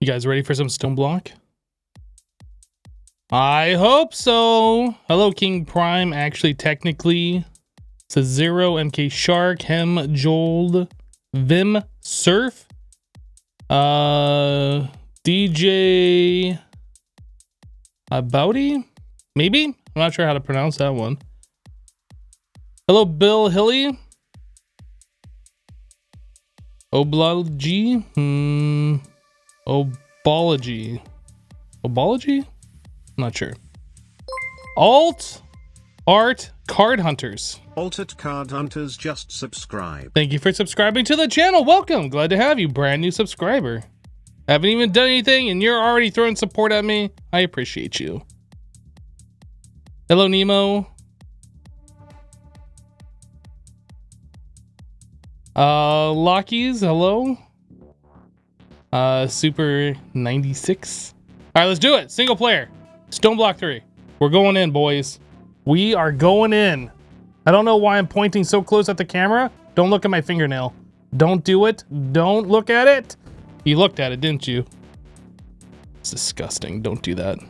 You guys ready for some Stoneblock? I hope so. Hello, King Prime. Actually, technically, it's a Zero, MK Shark, Hem, Jold, Vim, Surf, DJ, Bowdy, maybe? I'm not sure how to pronounce that one. Hello, Bill Hilly. Obology? Obology. Obology? I'm not sure. Alt Art Card Hunters. Altered Card Hunters just subscribe. Thank you for subscribing to the channel. Welcome. Glad to have you. Brand new subscriber. Haven't even done anything and you're already throwing support at me. I appreciate you. Hello, Nemo. Lockies, hello. Super 96. All right, let's do it. Single player. Stoneblock 3. We're going in, boys. We are going in. I don't know why I'm pointing so close at the camera. Don't look at my fingernail. Don't do it. Don't look at it. You looked at it, didn't you? It's disgusting. Don't do that.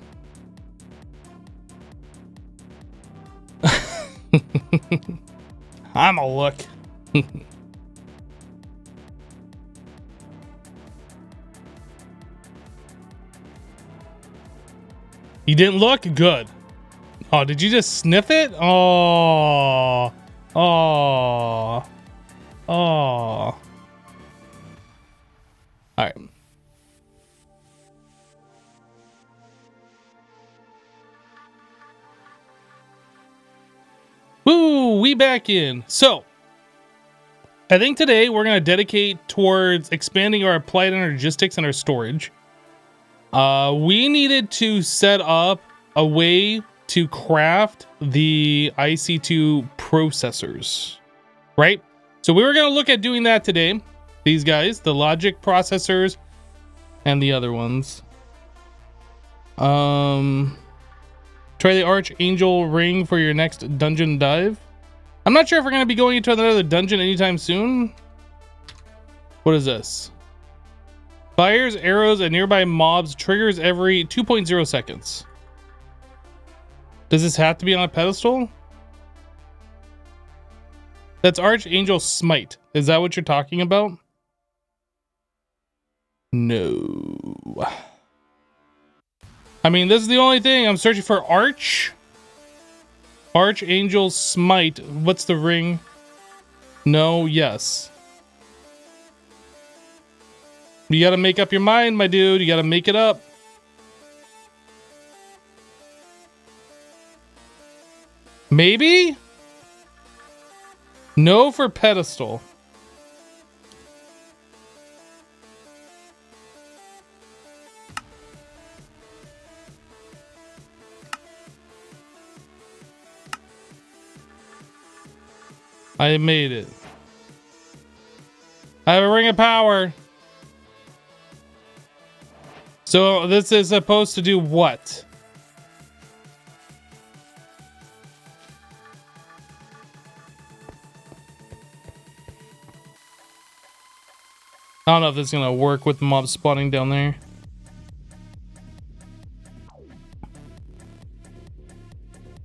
I'ma look. You didn't look? Good. Oh, did you just sniff it? Oh. Oh. Oh. All right. Woo, we back in. So, I think today we're going to dedicate towards expanding our applied energistics and our storage. We needed to set up a way to craft the IC2 processors, right? So we were going to look at doing that today. These guys, the logic processors and the other ones. Try the Archangel ring for your next dungeon dive. I'm not sure if we're going to be going into another dungeon anytime soon. What is this? Fires arrows at nearby mobs, triggers every 2.0 seconds. Does this have to be on a pedestal? That's Archangel Smite. Is that what you're talking about? No. I mean, this is the only thing. I'm searching for Archangel Smite. What's the ring? No, yes. You gotta make up your mind, my dude. You gotta make it up. Maybe? No for pedestal. I made it. I have a ring of power. So this is supposed to do what? I don't know if this is gonna work with mob spawning down there.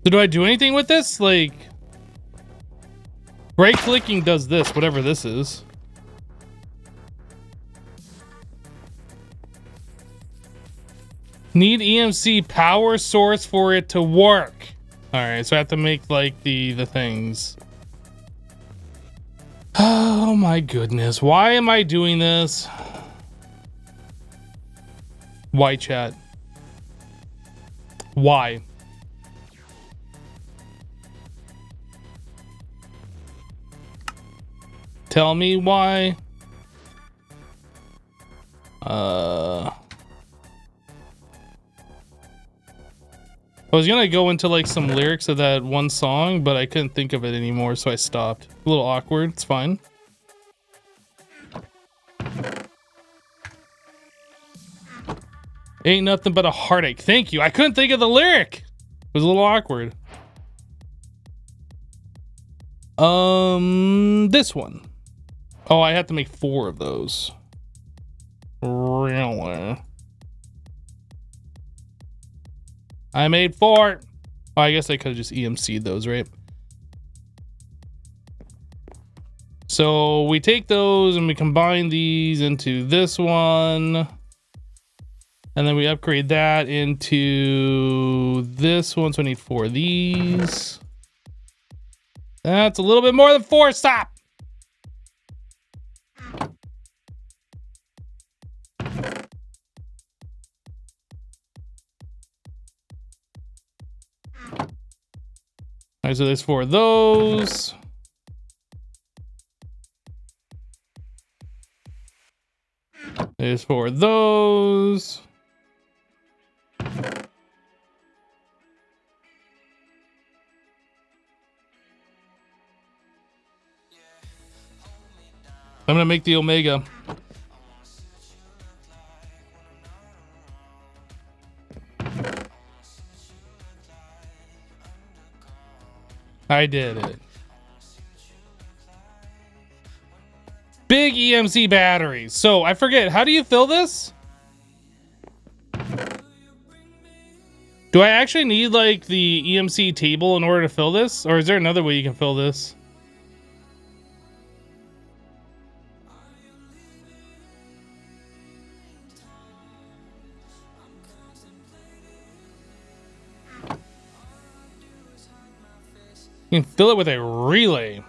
So do I do anything with this? Like, right clicking does this, whatever this is. Need EMC power source for it to work. All right, so I have to make like the things. Oh my goodness, why am I doing this? Why, chat? Why? Tell me why. I was gonna go into like some lyrics of that one song, but I couldn't think of it anymore, so I stopped. A little awkward, it's fine. Ain't nothing but a heartache. Thank you. I couldn't think of the lyric. It was a little awkward. This one. Oh, I have to make 4 of those. Really? I made 4. Oh, I guess I could have just EMC'd those, right? So we take those and we combine these into this one. And then we upgrade that into this one. So I need 4 of these. That's a little bit more than 4. Stop! Alright, so there's 4 of those. There's 4 of those. I'm gonna make the Omega. I did it. Big EMC batteries. So I forget, how do you fill this? Do I actually need like the EMC table in order to fill this? Or is there another way you can fill this? You can fill it with a relay.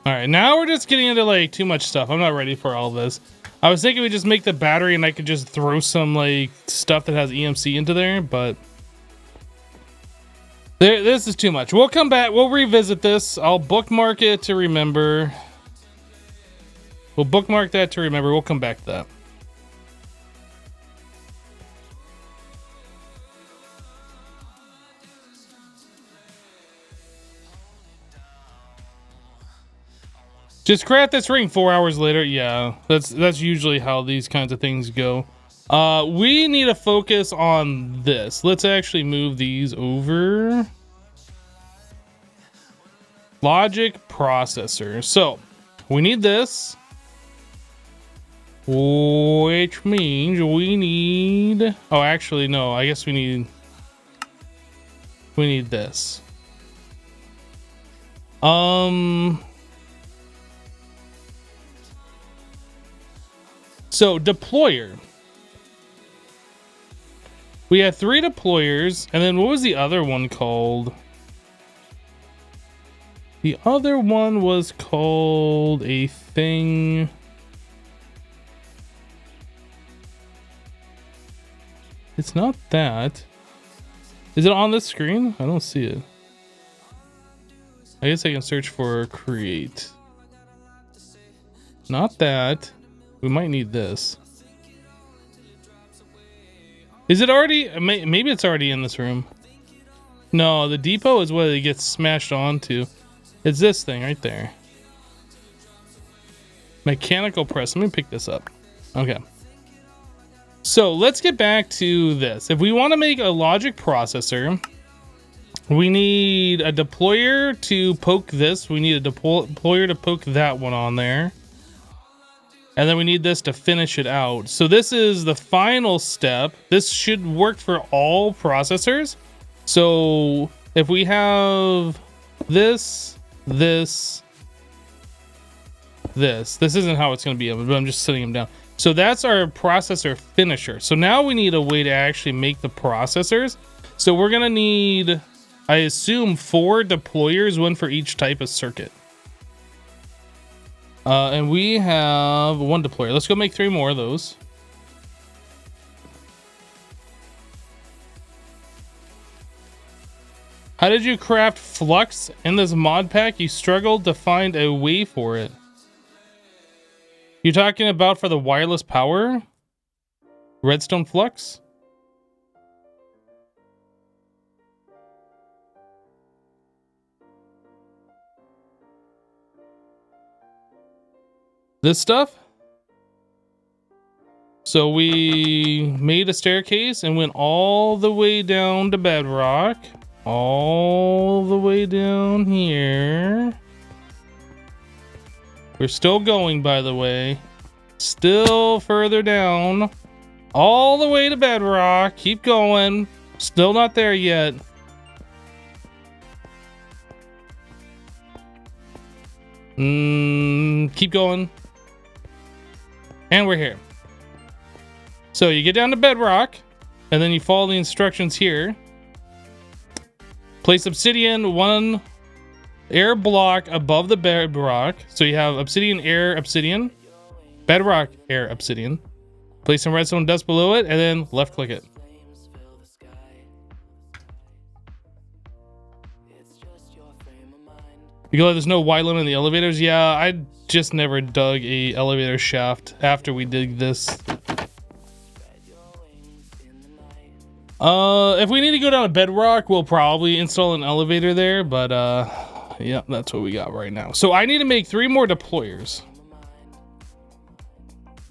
All right, now we're just getting into like too much stuff. I'm not ready for all this. I was thinking we just make the battery and I could just throw some like stuff that has EMC into there, but this is too much. We'll come back. We'll revisit this. I'll bookmark it to remember. We'll bookmark that to remember. We'll come back to that. Just craft this ring 4 hours later. Yeah, that's usually how these kinds of things go. We need to focus on this. Let's actually move these over. Logic processor. So we need this, which means we need, oh, actually, no, I guess we need this. So deployer. We have 3 deployers, and then what was the other one called? The other one was called a thing. It's not that. Is it on this screen? I don't see it. I guess I can search for create. Not that. We might need this. Is it already? Maybe it's already in this room. No, the depot is what it gets smashed onto. It's this thing right there. Mechanical press. Let me pick this up. Okay. So let's get back to this. If we want to make a logic processor, we need a deployer to poke this. We need a deployer to poke that one on there. And then we need this to finish it out. So this is the final step. This should work for all processors. So if we have this isn't how it's going to be, but I'm just setting them down. So that's our processor finisher. So now we need a way to actually make the processors. So we're going to need, I assume, 4 deployers, 1 for each type of circuit. And we have 1 deployer. Let's go make 3 more of those. How did you craft flux in this mod pack? You struggled to find a way for it. You talking about for the wireless power? Redstone flux? This stuff? So we made a staircase and went all the way down to bedrock. All the way down here. We're still going, by the way. Still further down. All the way to bedrock. Keep going. Still not there yet. Keep going. And we're here. So you get down to bedrock, and then you follow the instructions here. Place obsidian 1 air block above the bedrock. So you have obsidian, air, obsidian, bedrock, air, obsidian. Place some redstone dust below it, and then left click it. Because there's no Y limit in the elevators. Yeah, I just never dug a elevator shaft after we did this. If we need to go down to bedrock, we'll probably install an elevator there, but yeah, that's what we got right now. So I need to make 3 more deployers.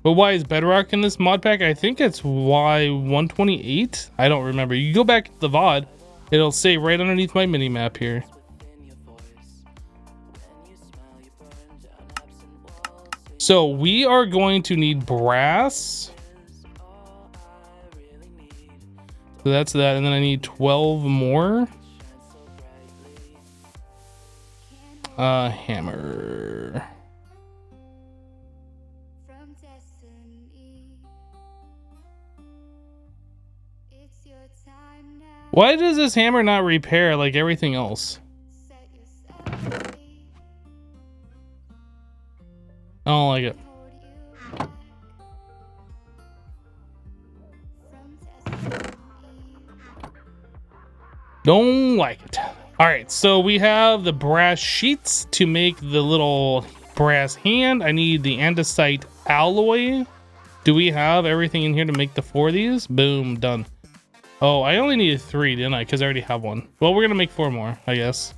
But why is bedrock in this mod pack? I think it's Y128. I don't remember. You go back to the VOD, it'll say right underneath my mini map here. So we are going to need brass. So that's that, and then I need 12 more. Hammer. Why does this hammer not repair like everything else? I don't like it. Don't like it. All right, so we have the brass sheets to make the little brass hand. I need the andesite alloy. Do we have everything in here to make the 4 of these? Boom, done. Oh, I only needed 3, didn't I? Because I already have 1. Well, we're gonna make 4 more, I guess.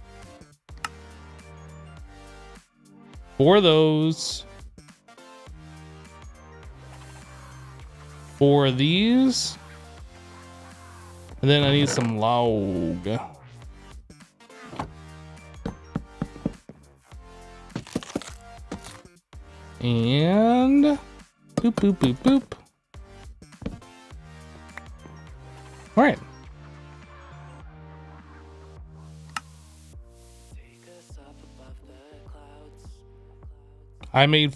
4 of those. 4 of these. And then I need some log. And boop, boop, boop, boop. All right. I made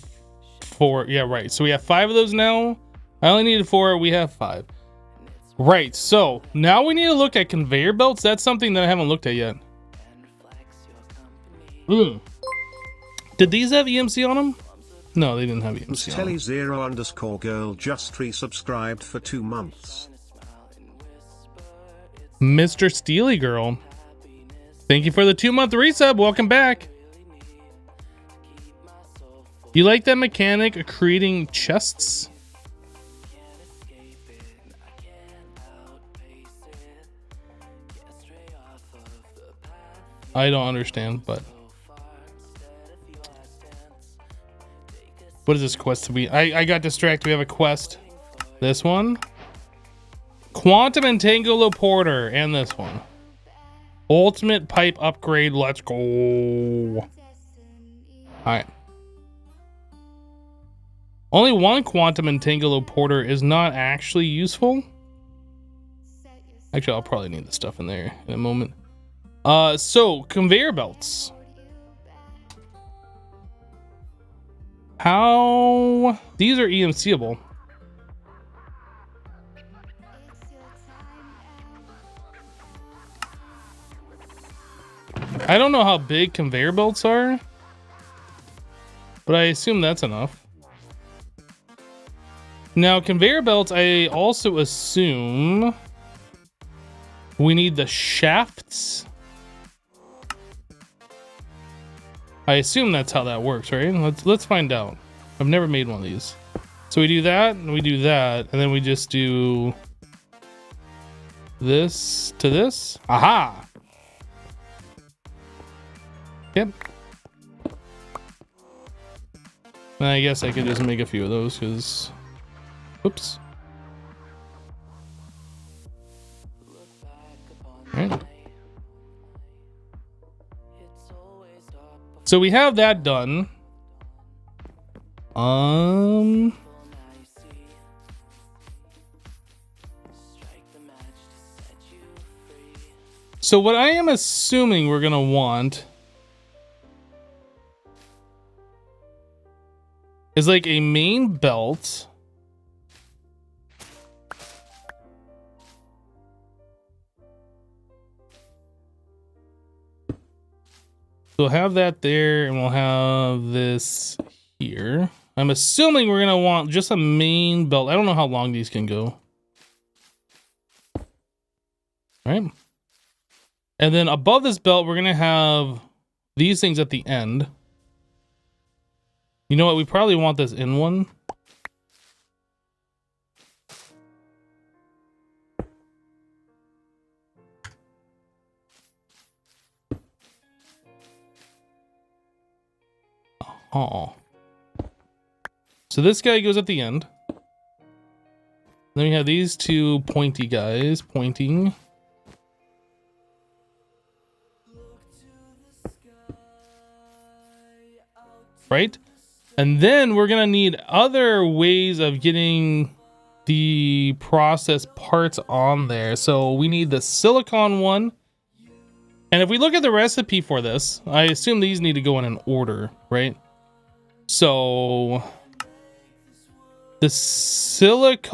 4. Yeah, right. So we have 5 of those now. I only needed 4. We have 5. Right. So now we need to look at conveyor belts. That's something that I haven't looked at yet. Did these have EMC on them? No, they didn't have EMC on them. Telly0_girl just resubscribed for 2 months. Mr. Steely Girl, thank you for the 2-month resub. Welcome back. You like that mechanic of creating chests? I don't understand, but what is this quest to be? I got distracted. We have a quest. This one. Quantum Entangler Porter, and this one. Ultimate pipe upgrade. Let's go. All right. Only 1 quantum Entangler Porter is not actually useful. Actually, I'll probably need the stuff in there in a moment. So conveyor belts. How? These are EMCable. I don't know how big conveyor belts are, but I assume that's enough. Now, conveyor belts, I also assume we need the shafts. I assume that's how that works, right? Let's find out. I've never made one of these. So we do that, and we do that, and then we just do this to this. Aha! Yep. And I guess I could just make a few of those, because... Whoops. Right. So we have that done. Um. So what I am assuming we're gonna want is like a main belt. We'll have that there, and we'll have this here. I'm assuming we're gonna want just a main belt. I don't know how long these can go. All right. And then above this belt, we're gonna have these things at the end. You know what? We probably want this in one. Oh. So this guy goes at the end. Then we have these two pointy guys pointing. Right? And then we're gonna need other ways of getting the process parts on there. So we need the silicon one. And if we look at the recipe for this, I assume these need to go in an order, right? So the silicon...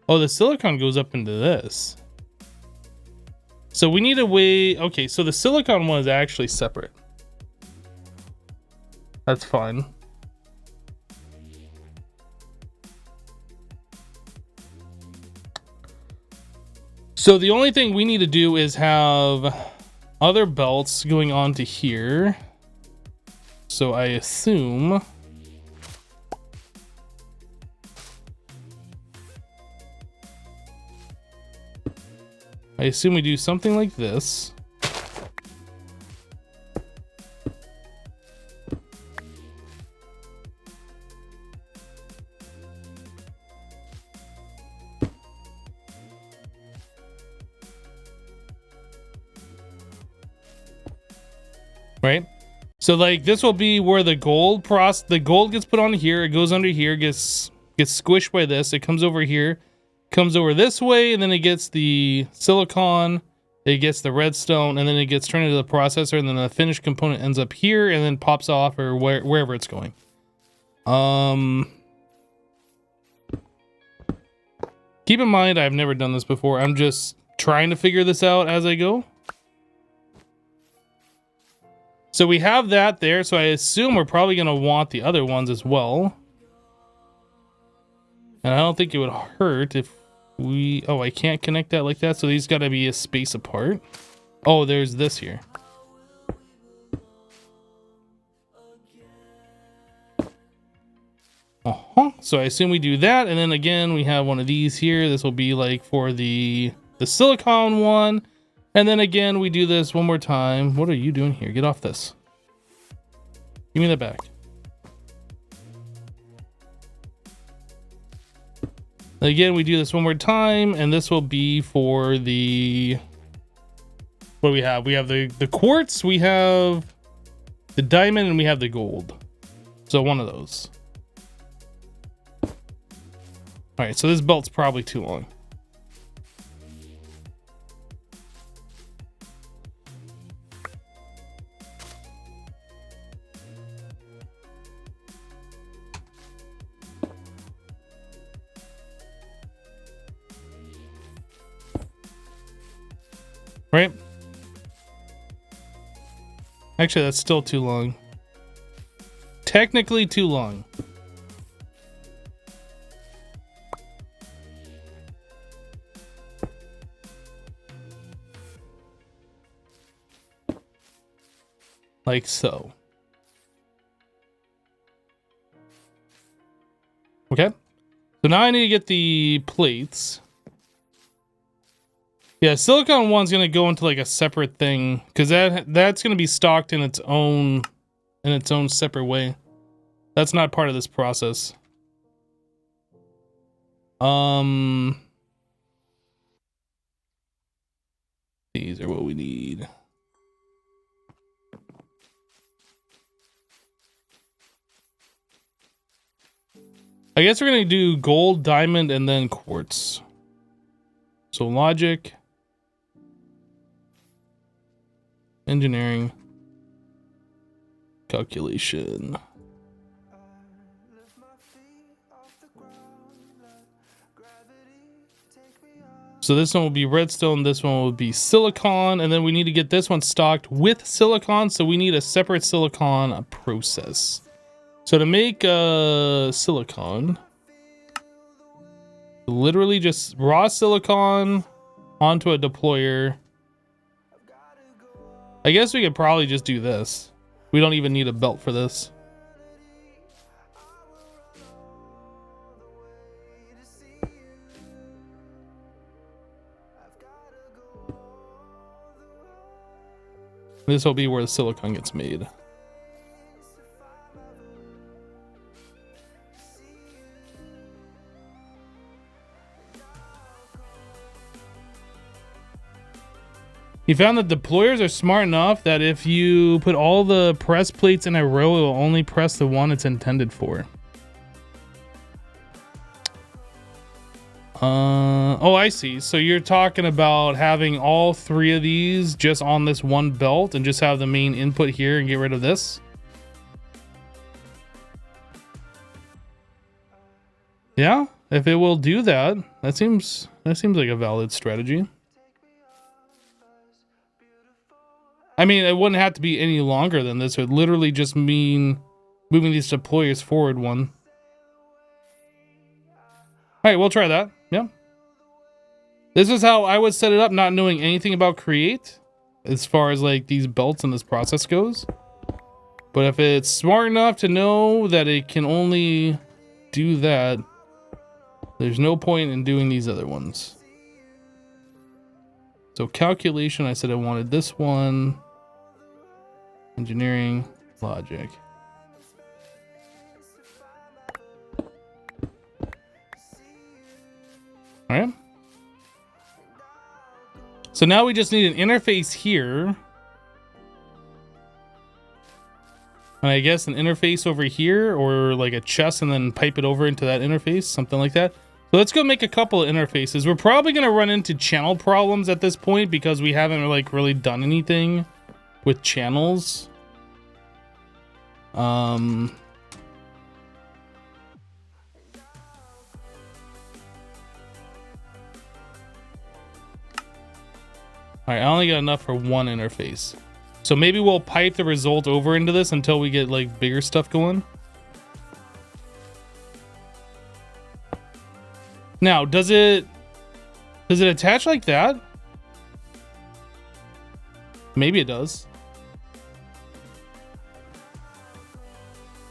Oh, the silicon goes up into this. So we need a way... Okay, so the silicon one is actually separate. That's fine. So the only thing we need to do is have other belts going on to here. So I assume... we do something like this. Right? So like this will be where the gold gets put on here, it goes under here, gets squished by this, it comes over here, comes over this way, and then it gets the silicon, it gets the redstone, and then it gets turned into the processor, and then the finished component ends up here and then pops off or wherever it's going. Keep in mind I've never done this before. I'm just trying to figure this out as I go. So we have that there, so I assume we're probably going to want the other ones as well. And I don't think it would hurt if we... Oh, I can't connect that like that, so these got to be a space apart. Oh, there's this here. So I assume we do that, and then again, we have one of these here. This will be like for the silicon one. And then again, we do this one more time. What are you doing here? Get off this. Give me that back. Again, we do this one more time, and this will be for the... What do we have? We have the quartz, we have the diamond, and we have the gold. So one of those. Alright, so this belt's probably too long. Right? Actually, that's still too long. Technically too long. Like so. Okay. So now I need to get the plates. Yeah, silicon one's gonna go into like a separate thing because that's gonna be stocked in its own separate way. That's not part of this process. These are what we need. I guess we're gonna do gold, diamond, and then quartz. So logic, engineering, calculation. So this one will be redstone, this one will be silicon, and then we need to get this one stocked with silicon, so we need a separate silicon process. So to make silicon, literally just raw silicon onto a deployer. I guess we could probably just do this. We don't even need a belt for this. This will be where the silicon gets made. He found that deployers are smart enough that if you put all the press plates in a row, it will only press the one it's intended for. Oh, I see. So you're talking about having all three of these just on this one belt and just have the main input here and get rid of this? Yeah, if it will do that, that seems like a valid strategy. I mean, it wouldn't have to be any longer than this. It would literally just mean moving these deployers forward one. All right, we'll try that. Yeah. This is how I would set it up, not knowing anything about create as far as like these belts and this process goes. But if it's smart enough to know that it can only do that, there's no point in doing these other ones. So calculation, I said I wanted this one. Engineering, logic. All right. So now we just need an interface here. And I guess an interface over here, or like a chest and then pipe it over into that interface, something like that. So let's go make a couple of interfaces. We're probably going to run into channel problems at this point because we haven't like really done anything with channels. All right, I only got enough for one interface. So maybe we'll pipe the result over into this until we get like bigger stuff going. Now, does it attach like that? Maybe it does.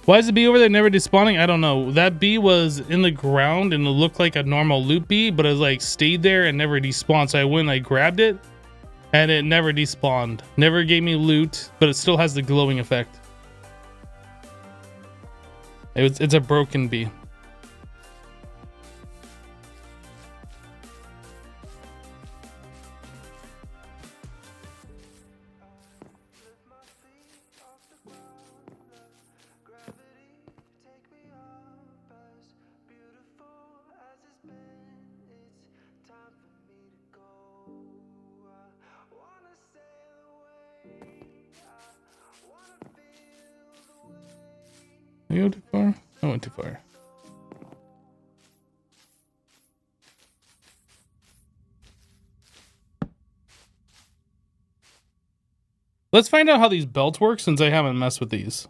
Why is the bee over there never despawning? I don't know. That bee was in the ground and it looked like a normal loot bee, but it like stayed there and never despawned. So I went and I grabbed it and it never despawned. Never gave me loot, but it still has the glowing effect. It's a broken bee. Did I go too far? I went too far. Let's find out how these belts work since I haven't messed with these.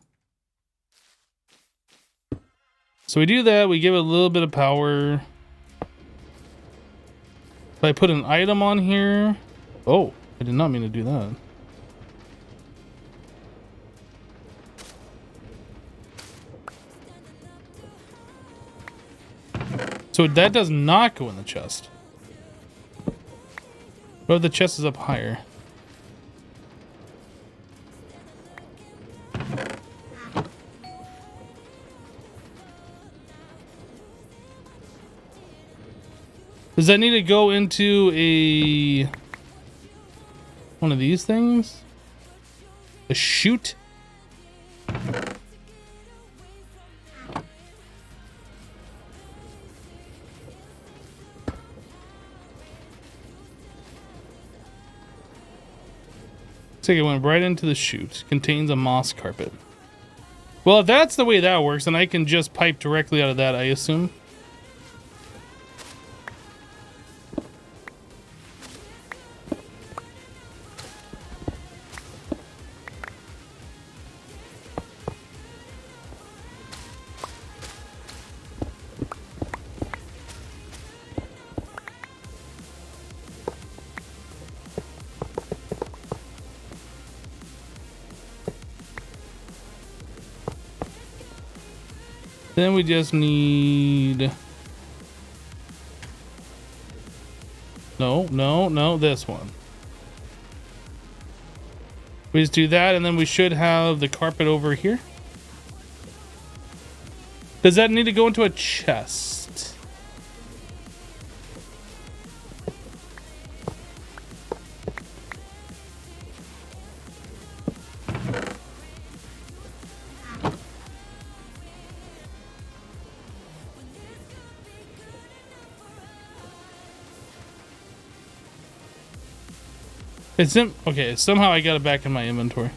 So we do that, we give it a little bit of power. If I put an item on here... Oh, I did not mean to do that. So that does not go in the chest. What if the chest is up higher? Does that need to go into one of these things? A chute? Looks like it went right into the chute. Contains a moss carpet. Well, if that's the way that works, then I can just pipe directly out of that, I assume. Then we just need... No, this one. We just do that, and then we should have the carpet over here. Does that need to go into a chest? It's in, okay, somehow I got it back in my inventory.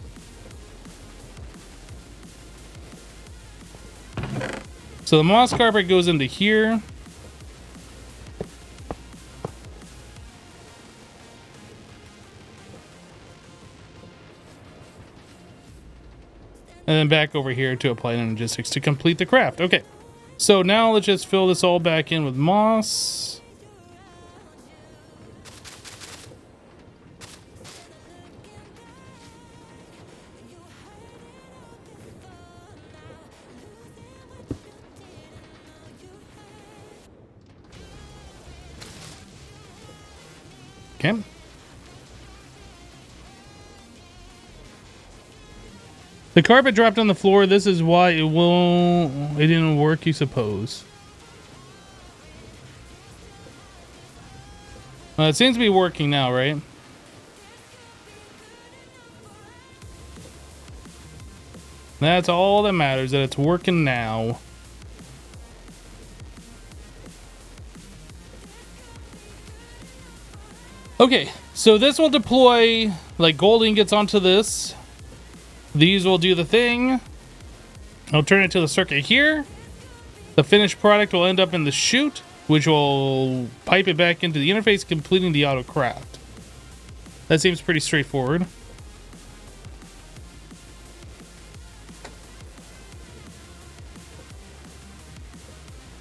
So the moss carpet goes into here. And then back over here to apply logistics to complete the craft. Okay, so now let's just fill this all back in with moss. Okay. The carpet dropped on the floor. This is why it didn't work, you suppose. It seems to be working now, right? That's all that matters, that it's working now. Okay, so this will deploy like gold ingots onto this. These will do the thing. I'll turn it to the circuit here. The finished product will end up in the chute, which will pipe it back into the interface, completing the auto craft. That seems pretty straightforward.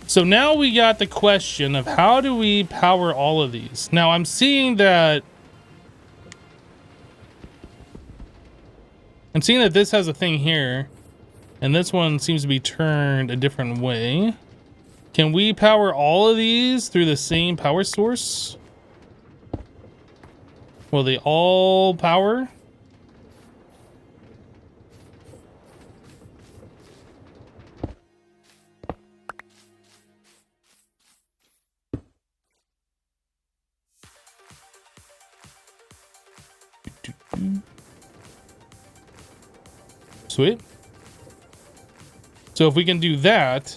So now we got the question of how do we power all of these? Now I'm seeing that this has a thing here, and this one seems to be turned a different way. Can we power all of these through the same power source? Will they all power? Sweet. So if we can do that,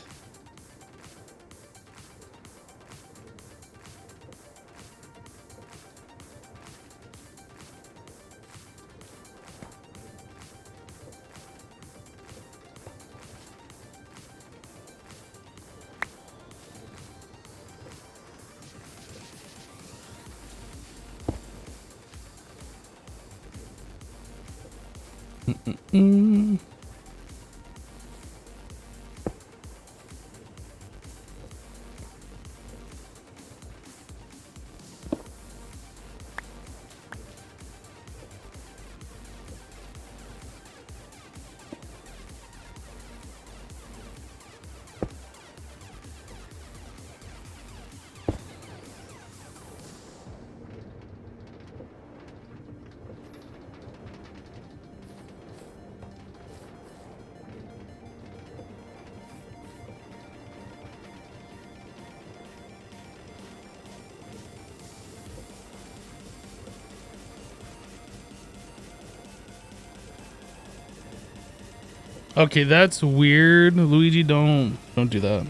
okay, that's weird. Luigi, don't do that.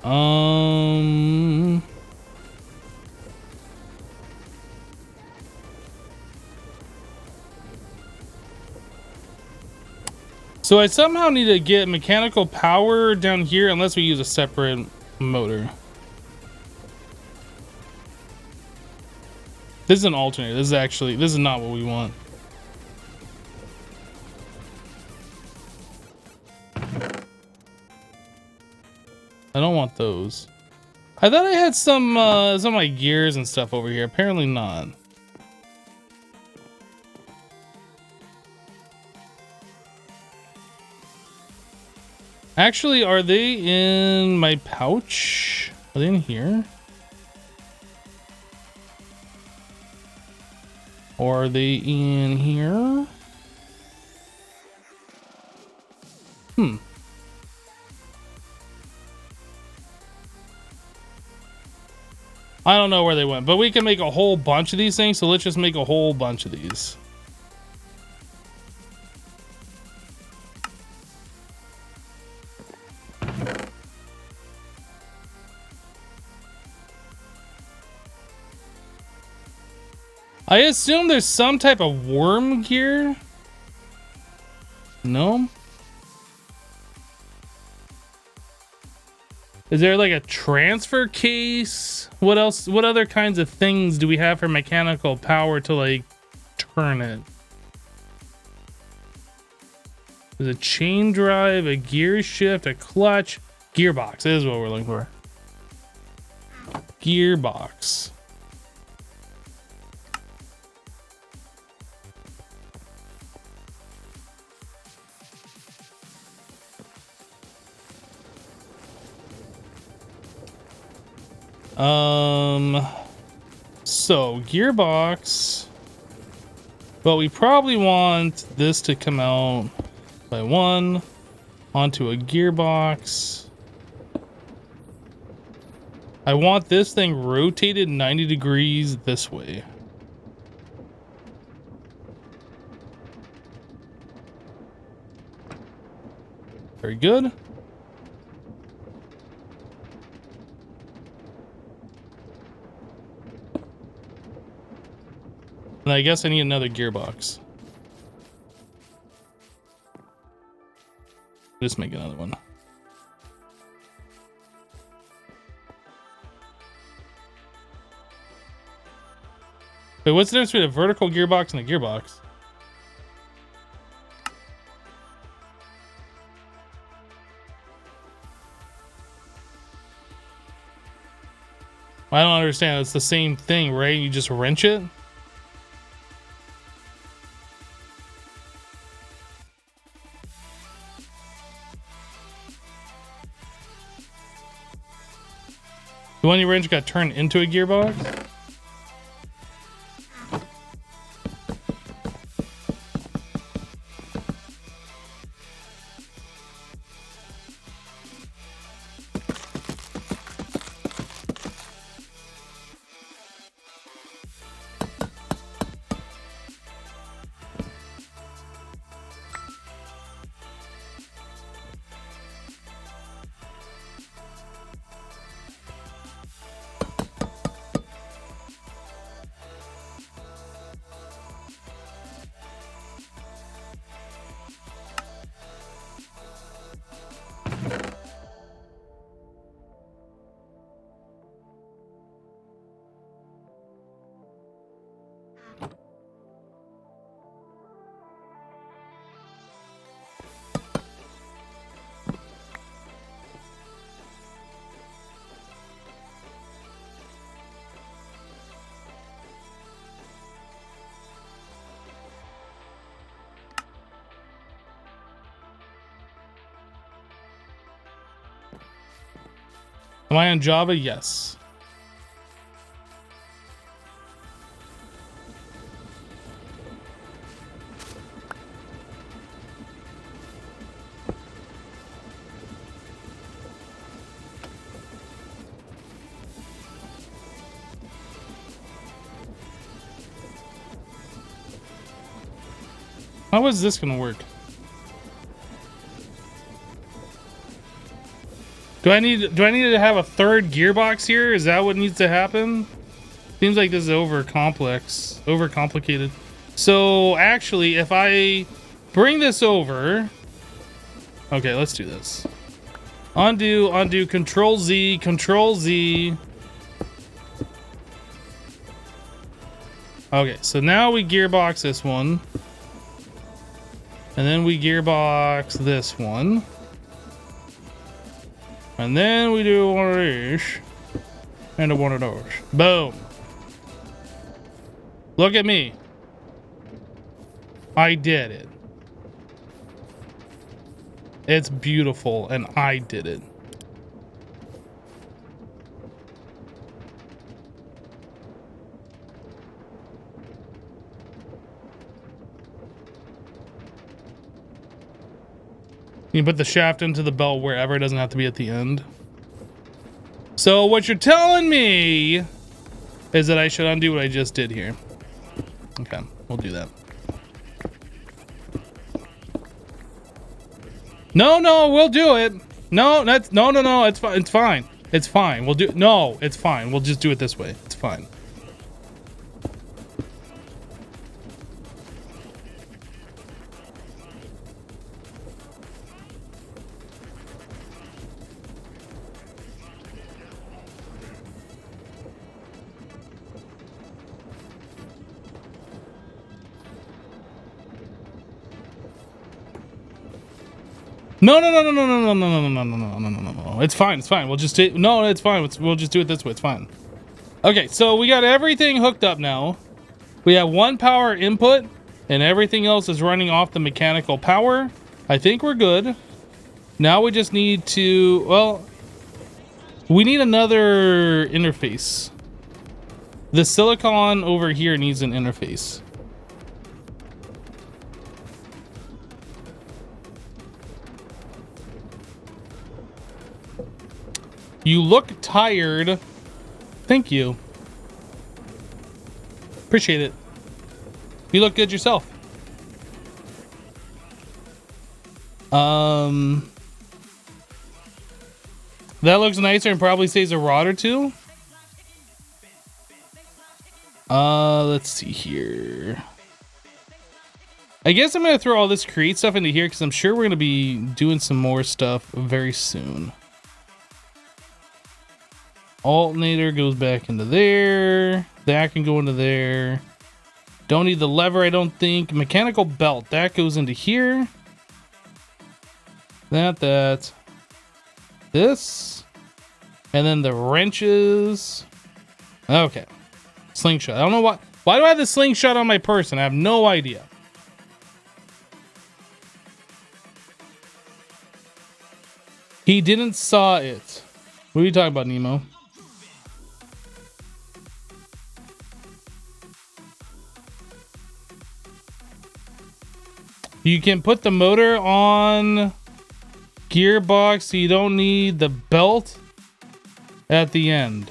Um. So I somehow need to get mechanical power down here unless we use a separate motor. This is an alternator. This is not what we want. I don't want those. I thought I had some of my gears and stuff over here. Apparently not. Actually, are they in my pouch? Are they in here? Or are they in here? I don't know where they went, but we can make a whole bunch of these things, so let's just make a whole bunch of these. I assume there's some type of worm gear. No? Is there like a transfer case? What else? What other kinds of things do we have for mechanical power to like turn it? There's a chain drive, a gear shift, a clutch, gearbox. This is what we're looking for. Gearbox. So gearbox, but we probably want this to come out by one onto a gearbox. I want this thing rotated 90 degrees this way. Very good. And I guess I need another gearbox. Just make another one. Wait, what's the difference between a vertical gearbox and a gearbox? I don't understand. It's the same thing, right? You just wrench it? The one you wrench got turned into a gearbox? Am I on Java? Yes. How is this gonna work? Do I need to have a third gearbox here? Is that what needs to happen? Seems like this is overcomplicated. So actually, if I bring this over, okay, let's do this. Undo, Control Z, Control Z. Okay, so now we gearbox this one. And then we gearbox this one. And then we do one of these. And one of those. Boom. Look at me. I did it. It's beautiful, and I did it. You put the shaft into the belt wherever, it doesn't have to be at the end. So what you're telling me is that I should undo what I just did here. Okay, we'll do that. No, we'll do it. No, no, it's fine. It's fine. It's fine. We'll do. No, it's fine. We'll just do it this way. It's fine. No. It's fine. It's fine. We'll just do. No, it's fine. We'll just do it this way. It's fine. Okay, so we got everything hooked up now. We have one power input, and everything else is running off the mechanical power. I think we're good. Now we just need to. Well, we need another interface. The silicon over here needs an interface. You look tired. Thank you. Appreciate it. You look good yourself. That looks nicer and probably saves a rod or two. Let's see here. I guess I'm gonna throw all this create stuff into here because I'm sure we're gonna be doing some more stuff very soon. Alternator goes back into there. That can go into there. Don't need the lever, I don't think. Mechanical belt, that goes into here. That. This. And then the wrenches. Okay. Slingshot. I don't know why. Why do I have the slingshot on my person? I have no idea. He didn't saw it. What are you talking about, Nemo? You can put the motor on gearbox, so you don't need the belt at the end.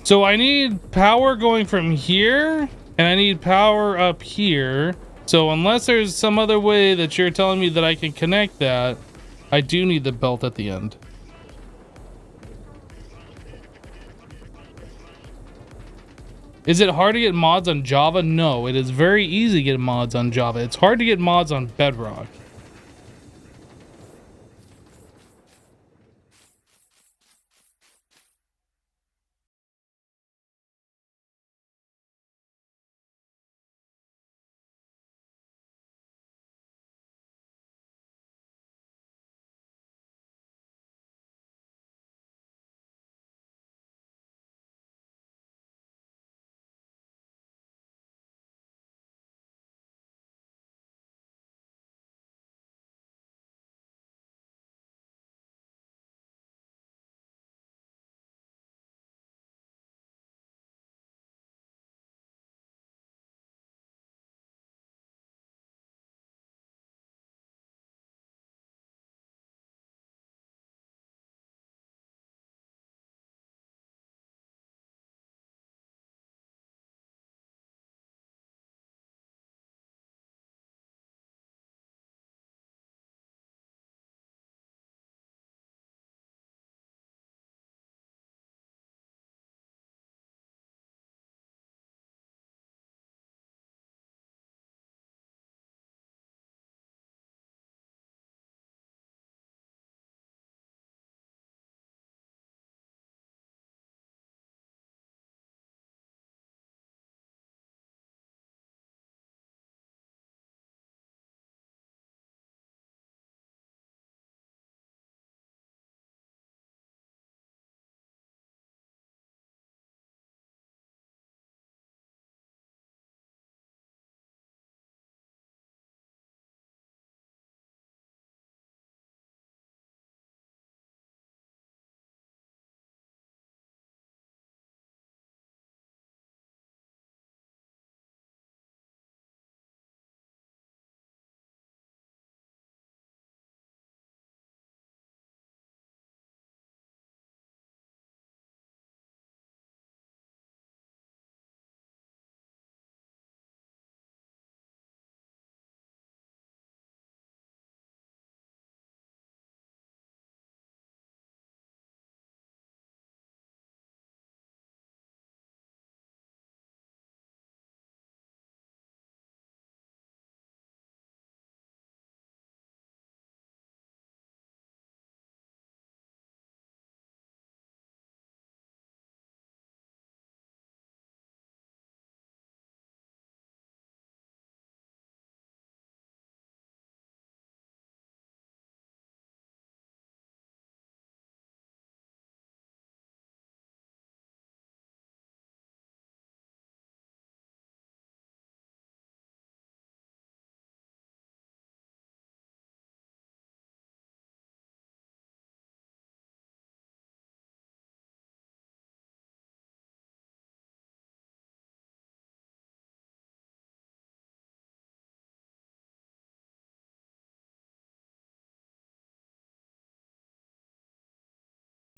So I need power going from here, and I need power up here. So unless there's some other way that you're telling me that I can connect that, I do need the belt at the end. Is it hard to get mods on Java? No, it is very easy to get mods on Java. It's hard to get mods on Bedrock.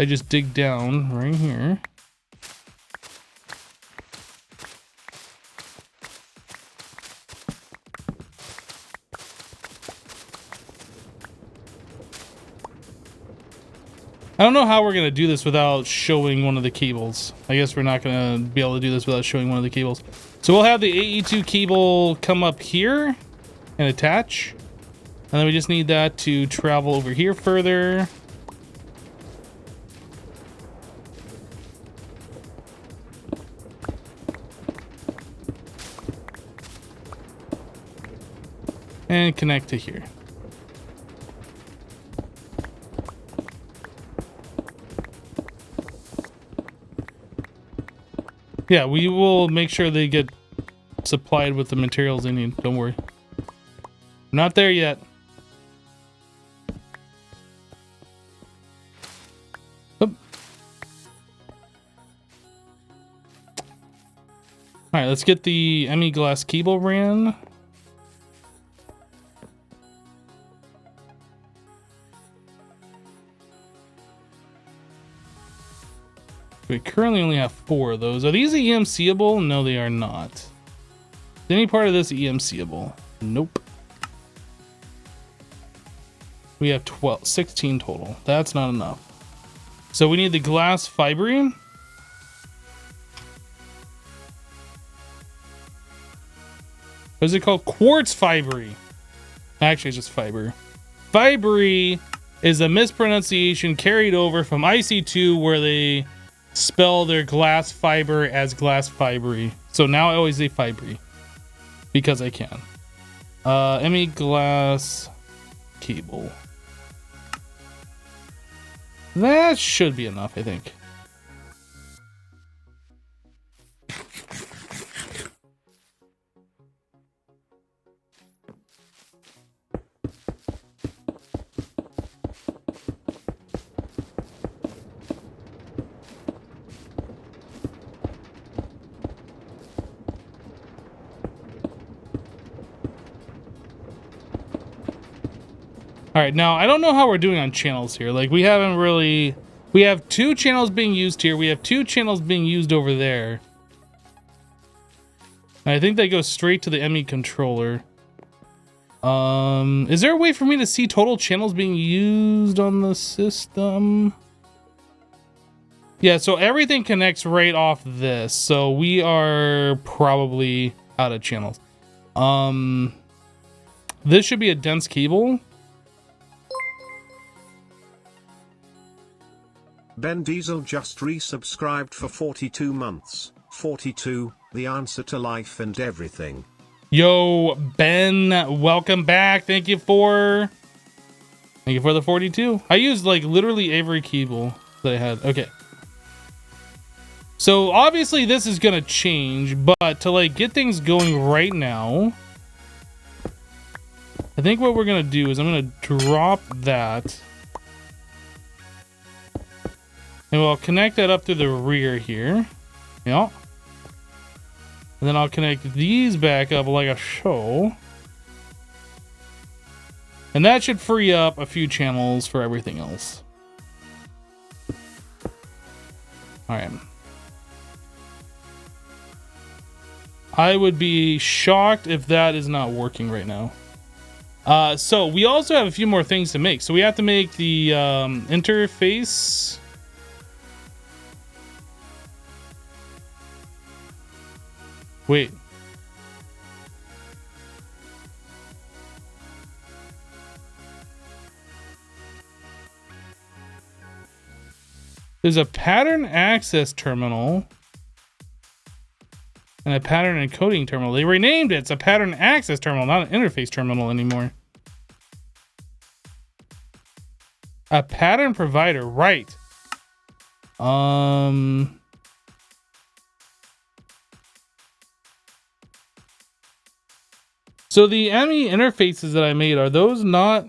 I just dig down right here. I don't know how we're going to do this without showing one of the cables. I guess we're not going to be able to do this without showing one of the cables. So we'll have the AE2 cable come up here and attach. And then we just need that to travel over here further. And connect to here. Yeah, we will make sure they get supplied with the materials they need. Don't worry. Not there yet. Oop. All right, let's get the ME glass cable ran. We currently only have 4 of those. Are these EMC-able? No, they are not. Is any part of this EMC-able? Nope. We have 16 total. That's not enough. So we need the glass fibery. What is it called? Quartz fibery. Actually, it's just fiber. Fibery is a mispronunciation carried over from IC2 where they spell their glass fiber as glass fibery. So now I always say fibery because I can. ME glass cable. That should be enough, I think. All right, now I don't know how we're doing on channels here. Like we haven't really, we have 2 channels being used here. We have 2 channels being used over there. And I think they go straight to the ME controller. Is there a way for me to see total channels being used on the system? Yeah, so everything connects right off this. So we are probably out of channels. This should be a dense cable. Ben Diesel just resubscribed for 42 months. 42, the answer to life and everything. Yo, Ben, welcome back. Thank you for the 42. I used like literally every cable that I had. Okay. So obviously this is gonna change, but to like get things going right now, I think what we're gonna do is I'm gonna drop that. And we'll connect that up to the rear here. Yeah. And then I'll connect these back up like a show. And that should free up a few channels for everything else. All right. I would be shocked if that is not working right now. So we also have a few more things to make. So we have to make the interface. Wait. There's a pattern access terminal and a pattern encoding terminal. They renamed it. It's a pattern access terminal, not an interface terminal anymore. A pattern provider, right. So the ME interfaces that I made, are those not...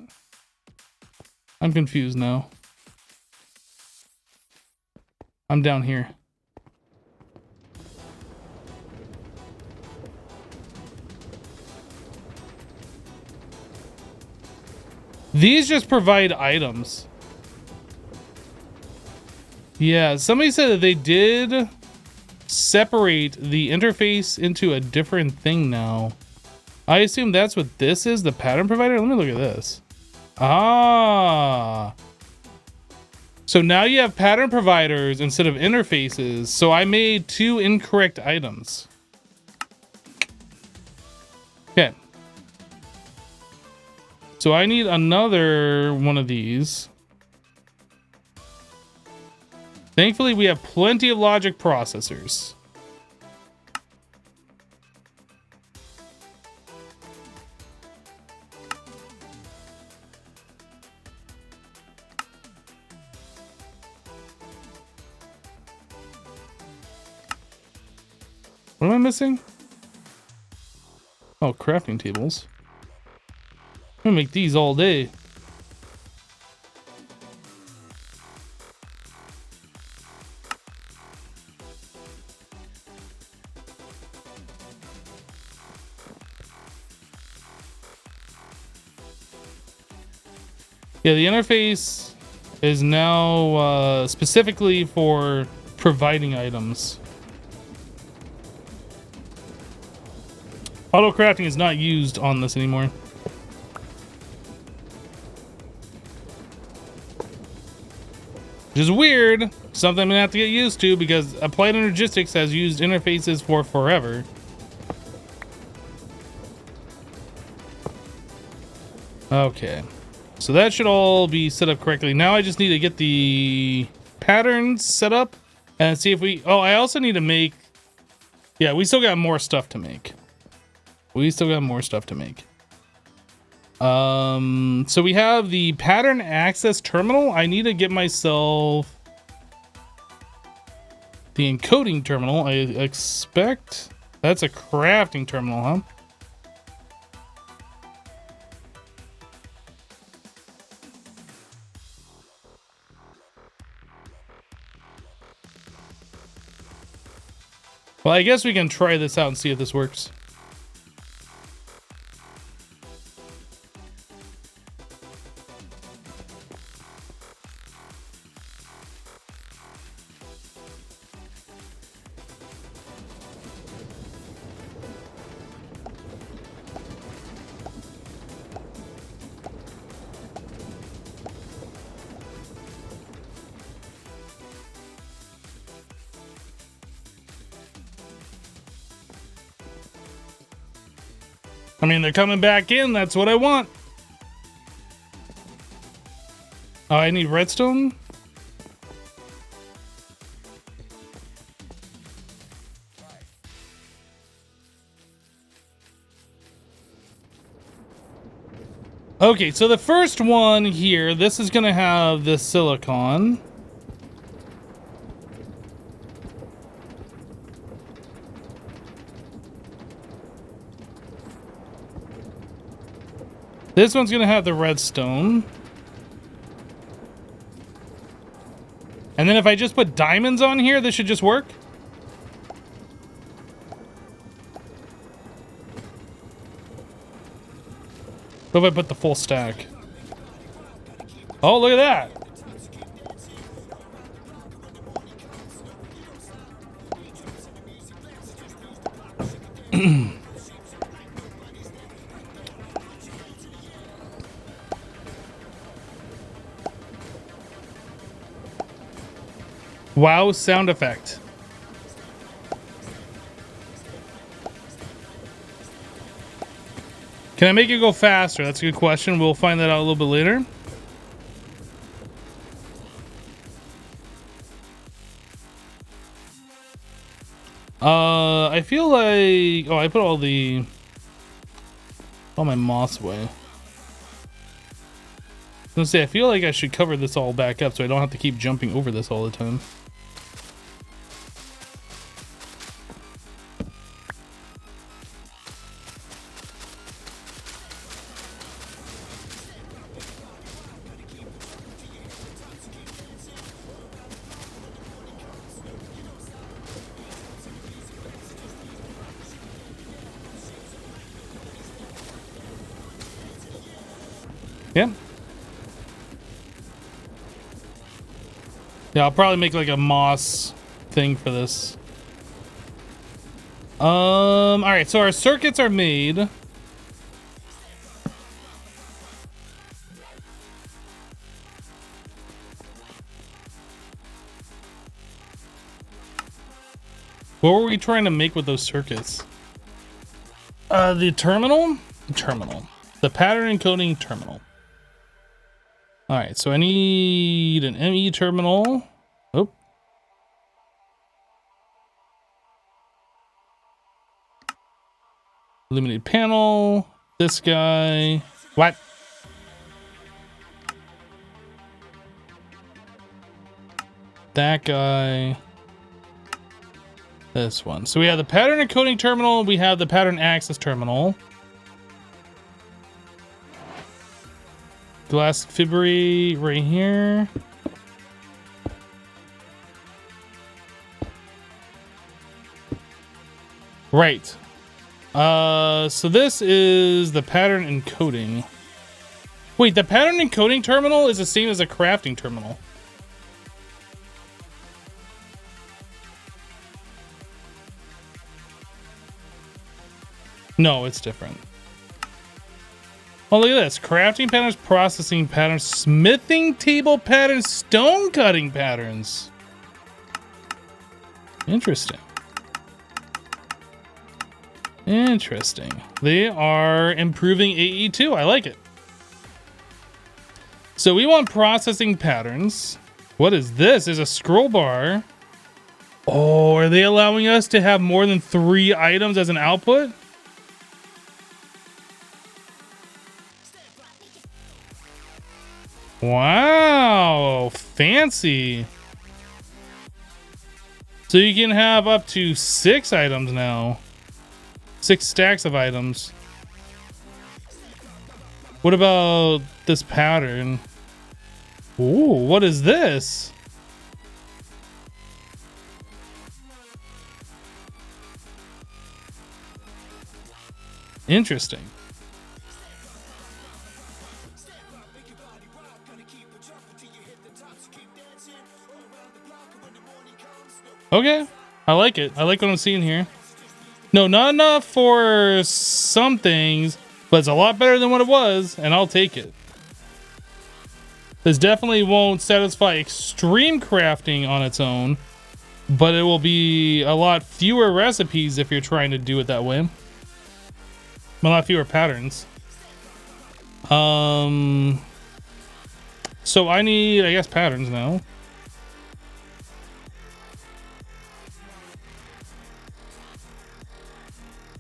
I'm confused now. I'm down here. These just provide items. Yeah, somebody said that they did separate the interface into a different thing now. I assume that's what this is, the pattern provider. Let me look at this. Ah. So now you have pattern providers instead of interfaces. So I made 2 incorrect items. Okay. So I need another one of these. Thankfully, we have plenty of logic processors. What am I missing? Oh, crafting tables. I'm gonna make these all day. Yeah, the interface is now specifically for providing items. Auto crafting is not used on this anymore. Which is weird. Something I'm gonna have to get used to because Applied Energistics has used interfaces for forever. Okay. So that should all be set up correctly. Now I just need to get the patterns set up and see if we... Oh, I also need to make... Yeah, we still got more stuff to make. So we have the pattern access terminal. I need to get myself the encoding terminal. I expect that's a crafting terminal, huh? Well, I guess we can try this out and see if this works. I mean, they're coming back in. That's what I want. Oh, I need redstone? Okay, so the first one here, this is going to have the silicon. This one's gonna have the redstone. And then if I just put diamonds on here, this should just work. What if I put the full stack? Oh, look at that. Wow, sound effect. Can I make it go faster? That's a good question. We'll find that out a little bit later. I feel like... Oh, I put all my moss away. I was gonna say, I feel like I should cover this all back up so I don't have to keep jumping over this all the time. Yeah. Yeah, I'll probably make like a moss thing for this. All right, so our circuits are made. What were we trying to make with those circuits? The terminal? Terminal. The pattern encoding terminal. All right, so I need an ME terminal. Oh. Illuminated panel. This guy. What? That guy. This one. So we have the pattern encoding terminal. We have the pattern access terminal. Glass fibrate right here. Right. So this is the pattern encoding. Wait, the pattern encoding terminal is the same as a crafting terminal. No, it's different. Oh, look at this. Crafting patterns, processing patterns, smithing table patterns, stone cutting patterns. Interesting. Interesting. They are improving AE2. I like it. So we want processing patterns. What is this? Is a scroll bar. Oh, are they allowing us to have more than 3 items as an output? Wow, fancy. So you can have up to 6 items now. 6 stacks of items. What about this pattern? Ooh, what is this? Interesting. Okay, I like it. I like what I'm seeing here. No, not enough for some things, but it's a lot better than what it was, and I'll take it. This definitely won't satisfy extreme crafting on its own, but it will be a lot fewer recipes if you're trying to do it that way. A lot fewer patterns. So I need, I guess, patterns now.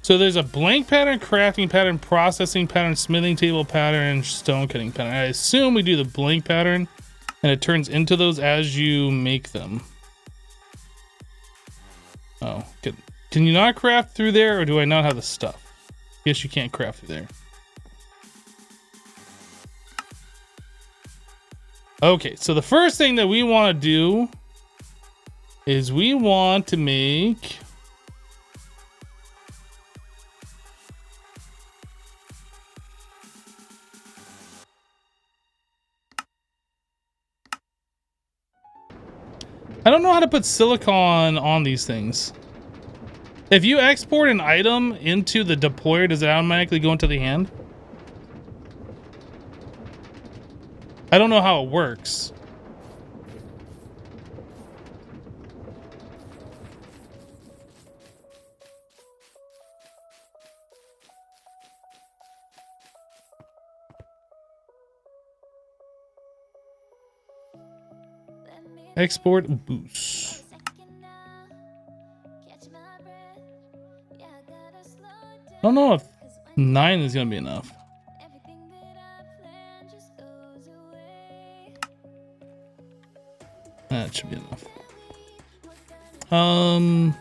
So there's a blank pattern, crafting pattern, processing pattern, smithing table pattern, stone cutting pattern. I assume we do the blank pattern and it turns into those as you make them. Oh, good. Can you not craft through there, or do I not have the stuff? Guess you can't craft through there. Okay, so the first thing that we want to do is we want to make... I don't know how to put silicon on these things. If you export an item into the deployer, does it automatically go into the hand? I don't know how it works. Export boost. I don't know if 9 is gonna be enough. That should be enough. I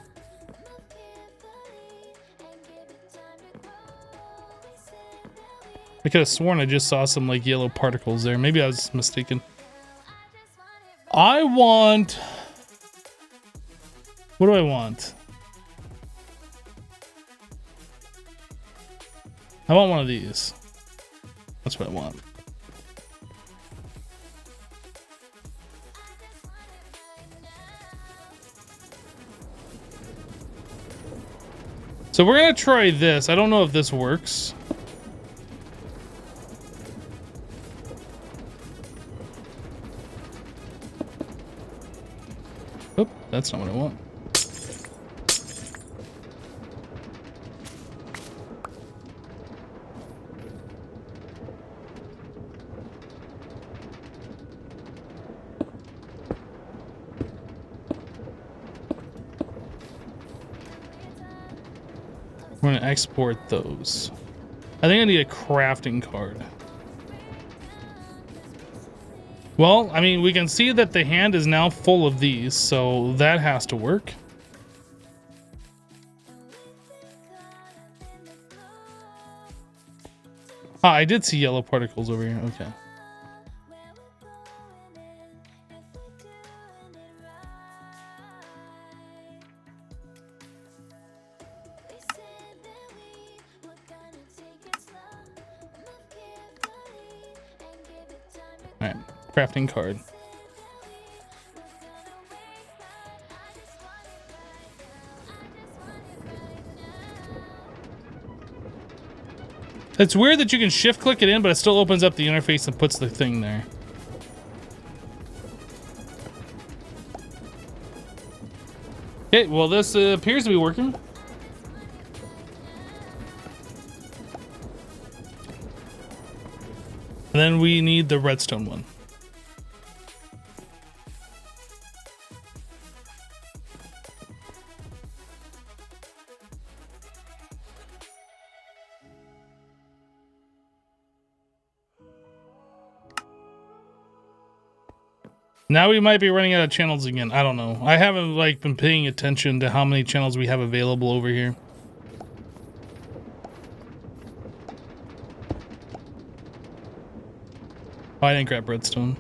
could have sworn I just saw some like yellow particles there. Maybe I was mistaken. I want... What do I want? I want one of these. That's what I want. So we're gonna try this. I don't know if this works. Oop, that's not what I want. We're gonna export those. I think I need a crafting card. Well, I mean, we can see that the hand is now full of these, so that has to work. Ah, I did see yellow particles over here. Okay. Alright, crafting card. It's weird that you can shift click it in, but it still opens up the interface and puts the thing there. Okay, well this appears to be working. And then we need the redstone one. Now we might be running out of channels again. I don't know. I haven't like been paying attention to how many channels we have available over here. Oh, I didn't grab redstone.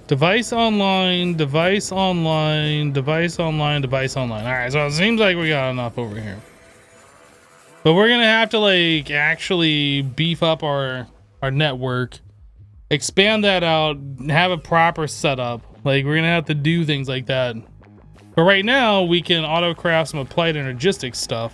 Device online, device online, device online, device online. All right, so it seems like we got enough over here. But we're gonna have to like actually beef up our network, expand that out, have a proper setup. Like we're gonna have to do things like that. But right now we can auto craft some applied energistics stuff.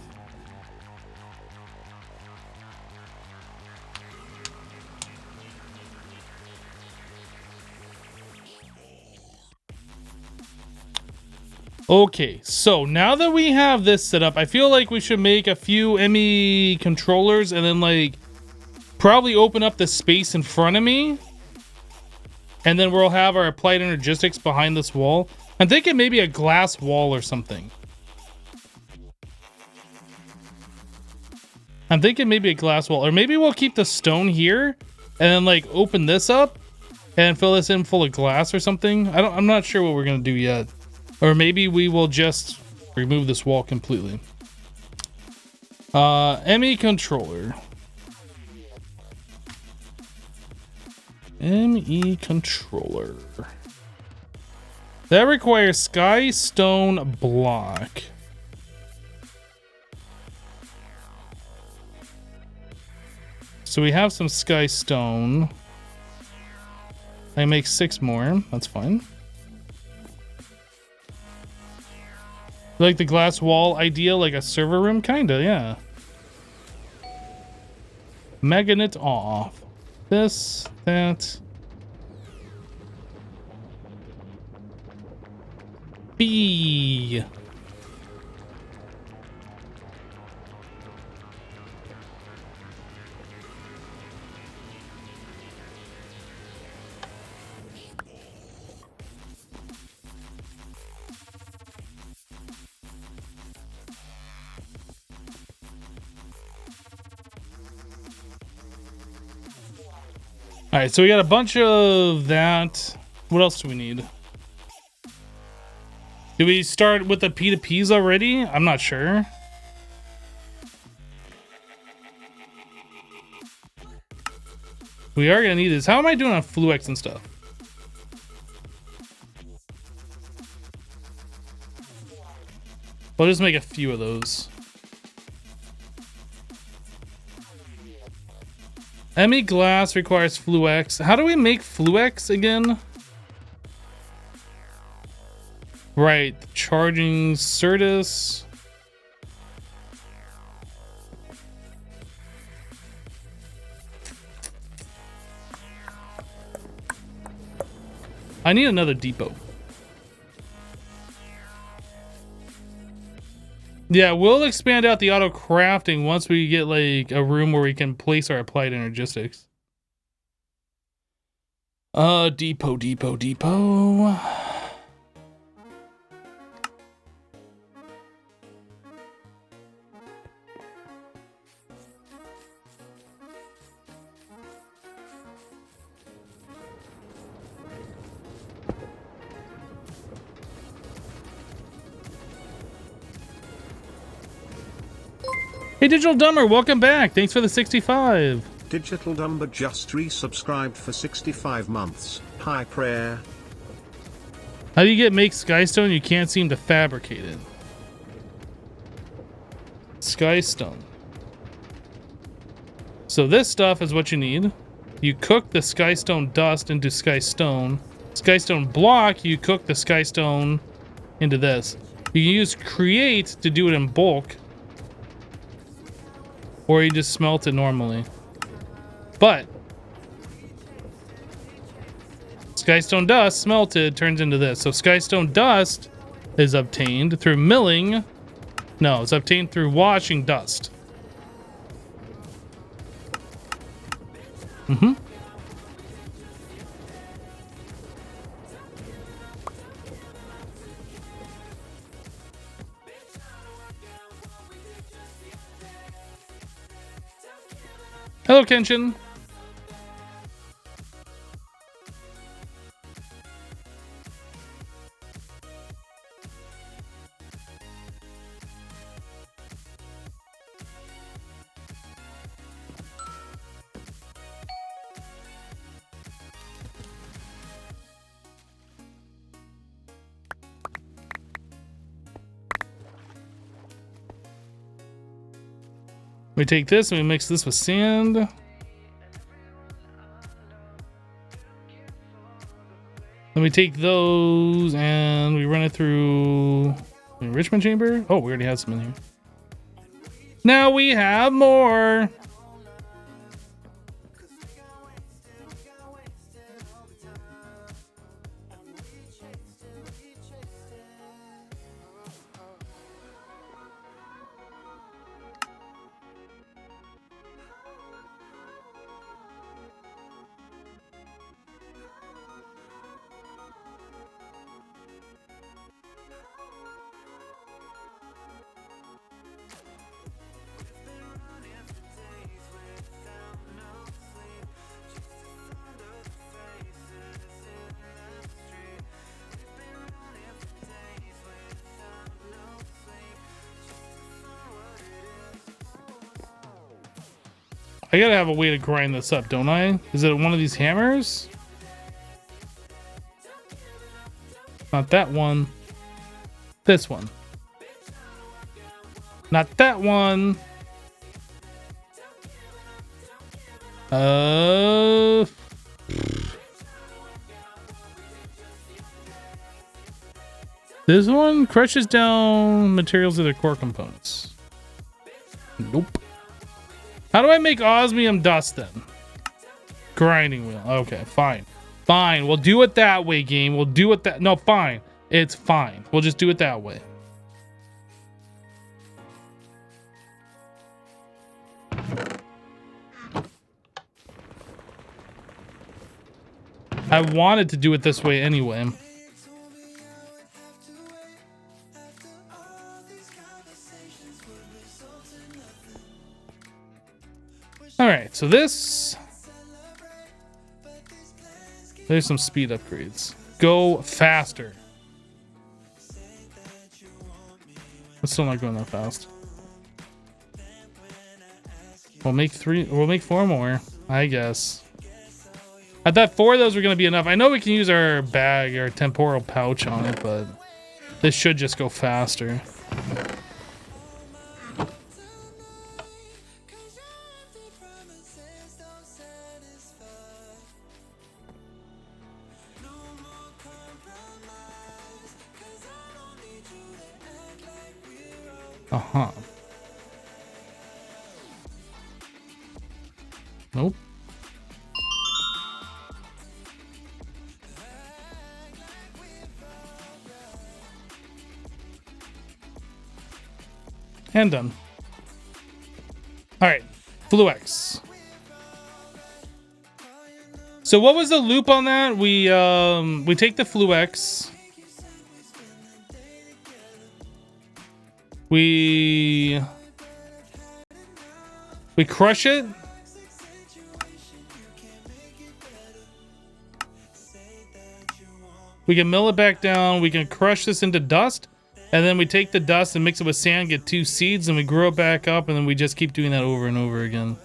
Okay, so now that we have this set up, I feel like we should make a few ME controllers and then like probably open up the space in front of me. And then we'll have our applied energistics behind this wall. I'm thinking maybe a glass wall or something. I'm thinking maybe a glass wall, or maybe we'll keep the stone here and then like open this up and fill this in full of glass or something. I'm not sure what we're gonna do yet. Or maybe we will just remove this wall completely. ME controller. ME controller. That requires sky stone block. So we have some sky stone. I make 6 more. That's fine. Like the glass wall idea, like a server room, kinda, yeah. Magnet off. This, that. B. All right, so we got a bunch of that. What else do we need? Do we start with the P2Ps already? I'm not sure. We are gonna need this. How am I doing on Fluex and stuff? We'll just make a few of those. ME glass requires Fluex. How do we make Fluex again? Right, charging Certus. I need another depot. Yeah, we'll expand out the auto crafting once we get like a room where we can place our applied energistics. Depot. Hey, Digital Dumber, welcome back. Thanks for the 65. Digital Dumber just resubscribed for 65 months. High prayer. How do you make Skystone? You can't seem to fabricate it. Skystone. So this stuff is what you need. You cook the Skystone dust into Skystone. Skystone block, you cook the Skystone into this. You can use create to do it in bulk. Or you just smelt it normally. But Skystone dust smelted turns into this. So Skystone dust is obtained through milling. No, it's obtained through washing dust. Mm-hmm. Hello, Kenshin. We take this and we mix this with sand. Then we take those and we run it through the enrichment chamber. Oh, we already have some in here. Now we have more. I gotta have a way to grind this up, don't I? Is it one of these hammers? Not that one. This one. Not that one. This one crushes down materials of their core components. Nope. How do I make osmium dust then? Grinding wheel. Okay, fine. Fine. We'll do it that way, game. We'll do it that. No, fine. It's fine. We'll just do it that way. I wanted to do it this way anyway. All right, so this, there's some speed upgrades. Go faster. It's still not going that fast. We'll make 4 more, I guess. I thought 4 of those were going to be enough. I know we can use our bag, our temporal pouch on it, but this should just go faster. Uh-huh. Nope. And done. All right, Fluex. So what was the loop on that? We take the Fluex. We crush it. We can mill it back down. We can crush this into dust. And then we take the dust and mix it with sand, get 2 seeds, and we grow it back up, and then we just keep doing that over and over again.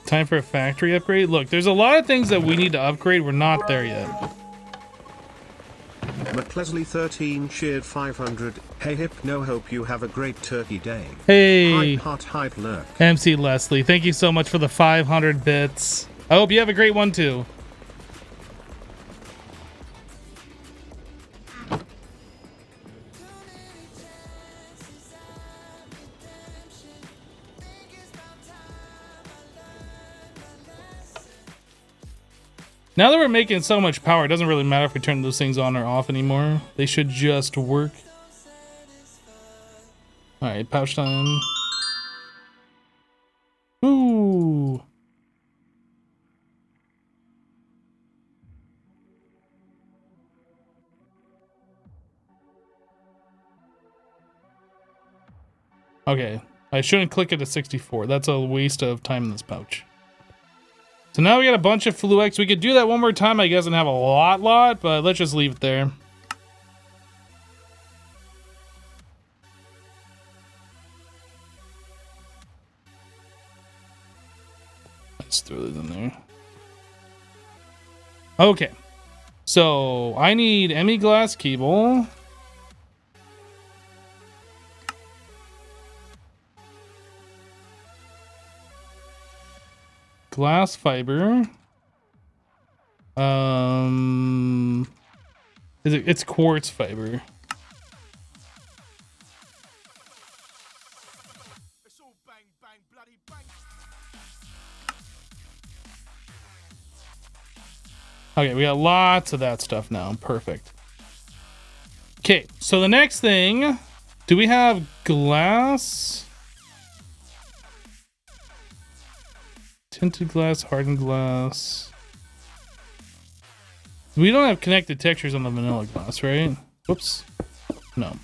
Time for a factory upgrade. Look, there's a lot of things that we need to upgrade. We're not there yet. McLesley13 cheered 500. Hey Hypno, hope you have a great turkey day. Hey, Hype lurk. MC Leslie, thank you so much for the 500 bits. I hope you have a great one too. Now that we're making so much power, it doesn't really matter if we turn those things on or off anymore. They should just work. All right, pouch time. Ooh. Okay, I shouldn't click it to 64. That's a waste of time in this pouch. So now we got a bunch of Fluex. We could do that one more time, I guess, and have a lot, but let's just leave it there. Let's throw this in there. Okay. So I need Emmy glass cable. Glass fiber. It's quartz fiber. Okay, we got lots of that stuff now. Perfect. Okay, so the next thing, do we have glass? Tinted glass, hardened glass. We don't have connected textures on the vanilla glass, right? Whoops. No.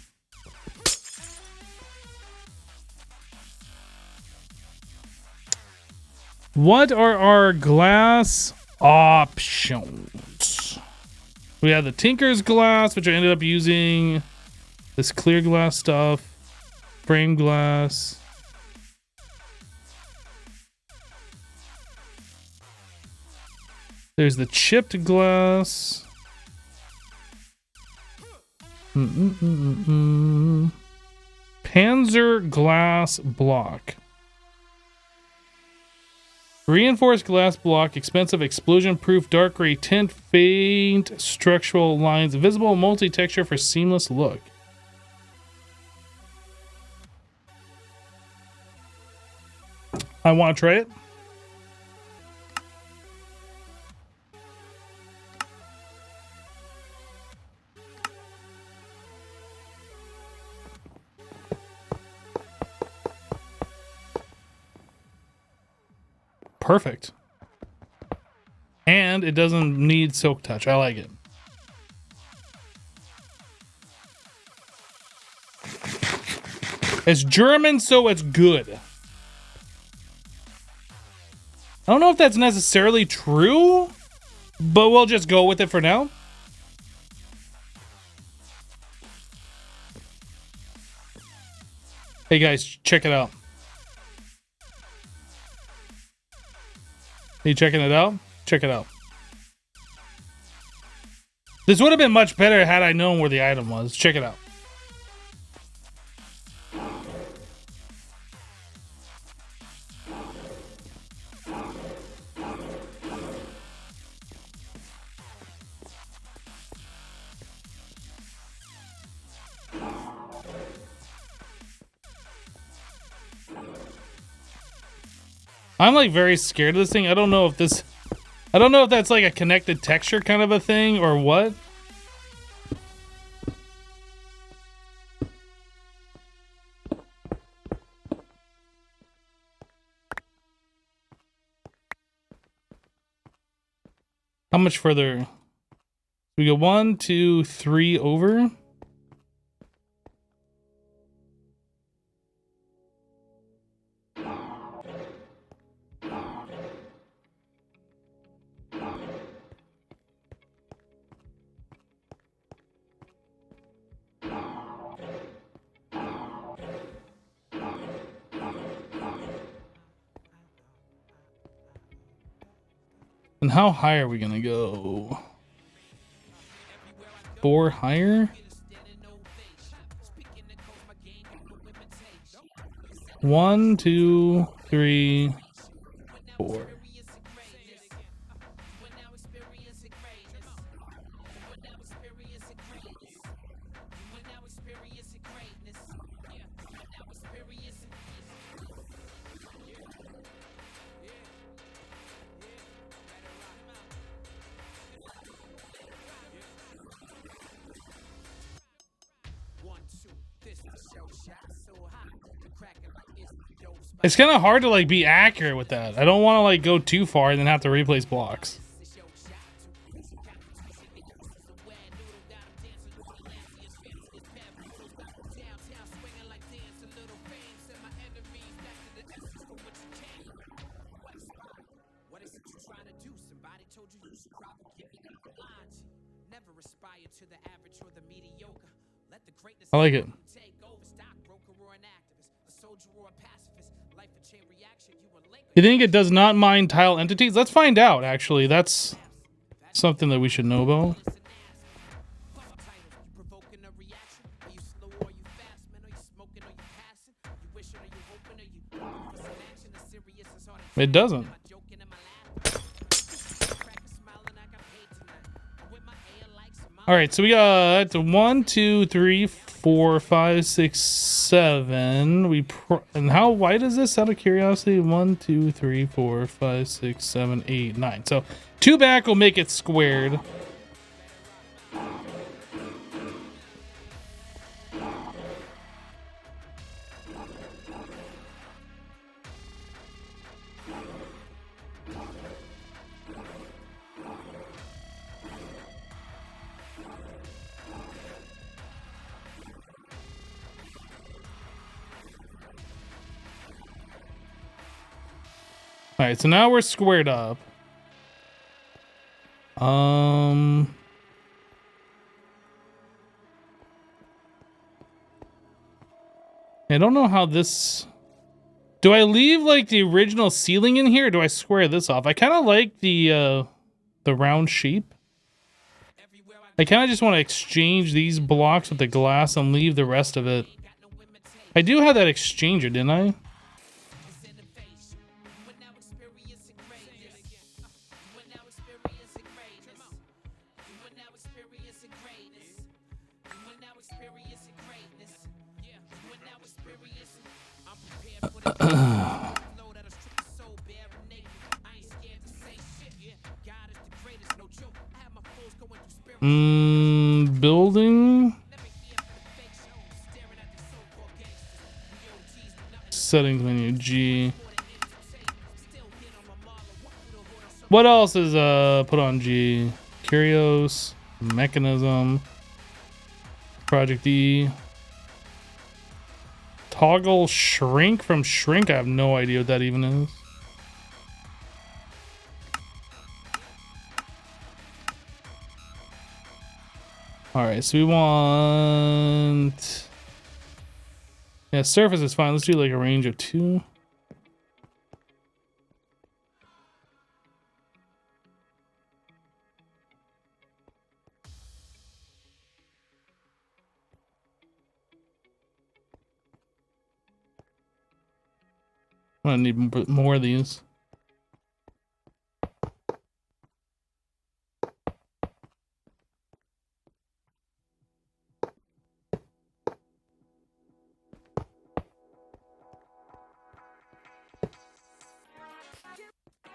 What are our glass options? We have the Tinker's glass, which I ended up using. This clear glass stuff. Frame glass. There's the chipped glass. Panzer glass block. Reinforced glass block, expensive, explosion-proof, dark gray tint, faint structural lines, visible multi-texture for seamless look. I want to try it. Perfect. And it doesn't need silk touch. I like it. It's German, so it's good. I don't know if that's necessarily true, but we'll just go with it for now. Hey guys, check it out. Are you checking it out? Check it out. This would have been much better had I known where the item was. Check it out. I'm like very scared of this thing. I don't know if that's like a connected texture kind of a thing or what. How much further? We go 1, 2, 3 over. And how high are we gonna go? 4 higher? 1, 2, 3, 4. It's kind of hard to like be accurate with that. I don't want to like go too far and then have to replace blocks. I like it. You think it does not mind tile entities? Let's find out, actually. That's something that we should know about. It doesn't. Alright, so we got 1, 2, 3, 4, 5, 6, 7. And how wide is this, out of curiosity? 1, 2, 3, 4, 5, 6, 7, 8, 9. So 2 back will make it squared. Alright, so now we're squared up. I don't know how this... Do I leave like the original ceiling in here, or do I square this off? I kind of like the round shape. I kind of just want to exchange these blocks with the glass and leave the rest of it. I do have that exchanger, didn't I? Building. Settings menu, G. What else is put on G? Curios, mechanism, project E. Toggle shrink from shrink. I have no idea what that even is. All right, so we want... Yeah, surface is fine. Let's do like a range of 2. I'm gonna need more of these.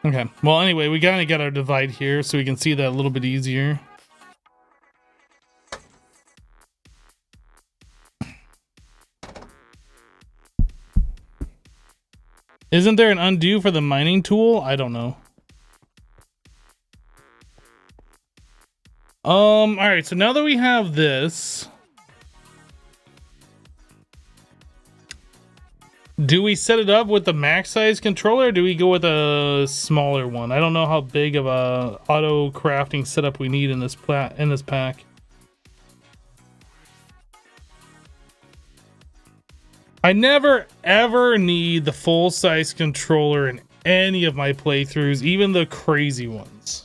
Okay, well anyway, we kind of got our divide here so we can see that a little bit easier. Isn't there an undo for the mining tool? I don't know. All right, so now that we have this, do we set it up with the max size controller or do we go with a smaller one? I don't know how big of a auto crafting setup we need in this pack. I never ever need the full size controller in any of my playthroughs, even the crazy ones.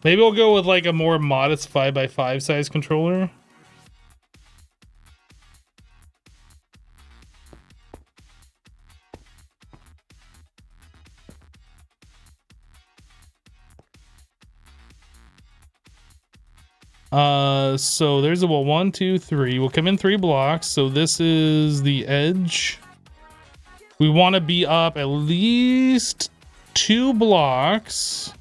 Maybe we'll go with like a more modest 5x5 size controller. So there's a 1, 2, 3. We'll come in 3 blocks. So this is the edge. We want to be up at least 2 blocks.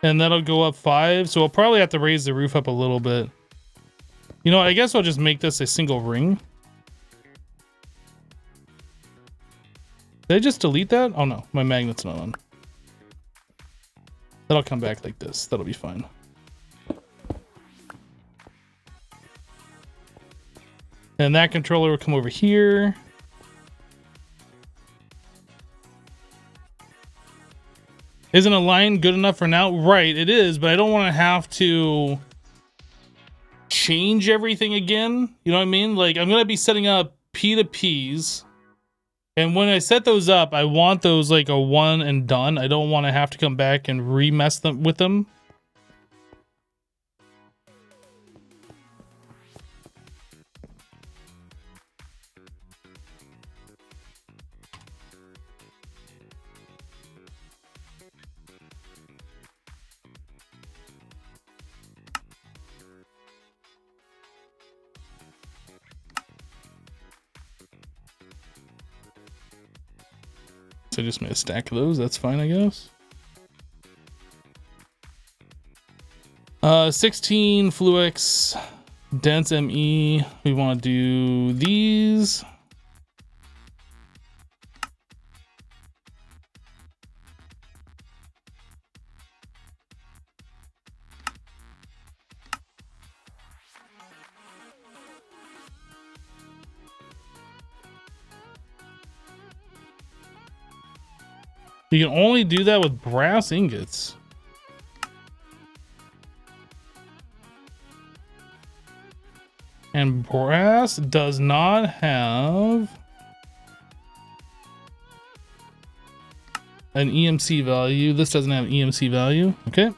And that'll go up 5. So we'll probably have to raise the roof up a little bit. You know what? I guess I'll just make this a single ring. Did I just delete that? Oh no, my magnet's not on. That'll come back like this. That'll be fine. And that controller will come over here. Isn't a line good enough for now? Right, it is, but I don't want to have to change everything again. You know what I mean? Like, I'm going to be setting up P to Ps. And when I set those up, I want those like a one and done. I don't want to have to come back and remess them with them. So I just made a stack of those. That's fine, I guess. 16 Fluix, dense ME. We want to do these. You can only do that with brass ingots. And brass does not have an EMC value. This doesn't have an EMC value. Okay.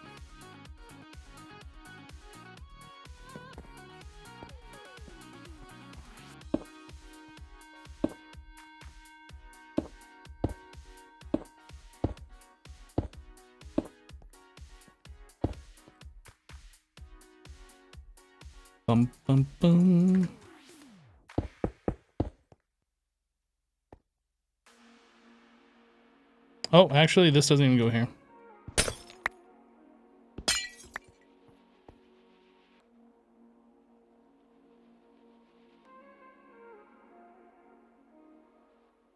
Bum, bum, bum. Oh, actually, this doesn't even go here.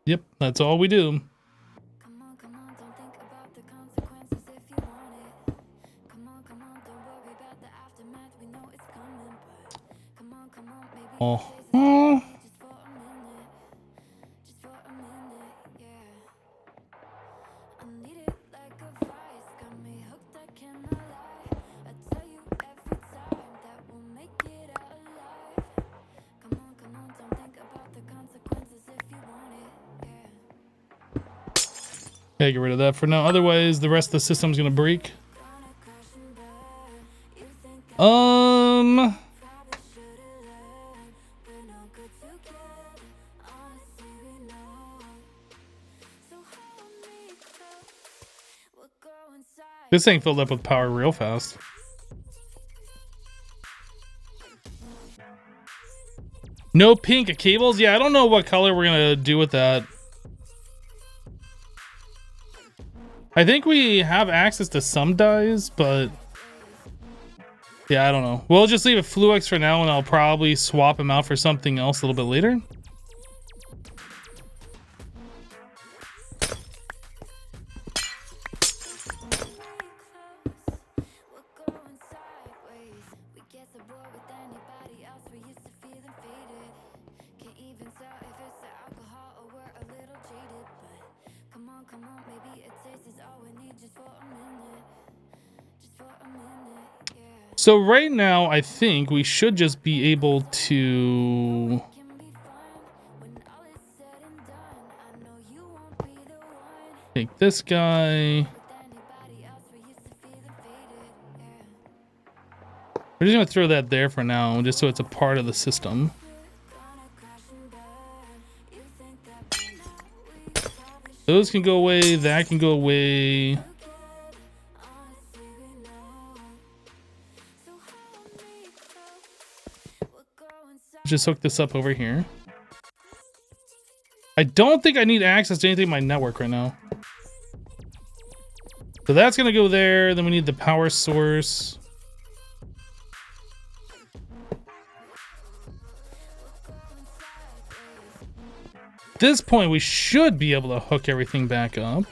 Yep, that's all we do. Oh. Oh. Yeah, get rid of that for now. Otherwise, the rest of the system's gonna break. This thing filled up with power real fast. No pink cables? Yeah, I don't know what color we're gonna do with that. I think we have access to some dyes, but yeah, I don't know. We'll just leave it Fluix for now, and I'll probably swap him out for something else a little bit later. So right now, I think we should just be able to take this guy. We're just gonna throw that there for now, just so it's a part of the system. Those can go away, that can go away. Just hook this up over here. I don't think I need access to anything in my network right now. So that's gonna go there. Then we need the power source. At this point, we should be able to hook everything back up.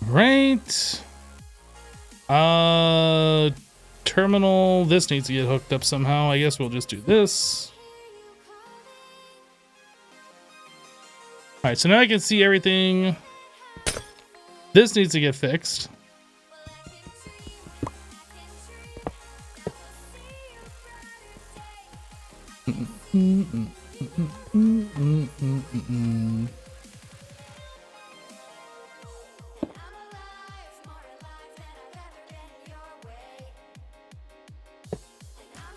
Right. Terminal. This needs to get hooked up somehow. I guess we'll just do this. All right, so now I can see everything. This needs to get fixed.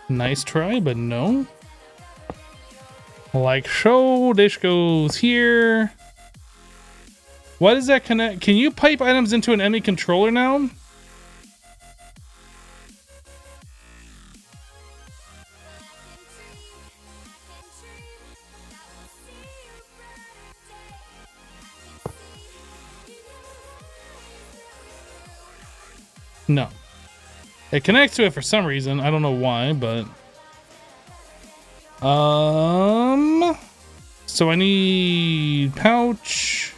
Nice try, but no. Like so, this goes here. Why does that connect? Can you pipe items into an enemy controller now? No. It connects to it for some reason. I don't know why, but so I need pouch,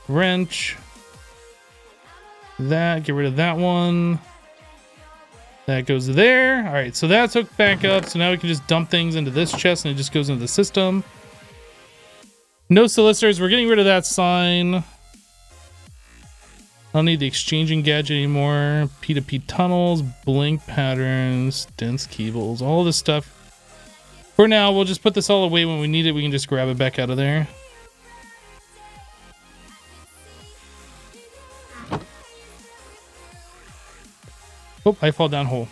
wrench, that, get rid of that one. That goes there. All right, so that's hooked back up. So now we can just dump things into this chest and it just goes into the system. No solicitors. We're getting rid of that sign. I don't need the exchanging gadget anymore. P2P tunnels, blink patterns, dense cables, all this stuff. For now, we'll just put this all away. When we need it, we can just grab it back out of there. Oh, I fall down hole.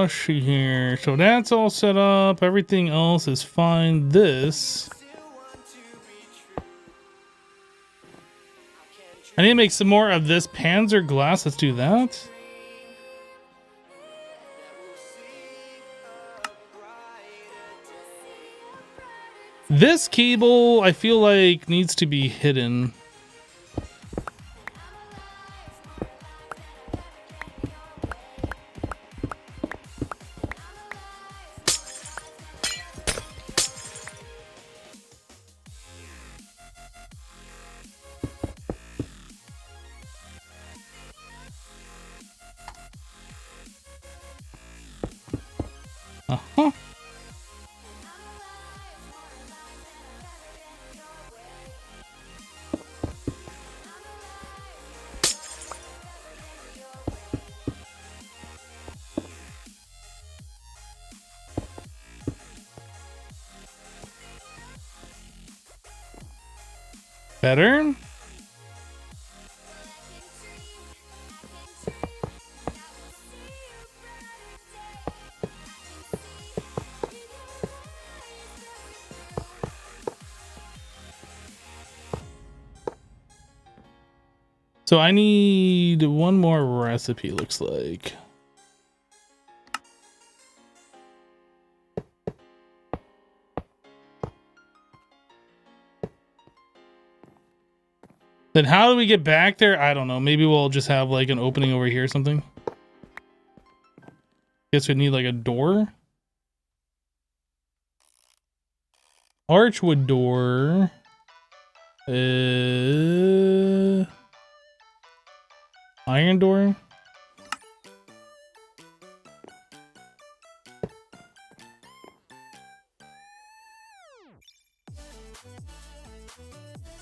Let's see here. So that's all set up. Everything else is fine. This. I need to make some more of this Panzer glass. Let's do that. This cable, I feel like, needs to be hidden. Uh-huh. Better? So I need one more recipe, looks like. Then how do we get back there? I don't know. Maybe we'll just have like an opening over here or something. Guess we need like a door. Archwood door. Iron door.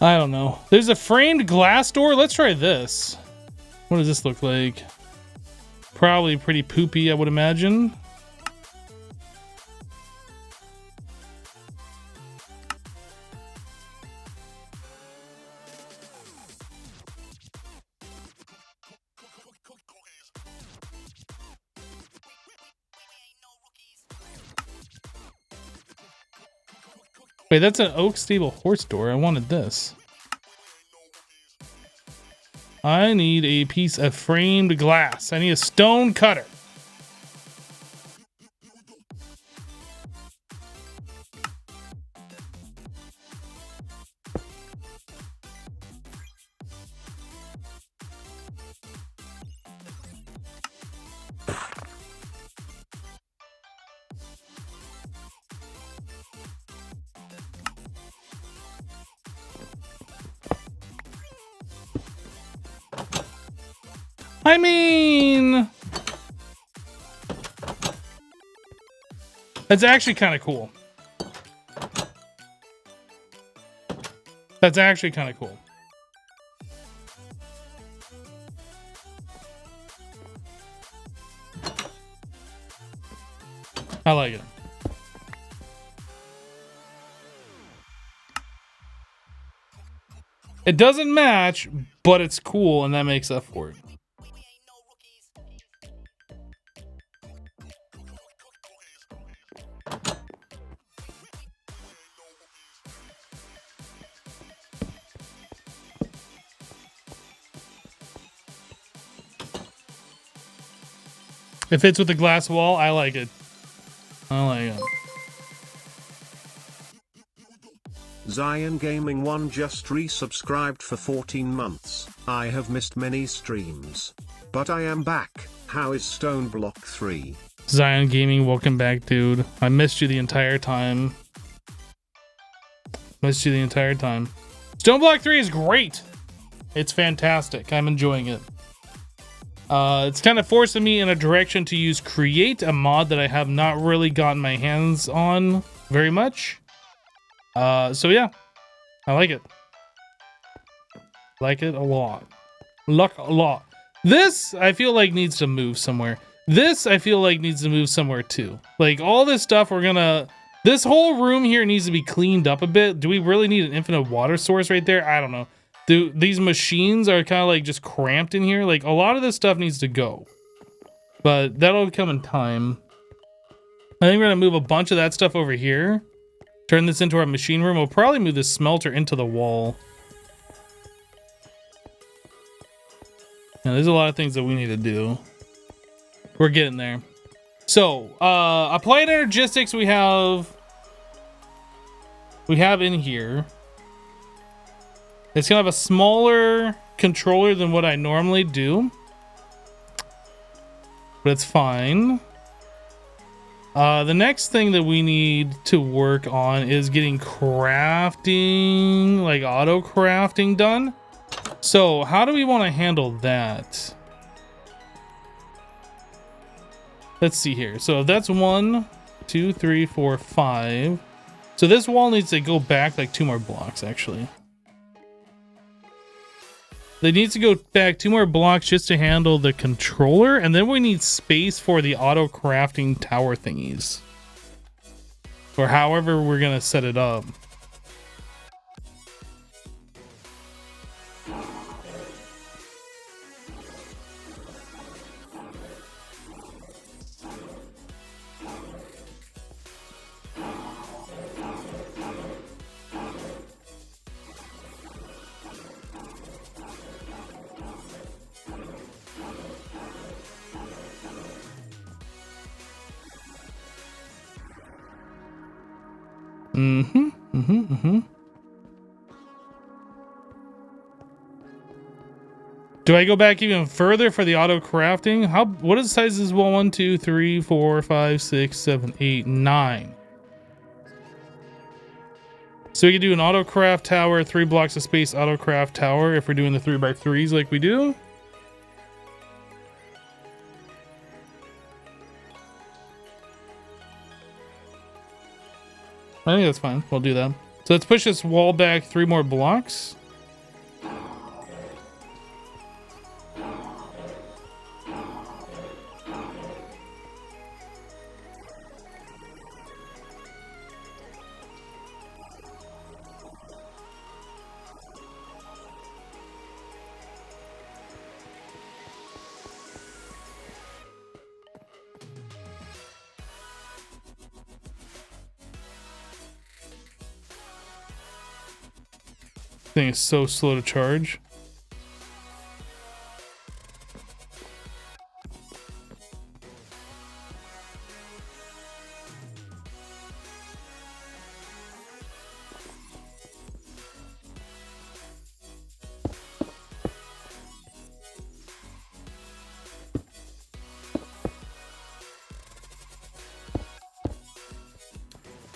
I don't know. There's a framed glass door. Let's try this. What does this look like? Probably pretty poopy, I would imagine. Wait, that's an oak stable horse door. I wanted this. I need a piece of framed glass. I need a stone cutter. I mean, that's actually kind of cool. That's actually kind of cool. I like it. It doesn't match, but it's cool, and that makes up for it. It fits with the glass wall. I like it. I like it. Zion Gaming 1 just resubscribed for 14 months. I have missed many streams, but I am back. How is Stoneblock 3? Zion Gaming, welcome back, dude. I missed you the entire time. Missed you the entire time. Stoneblock 3 is great. It's fantastic. I'm enjoying it. It's kind of forcing me in a direction to use Create, a mod that I have not really gotten my hands on very much. So yeah, I like it. Like it a lot. Like a lot. This, I feel like needs to move somewhere. This, I feel like needs to move somewhere too. Like all this stuff this whole room here needs to be cleaned up a bit. Do we really need an infinite water source right there? I don't know. These machines are kind of like just cramped in here. Like a lot of this stuff needs to go, but that'll come in time. I think we're gonna move a bunch of that stuff over here. Turn this into our machine room. We'll probably move this smelter into the wall. Now, there's a lot of things that we need to do. We're getting there. So, applied energistics, we we have in here. It's gonna have a smaller controller than what I normally do, but it's fine. The next thing that we need to work on is getting crafting, like auto crafting done. So how do we want to handle that? Let's see here. So that's 1, 2, 3, 4, 5. So this wall needs to go back like 2 more blocks, actually. It needs to go back 2 more blocks just to handle the controller, and then we need space for the auto crafting tower thingies. Or however we're gonna set it up. Do I go back even further for the auto crafting? What is the sizes? 1, 2, 3, 4, 5, 6, 7, 8, 9. So we could do an auto craft tower, 3 blocks of space auto craft tower if we're doing the 3x3s like we do. I think that's fine. We'll do that. So let's push this wall back 3 more blocks. Thing is so slow to charge.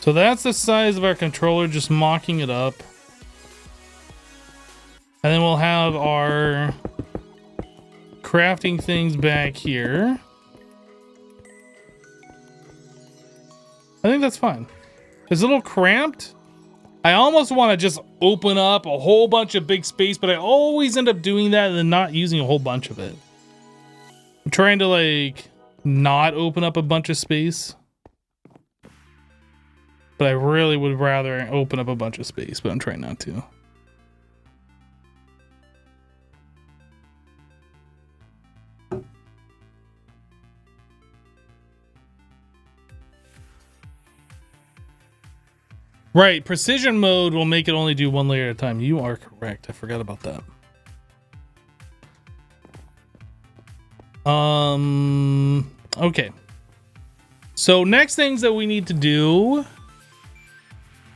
So that's the size of our controller, just mocking it up. And then we'll have our crafting things back here. I think that's fine. It's a little cramped. I almost want to just open up a whole bunch of big space, but I always end up doing that and then not using a whole bunch of it. I'm trying to like not open up a bunch of space. But I really would rather open up a bunch of space, but I'm trying not to. Right, precision mode will make it only do 1 layer at a time. You are correct. I forgot about that. Okay. So next things that we need to do,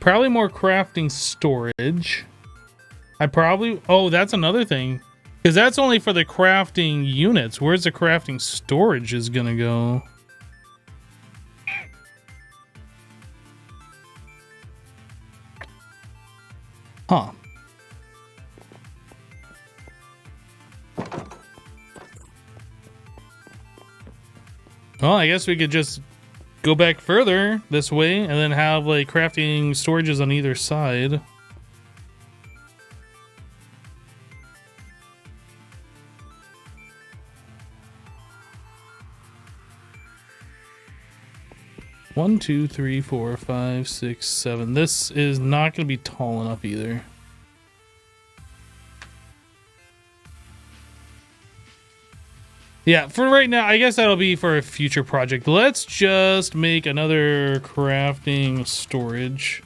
probably more crafting storage. Oh, that's another thing. Because that's only for the crafting units. Where's the crafting storage is gonna go? Huh. Well, I guess we could just go back further this way and then have like crafting storages on either side. One, 2, 3, 4, 5, 6, 7. This is not going to be tall enough either. Yeah, for right now, I guess that'll be for a future project. Let's just make another crafting storage.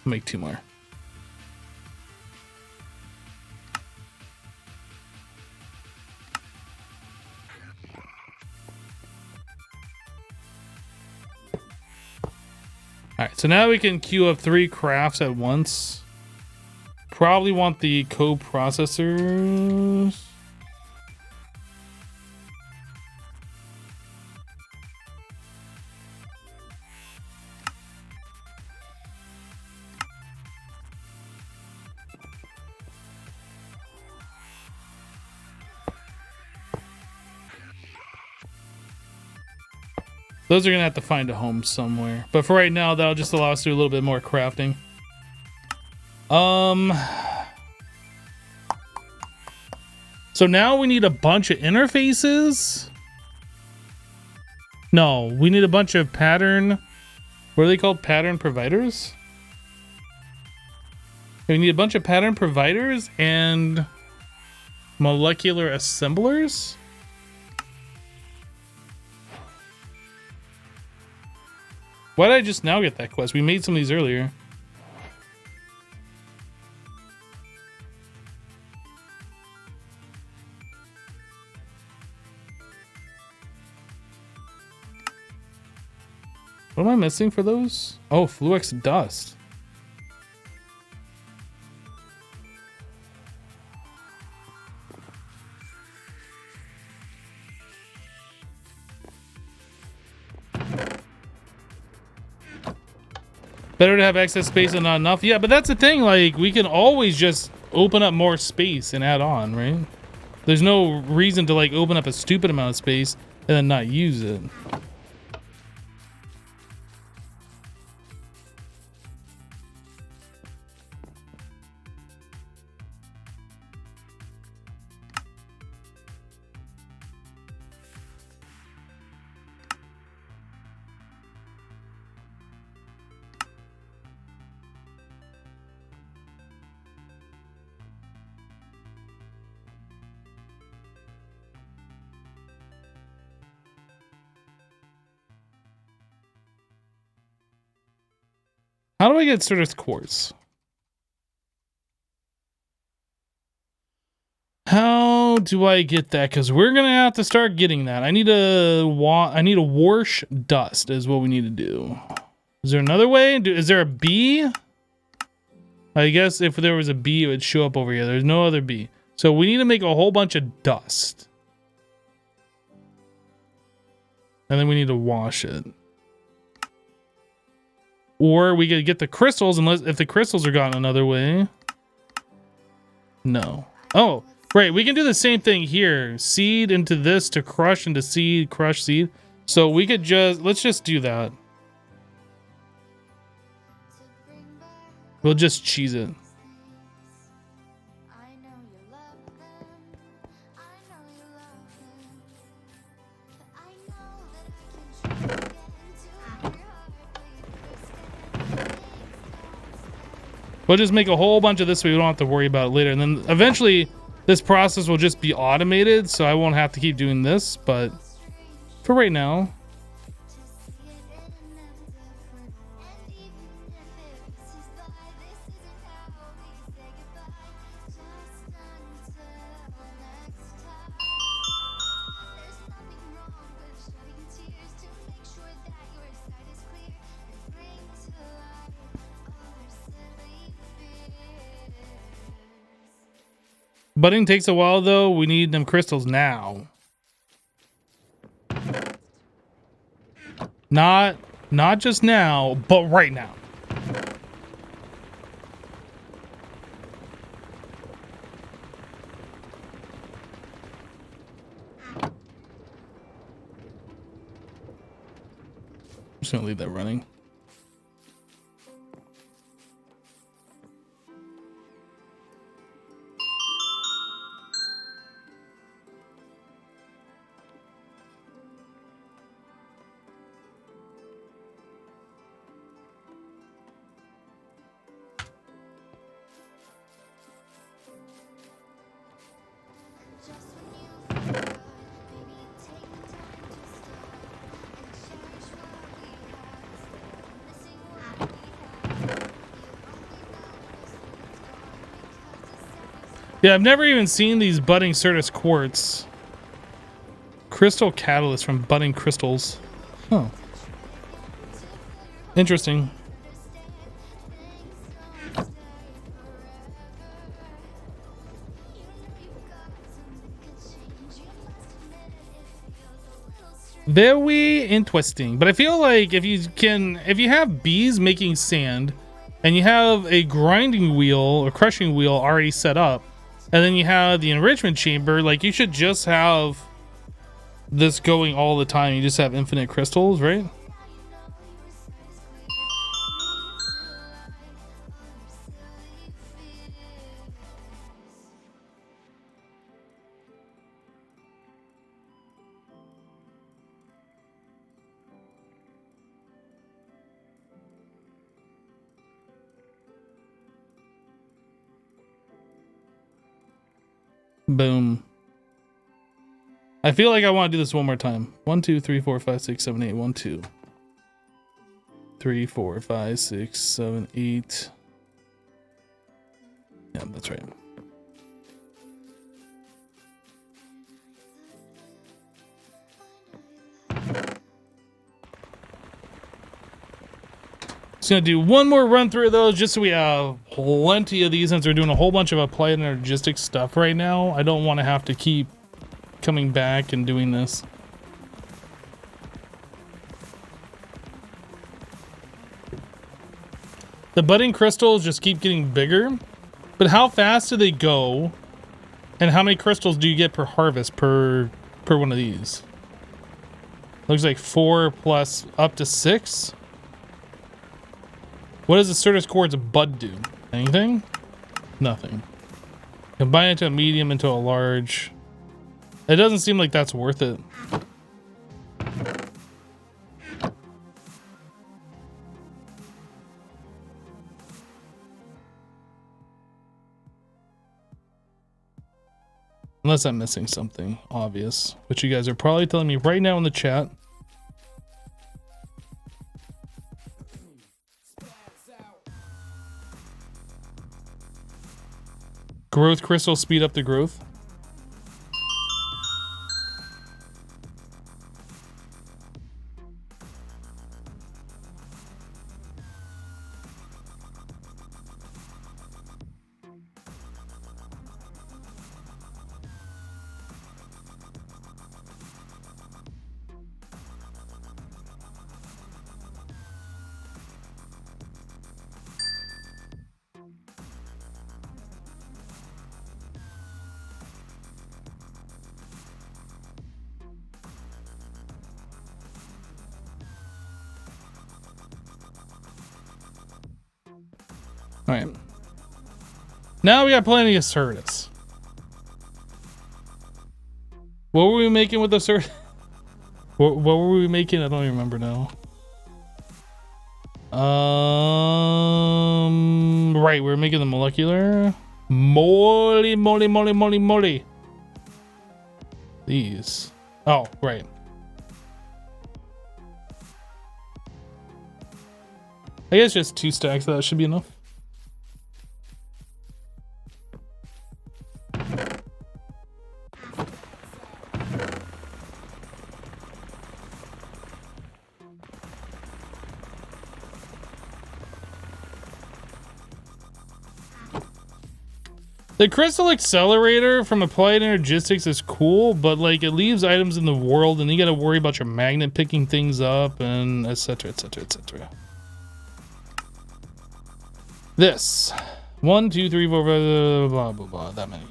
Make 2 more. So now we can queue up 3 crafts at once. Probably want the coprocessors. Those are gonna have to find a home somewhere. But for right now, that'll just allow us to do a little bit more crafting. So now we need a bunch of interfaces. No, we need a bunch of pattern. What are they called? Pattern providers? We need a bunch of pattern providers and molecular assemblers. Why did I just now get that quest? We made some of these earlier. What am I missing for those? Oh, Fluix dust. Better to have excess space and not enough. Yeah, but that's the thing. Like, we can always just open up more space and add on, right? There's no reason to, like, open up a stupid amount of space and then not use it. How do I get Certus Quartz? How do I get that? Because we're gonna have to start getting that. I need a Warsh dust is what we need to do. Is there another way? Is there a B? I guess if there was a B, it would show up over here. There's no other B. So we need to make a whole bunch of dust. And then we need to wash it. Or we could get the crystals, unless if the crystals are gone another way. No. Oh, right. We can do the same thing here. Seed into this to crush into seed, crush seed. So we could let's just do that. We'll just cheese it. We'll just make a whole bunch of this so we don't have to worry about it later. And then eventually this process will just be automated, so I won't have to keep doing this. But for right now. Budding takes a while though. We need them crystals now. Not just now, but right now. I'm just gonna leave that running. Yeah, I've never even seen these budding Certus quartz. Crystal catalyst from budding crystals. Oh. Interesting. Very interesting. But I feel like if you have bees making sand and you have a grinding wheel or crushing wheel already set up, and then you have the enrichment chamber, like you should just have this going all the time. You just have infinite crystals, right? Boom. I feel like I want to do this one more time. 1, 2, 3, 4, 5, 6, 7, 8. 1, 2, 3, 4, 5, 6, 7, 8. Yeah, that's right. Just gonna do one more run through of those just so we have plenty of these, since we're doing a whole bunch of applied energistic stuff right now. I don't want to have to keep coming back and doing this. The budding crystals just keep getting bigger, but how fast do they go? And how many crystals do you get per harvest per one of these? Looks like 4 plus up to 6. What does the Certus Quartz bud do? Anything? Nothing. Combine it to a medium into a large. It doesn't seem like that's worth it. Unless I'm missing something obvious, which you guys are probably telling me right now in the chat. Growth crystals speed up the growth. All right. Now we got plenty of Certus. What were we making with the Certus? What were we making? I don't even remember now. Right, we're making the molecular. Moly. These. Oh, right. I guess just 2 stacks of that should be enough. The crystal accelerator from applied energistics is cool, but like it leaves items in the world and you gotta worry about your magnet picking things up and etc, etc, etc. This 1, 2, 3, 4, blah blah blah, that many.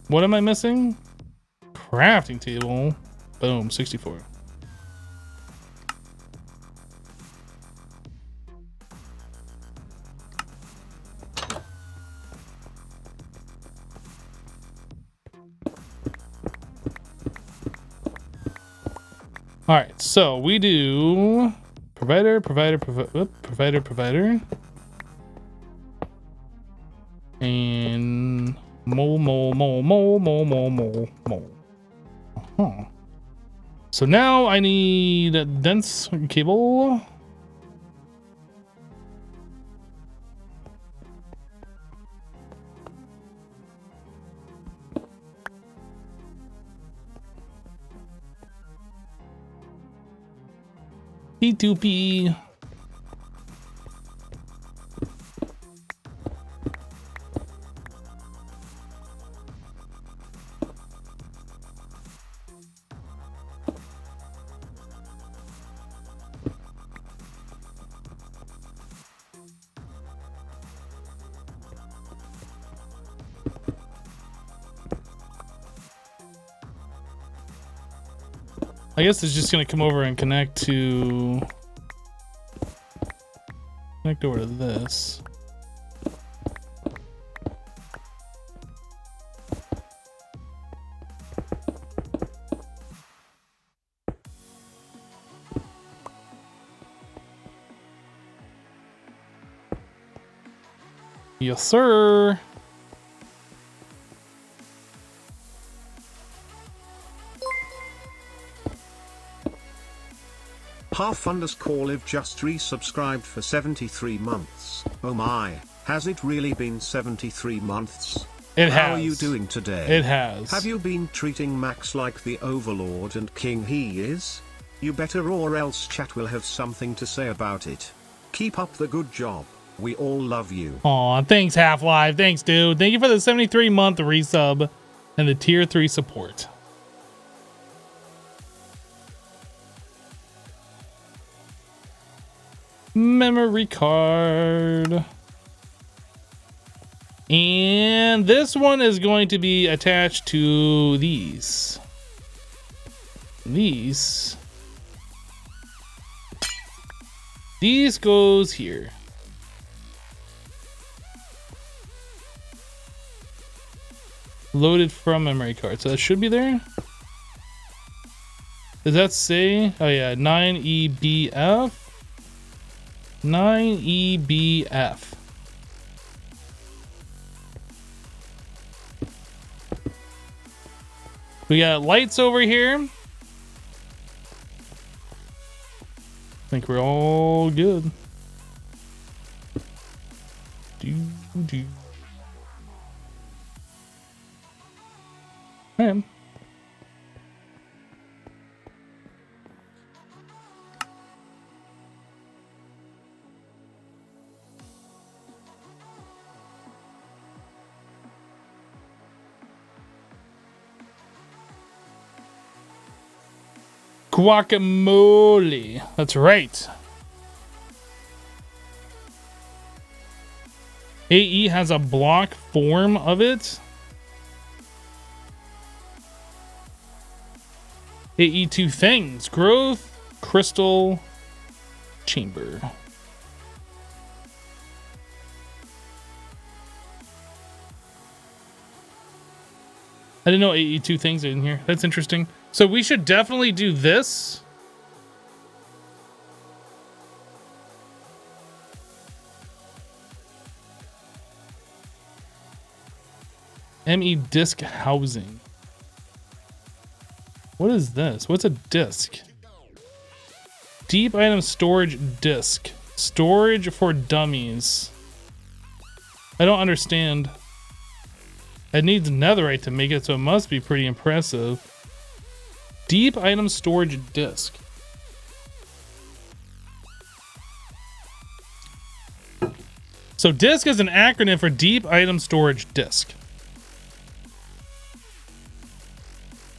What am I missing? Crafting table. Boom, 64. All right, so we do provider, and mole. Uh-huh. So now I need a dense cable. P2P. I guess it's just gonna come over and connect over to this. Yes, sir. Half_live just resubscribed for 73 months. Oh my, has it really been 73 months? It has. How are you doing today? It has. Have you been treating Max like the overlord and king he is? You better, or else chat will have something to say about it. Keep up the good job. We all love you. Aw, thanks Half-Life. Thanks, dude. Thank you for the 73-month resub and the tier 3 support. Memory card. And this one is going to be attached to these. These goes here. Loaded from memory card. So that should be there. Does that say? Oh yeah, 9EBF. 9EBF. We got lights over here. I think we're all good. I am. Guacamole. That's right. AE has a block form of it. AE two things. Growth, crystal, chamber. I didn't know AE two things are in here. That's interesting. So we should definitely do this. ME disk housing. What is this? What's a disk? Deep item storage disk. Storage for dummies. I don't understand. It needs netherite to make it, so it must be pretty impressive. Deep item storage disk. So disk is an acronym for deep item storage disk.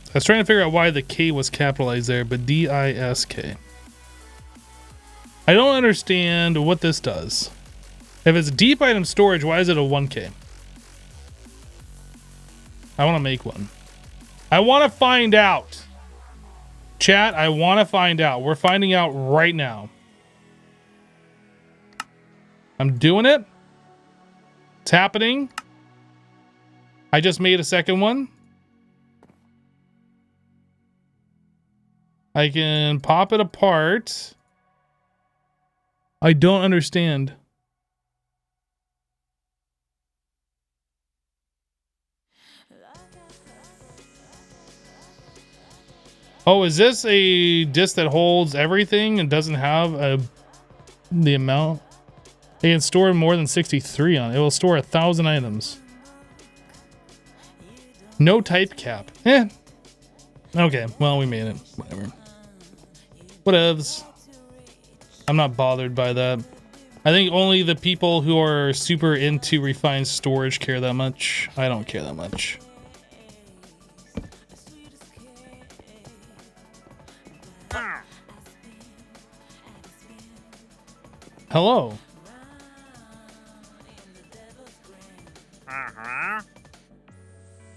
I was trying to figure out why the K was capitalized there, but D-I-S-K. I don't understand what this does. If it's deep item storage, why is it a 1K? I want to make one. I want to find out. Chat, I want to find out. We're finding out right now. I'm doing it. It's happening. I just made a second one. I can pop it apart. I don't understand. Oh, is this a disc that holds everything and doesn't have the amount? It can store more than 63 on it. It will store 1,000 items. No type cap. Eh. Okay, well, we made it. Whatever. Whatevs. I'm not bothered by that. I think only the people who are super into refined storage care that much. I don't care that much. Hello.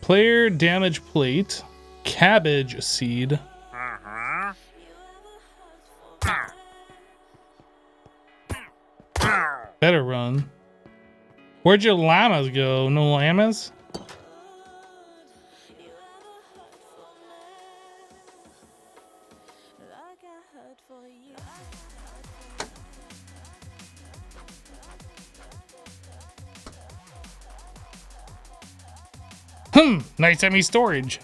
Player damage plate. Cabbage seed. better run. Where'd your llamas go? No llamas? Nice semi storage.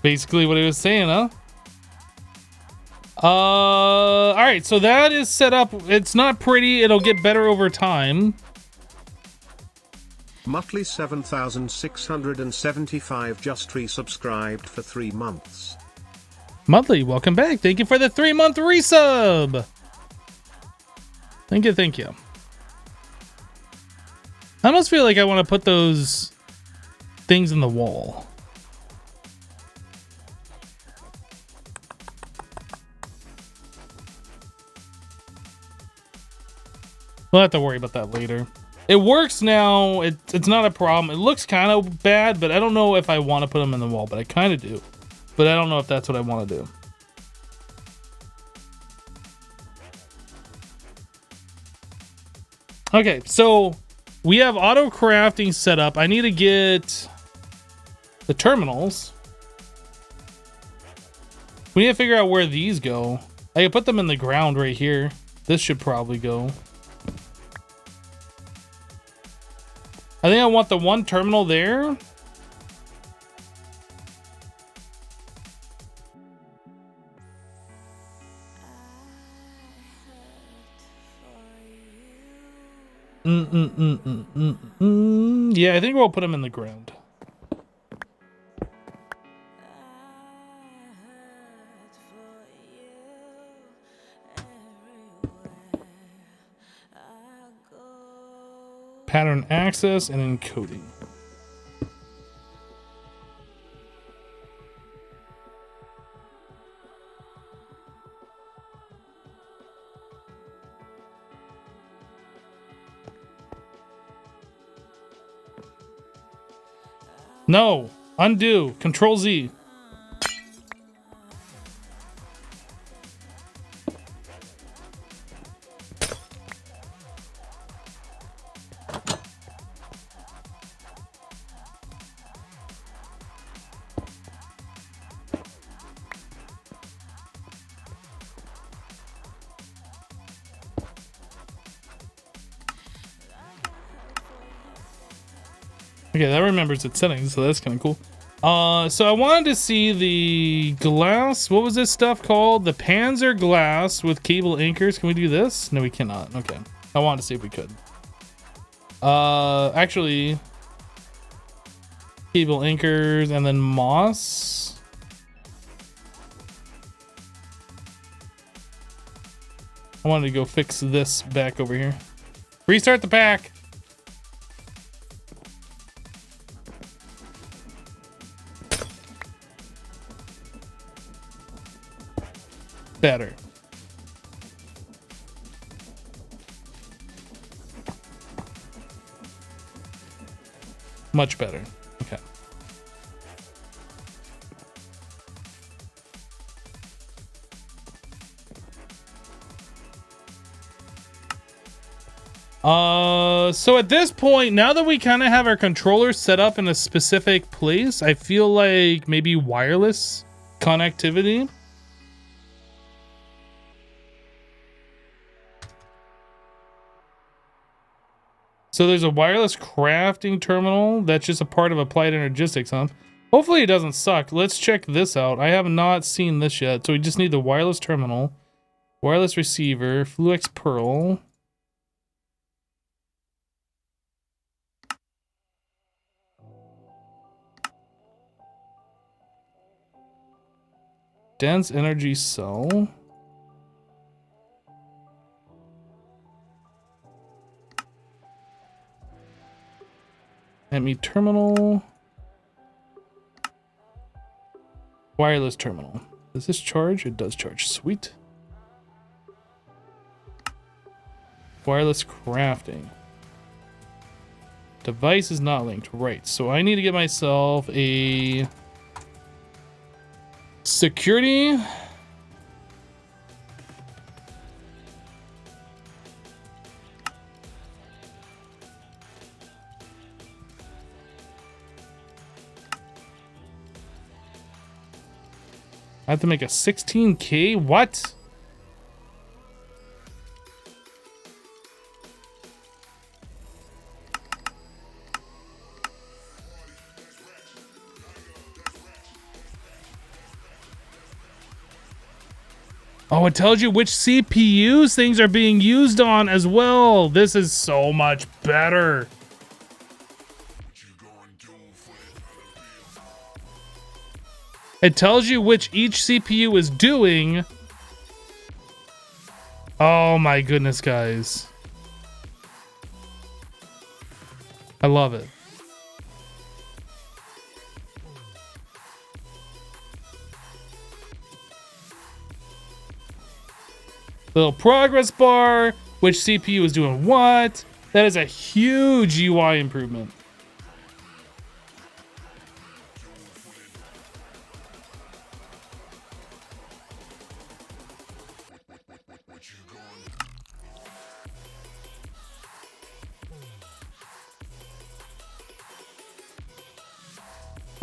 Basically what he was saying, huh? All right, so that is set up. It's not pretty. It'll get better over time. Mutley 7675 just resubscribed for 3 months. Mutley, welcome back. Thank you for the 3-month resub. Thank you, thank you. I almost feel like I want to put those things in the wall. We'll have to worry about that later. It works now. It's not a problem. It looks kind of bad, but I don't know if I want to put them in the wall, but I kind of do. But I don't know if that's what I want to do. Okay, so we have auto crafting set up. I need to get the terminals. We need to figure out where these go. I can put them in the ground right here. This should probably go. I think I want the one terminal there. Yeah, I think we'll put them in the ground. Pattern access and encoding. No, undo, Control Z. Okay, that remembers its settings, so that's kind of cool. So I wanted to see the glass. What was this stuff called? The Panzer glass with cable anchors. Can we do this? No, we cannot. Okay. I wanted to see if we could. Actually, cable anchors and then moss. I wanted to go fix this back over here. Restart the pack. Better. Much better. Okay. So at this point, now that we kind of have our controller set up in a specific place, I feel like maybe wireless connectivity. So there's a wireless crafting terminal that's just a part of applied energistics, huh? Hopefully it doesn't suck. Let's check this out. I have not seen this yet. So we just need the wireless terminal, wireless receiver, Fluix Pearl. Dense energy cell. ME terminal. Wireless terminal. Does this charge? It does charge. Sweet. Wireless crafting. Device is not linked. Right. So I need to get myself a security. I have to make a 16K? What? Oh, it tells you which CPUs things are being used on as well. This is so much better. It tells you which each CPU is doing. Oh my goodness, guys. I love it. Little progress bar, which CPU is doing what. That is a huge UI improvement.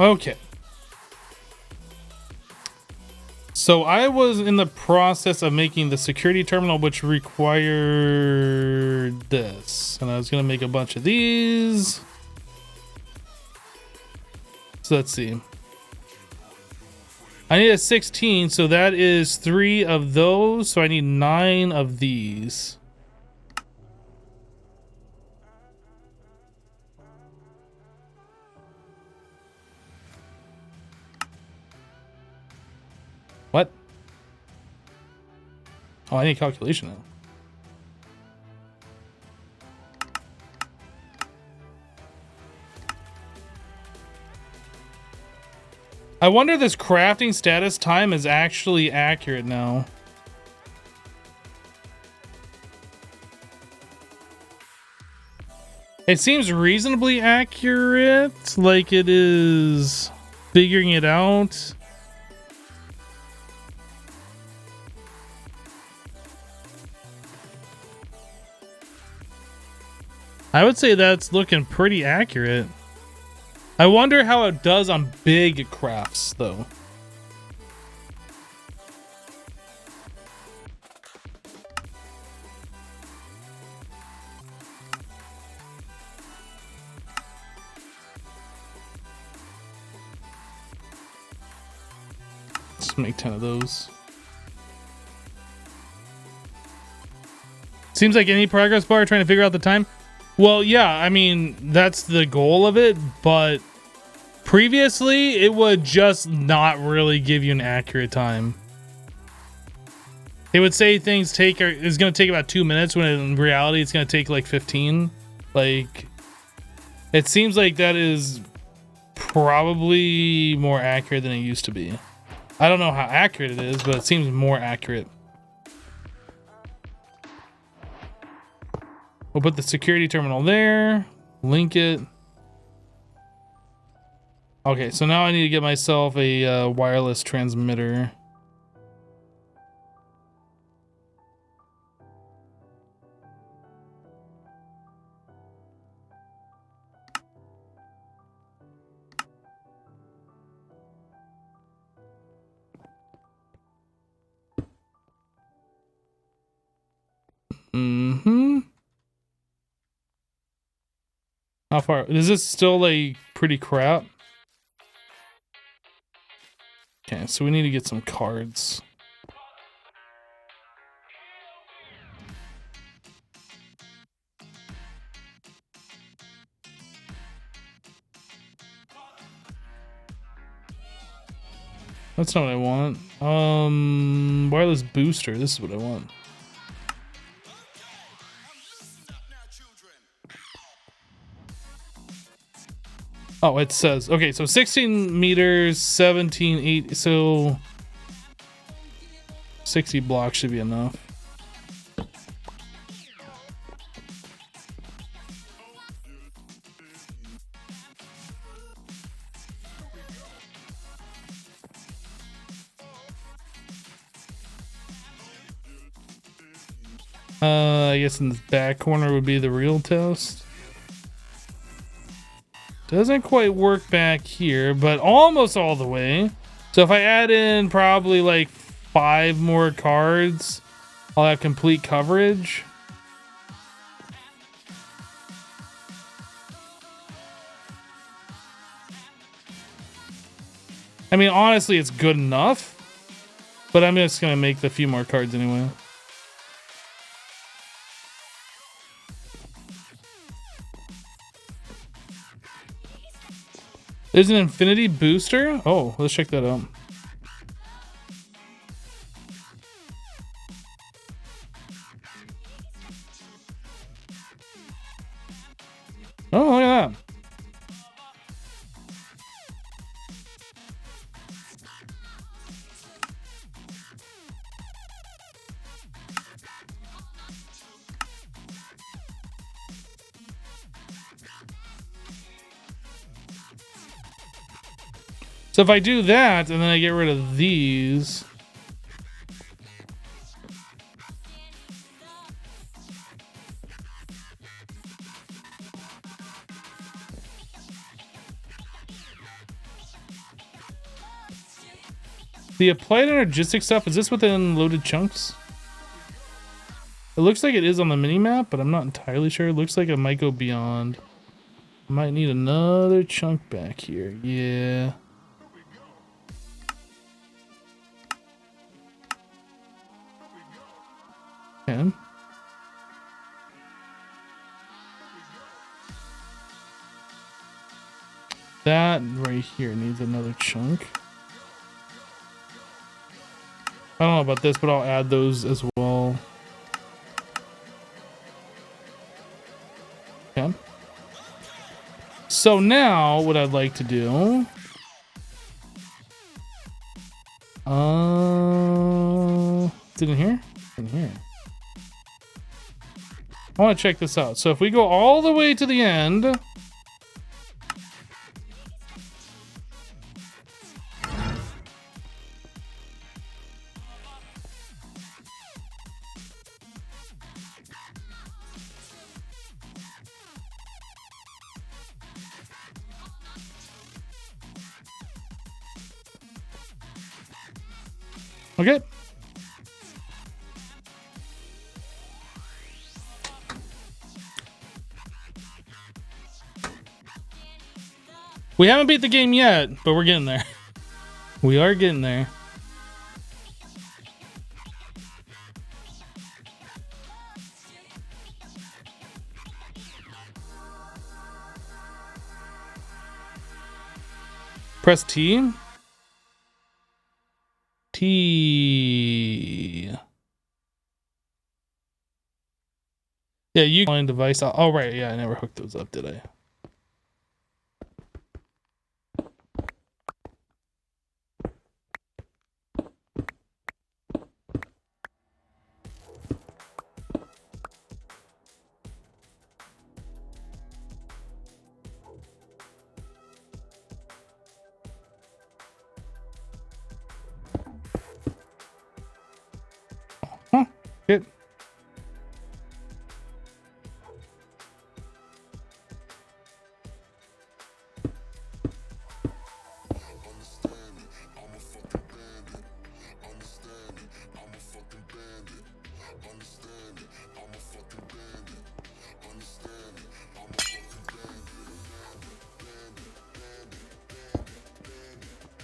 Okay. So I was in the process of making the security terminal, which required this. And I was going to make a bunch of these. So let's see. I need a 16, so that is 3 of those. So I need 9 of these. What? Oh, I need calculation now. I wonder this crafting status time is actually accurate now. It seems reasonably accurate, like it is figuring it out. I would say that's looking pretty accurate. I wonder how it does on big crafts, though. Let's make 10 of those. Seems like any progress bar trying to figure out the time. Well, yeah, I mean, that's the goal of it, but previously it would just not really give you an accurate time. It would say things is going to take about 2 minutes when in reality it's going to take like 15. Like, it seems like that is probably more accurate than it used to be. I don't know how accurate it is, but it seems more accurate. We'll put the security terminal there, link it. Okay, so now I need to get myself a wireless transmitter. Mm-hmm. How far? Is this still like pretty crap? Okay, so we need to get some cards. That's not what I want. Wireless booster. This is what I want. Oh, it says, okay, so 16 meters, 17, 8, so 60 blocks should be enough. I guess in the back corner would be the real test. Doesn't quite work back here, but almost all the way. So if I add in probably like 5 more cards, I'll have complete coverage. I mean, honestly, it's good enough, but I'm just gonna make the few more cards anyway. There's an infinity booster. Oh, let's check that out. Oh, look at that. So if I do that and then I get rid of these, the applied energistic stuff, is this within loaded chunks? It looks like it is on the mini map, but I'm not entirely sure. It looks like it might go beyond. I might need another chunk back here. Yeah. Okay. That right here needs another chunk. I don't know about this, but I'll add those as well. Okay. So now what I'd like to do, didn't here? In here. I want to check this out. So if we go all the way to the end, okay. We haven't beat the game yet, but we're getting there. We are getting there. Press T. T. Yeah, you can device. Oh, right. Yeah, I never hooked those up, did I? Huh. Good.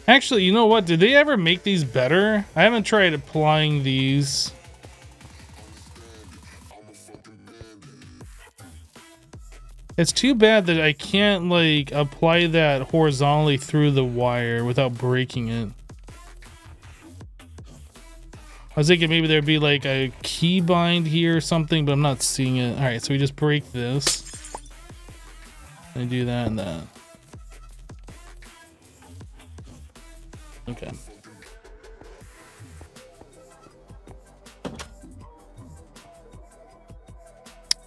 Actually, you know what? Did they ever make these better? I haven't tried applying these. It's too bad that I can't like apply that horizontally through the wire without breaking it. I was thinking maybe there'd be like a key bind here or something, but I'm not seeing it. All right, so we just break this and do that and that. Okay.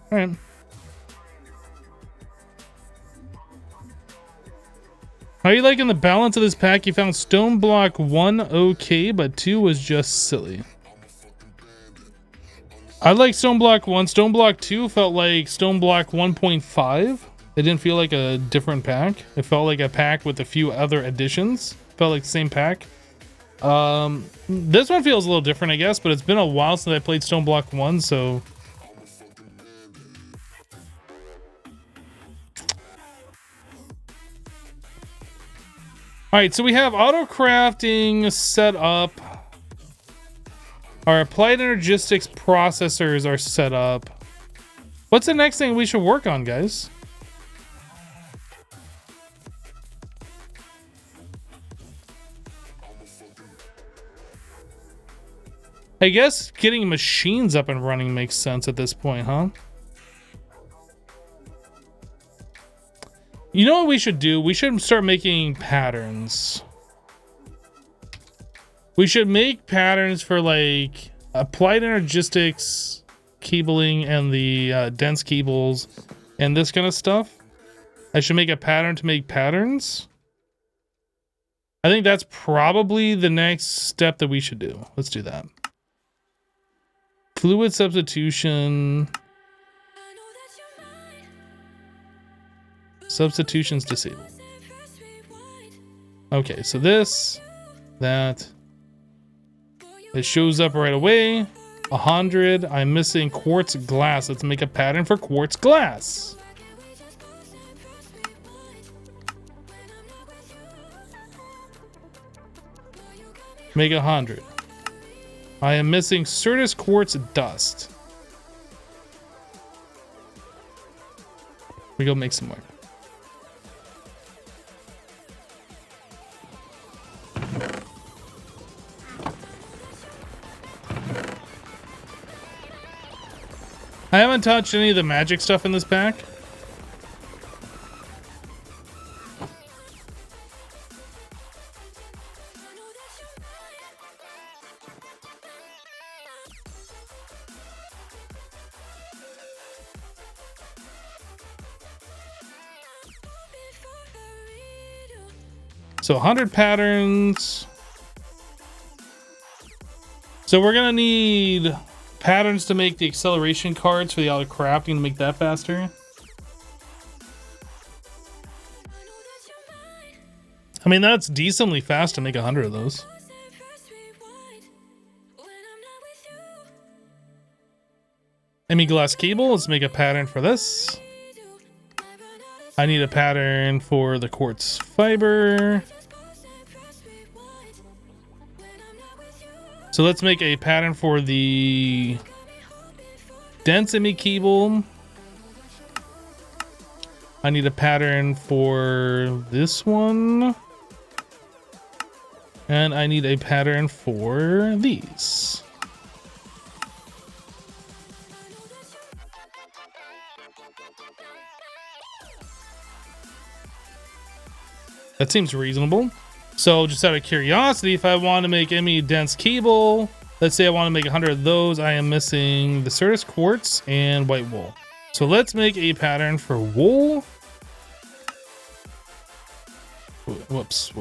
All right. How are you liking the balance of this pack? You found Stoneblock 1 okay, but 2 was just silly. I like Stoneblock 1. Stoneblock 2 felt like Stoneblock 1.5. It didn't feel like a different pack. It felt like a pack with a few other additions. Felt like the same pack. This one feels a little different, I guess, but it's been a while since I played Stoneblock 1, so... Alright, so we have auto crafting set up. Our applied energistics processors are set up. What's the next thing we should work on, guys? I guess getting machines up and running makes sense at this point, huh? You know what we should do? We should start making patterns. We should make patterns for like applied energistics, cabling, and the dense cables and this kind of stuff. I should make a pattern to make patterns. I think that's probably the next step that we should do. Let's do that. Fluid substitution. Substitution's disabled. Okay, so this, that. It shows up right away. 100. I'm missing quartz glass. Let's make a pattern for quartz glass. Make 100. I am missing Certus quartz dust. We go make some more. I haven't touched any of the magic stuff in this pack. So 100 patterns. So we're gonna need patterns to make the acceleration cards for the auto crafting to make that faster. I mean, that's decently fast to make 100 of those. Glass cable, let's make a pattern for this. I need a pattern for the quartz fiber. So let's make a pattern for the dense cable. I need a pattern for this one. And I need a pattern for these. That seems reasonable. So just out of curiosity, if I want to make any dense cable, let's say I want to make 100 of those, I am missing the Certus quartz and white wool. So let's make a pattern for wool. Whoops.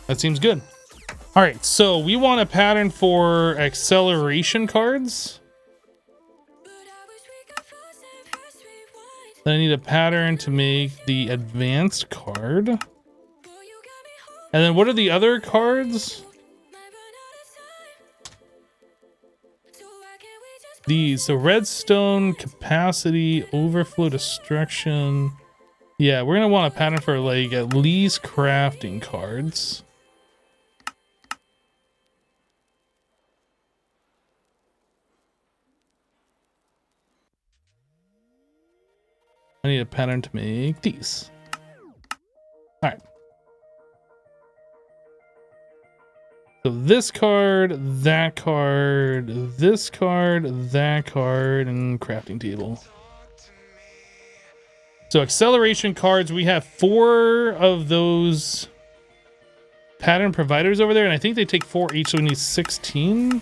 That seems good. All right, so we want a pattern for acceleration cards. Then I need a pattern to make the advanced card. And then what are the other cards? These, so redstone, capacity, overflow, destruction. Yeah, we're gonna want a pattern for like at least crafting cards. I need a pattern to make these. All right. So this card, that card, this card, that card, and crafting table. So acceleration cards, we have 4 of those pattern providers over there, and I think they take 4 each, so we need 16. Or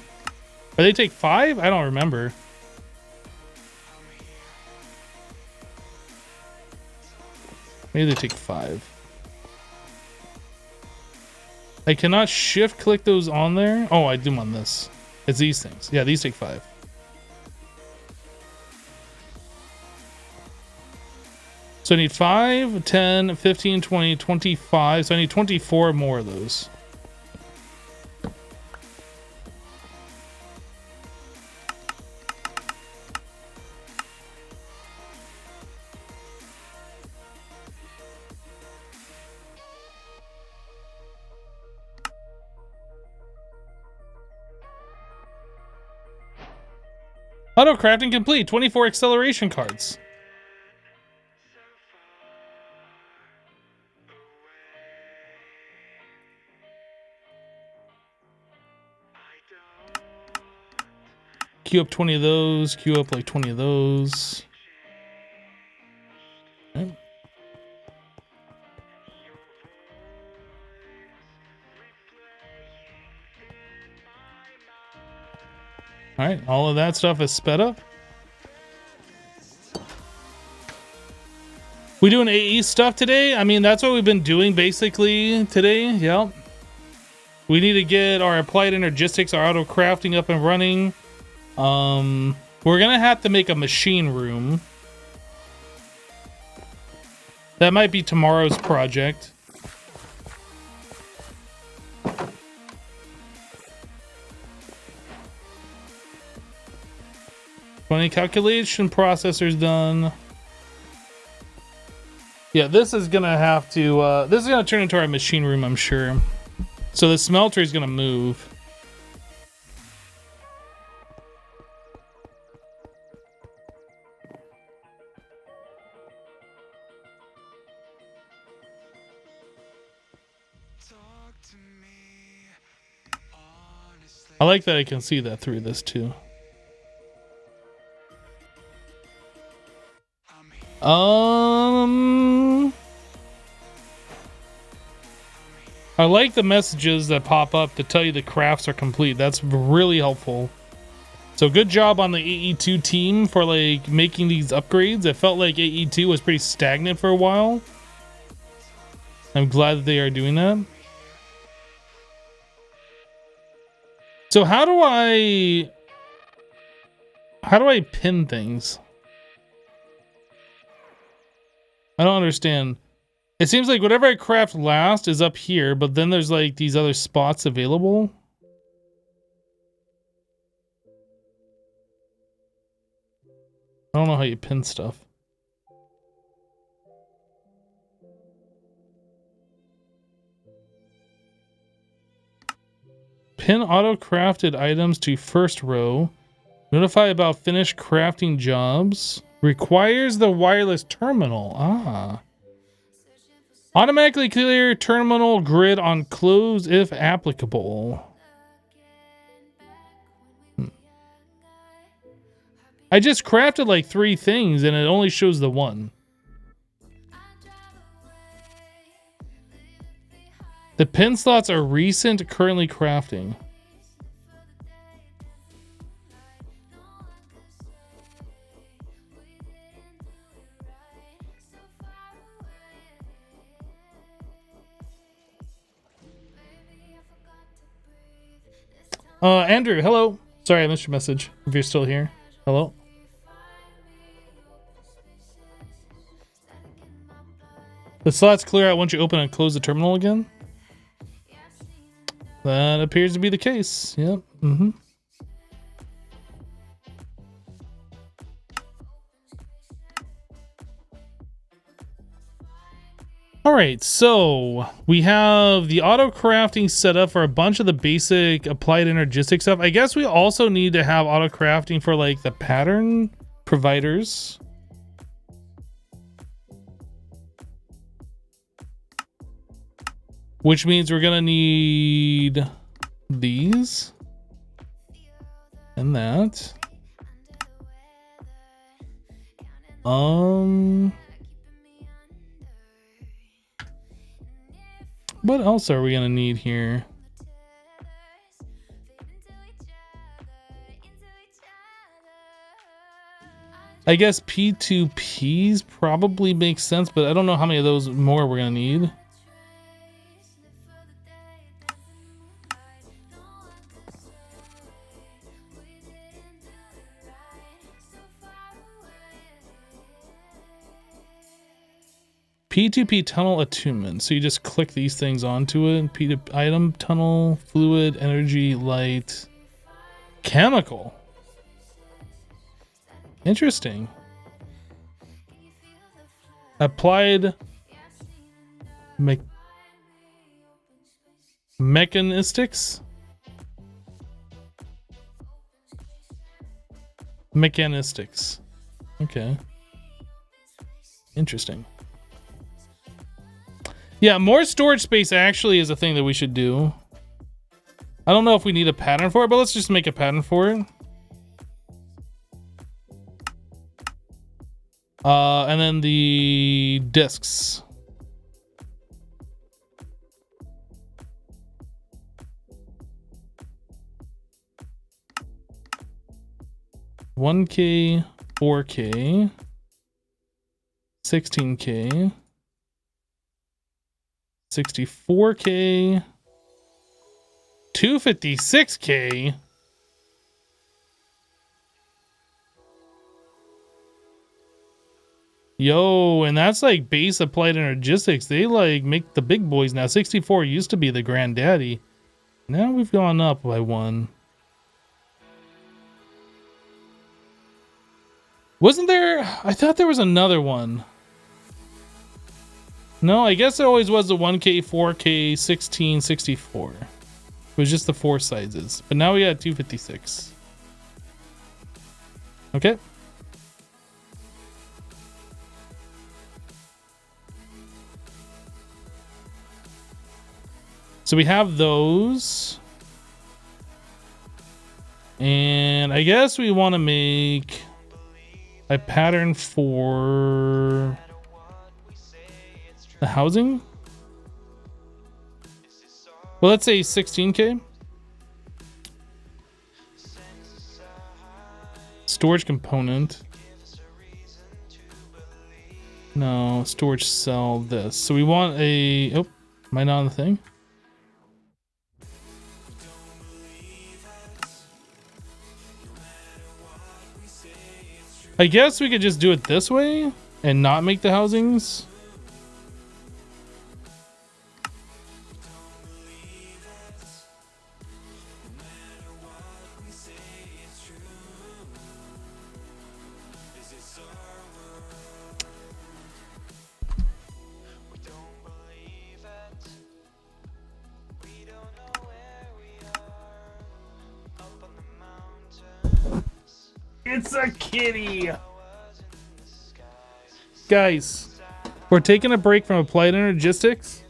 they take 5? I don't remember. Maybe they take 5. I cannot shift click those on there. Oh, I do them on this. It's these things. Yeah, these take 5. So I need 5, 10, 15, 20, 25. So I need 24 more of those. Auto crafting complete. 24 acceleration cards. Queue up 20 of those. Queue up like 20 of those. Okay. All right, all of that stuff is sped up. We doing AE stuff today? I mean, that's what we've been doing basically today. Yep. We need to get our applied energistics, our auto crafting up and running. We're gonna have to make a machine room. That might be tomorrow's project. Funny calculation processors done. Yeah, this is gonna have to. This is gonna turn into our machine room, I'm sure. So the smelter is gonna move. I like that I can see that through this too. I like the messages that pop up to tell you the crafts are complete. That's really helpful. So good job on the AE2 team for like making these upgrades. It felt like AE2 was pretty stagnant for a while. I'm glad that they are doing that. So how do I pin things? I don't understand. It seems like whatever I craft last is up here, but then there's like these other spots available. I don't know how you pin stuff. Pin auto-crafted items to first row. Notify about finished crafting jobs. Requires the wireless terminal. Ah. Automatically clear terminal grid on close if applicable. I just crafted like 3 things and it only shows the one. The pin slots are recent, currently crafting. Andrew, hello. Sorry, I missed your message. If you're still here, hello. The slots clear out once you open and close the terminal again. That appears to be the case. Yep. Mm-hmm. All right, so we have the auto crafting set up for a bunch of the basic applied energistic stuff. I guess we also need to have auto crafting for like the pattern providers. Which means we're gonna need these and that. What else are we gonna need here? I guess P2Ps probably makes sense, but I don't know how many of those more we're gonna need. P2P tunnel attunement. So you just click these things onto it. P2 item, tunnel, fluid, energy, light, chemical. Interesting. Applied mechanistics. Mechanistics. Okay. Interesting. Yeah, more storage space actually is a thing that we should do. I don't know if we need a pattern for it, but let's just make a pattern for it. And then the discs. $1K, 4K, 16K, 64K, 256K. Yo, and that's like base applied energistics. They like make the big boys now. 64 used to be the granddaddy. Now we've gone up by one. Wasn't there? I thought there was another one. No, I guess there always was the 1K, 4K, 16, 64. It was just the 4 sizes. But now we got 256. Okay. So we have those. And I guess we want to make a pattern for the housing. Well, let's say 16K. Storage component. No, storage cell this. So we want a... Oh, am I not on the thing? I guess we could just do it this way and not make the housings. It's a kitty! Guys, we're taking a break from applied energistics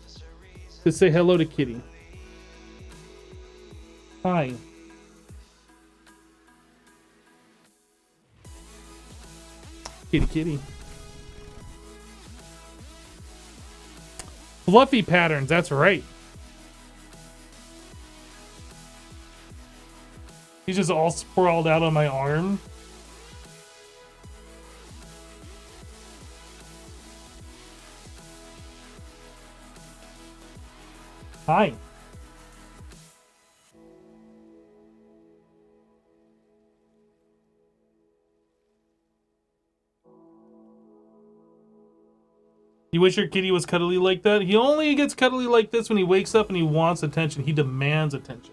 to say hello to Kitty. Hi. Kitty, kitty. Fluffy patterns, that's right. He's just all sprawled out on my arm. Hi. You wish your kitty was cuddly like that? He only gets cuddly like this when he wakes up and he wants attention. He demands attention.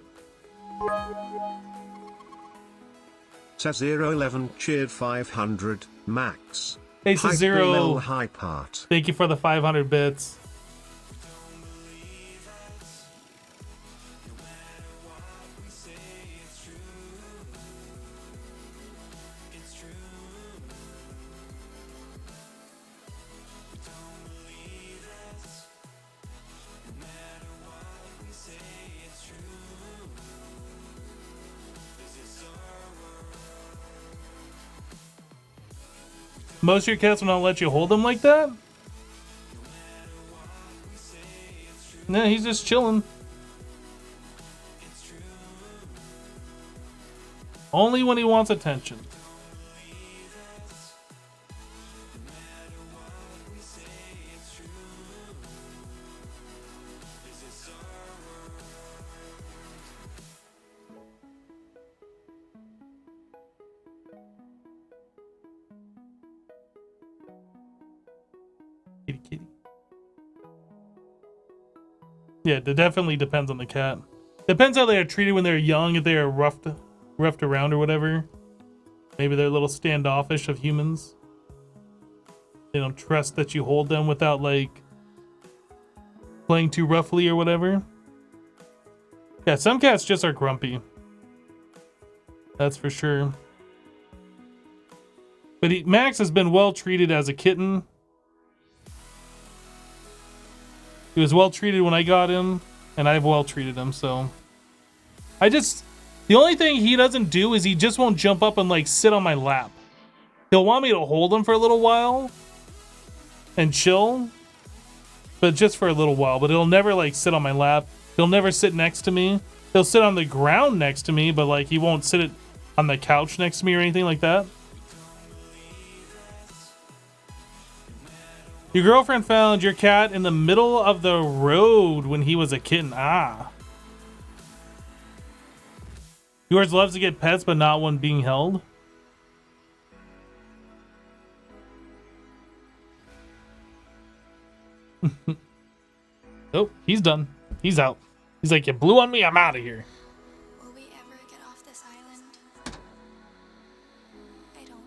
Says 011 cheered 500 max. Hey, Zero. High part. Thank you for the 500 bits. Most of your cats will not let you hold them like that? Nah, he's just chilling. Only when he wants attention. Kitty, kitty. Yeah, it definitely depends on the cat. Depends how they are treated when they're young, if they are roughed around or whatever. Maybe they're a little standoffish of humans. They don't trust that you hold them without like playing too roughly or whatever. Yeah, some cats just are grumpy. That's for sure. But Max has been well treated as a kitten. He was well treated when I got him, and I've well treated him, so. The only thing he doesn't do is he just won't jump up and like sit on my lap. He'll want me to hold him for a little while and chill, but just for a little while. But he'll never like sit on my lap. He'll never sit next to me. He'll sit on the ground next to me, but like he won't sit on the couch next to me or anything like that. Your girlfriend found your cat in the middle of the road when he was a kitten. Ah. Yours loves to get pets, but not one being held. Oh, he's done. He's out. He's like, you blew on me, I'm out of here. Will we ever get off this island? I don't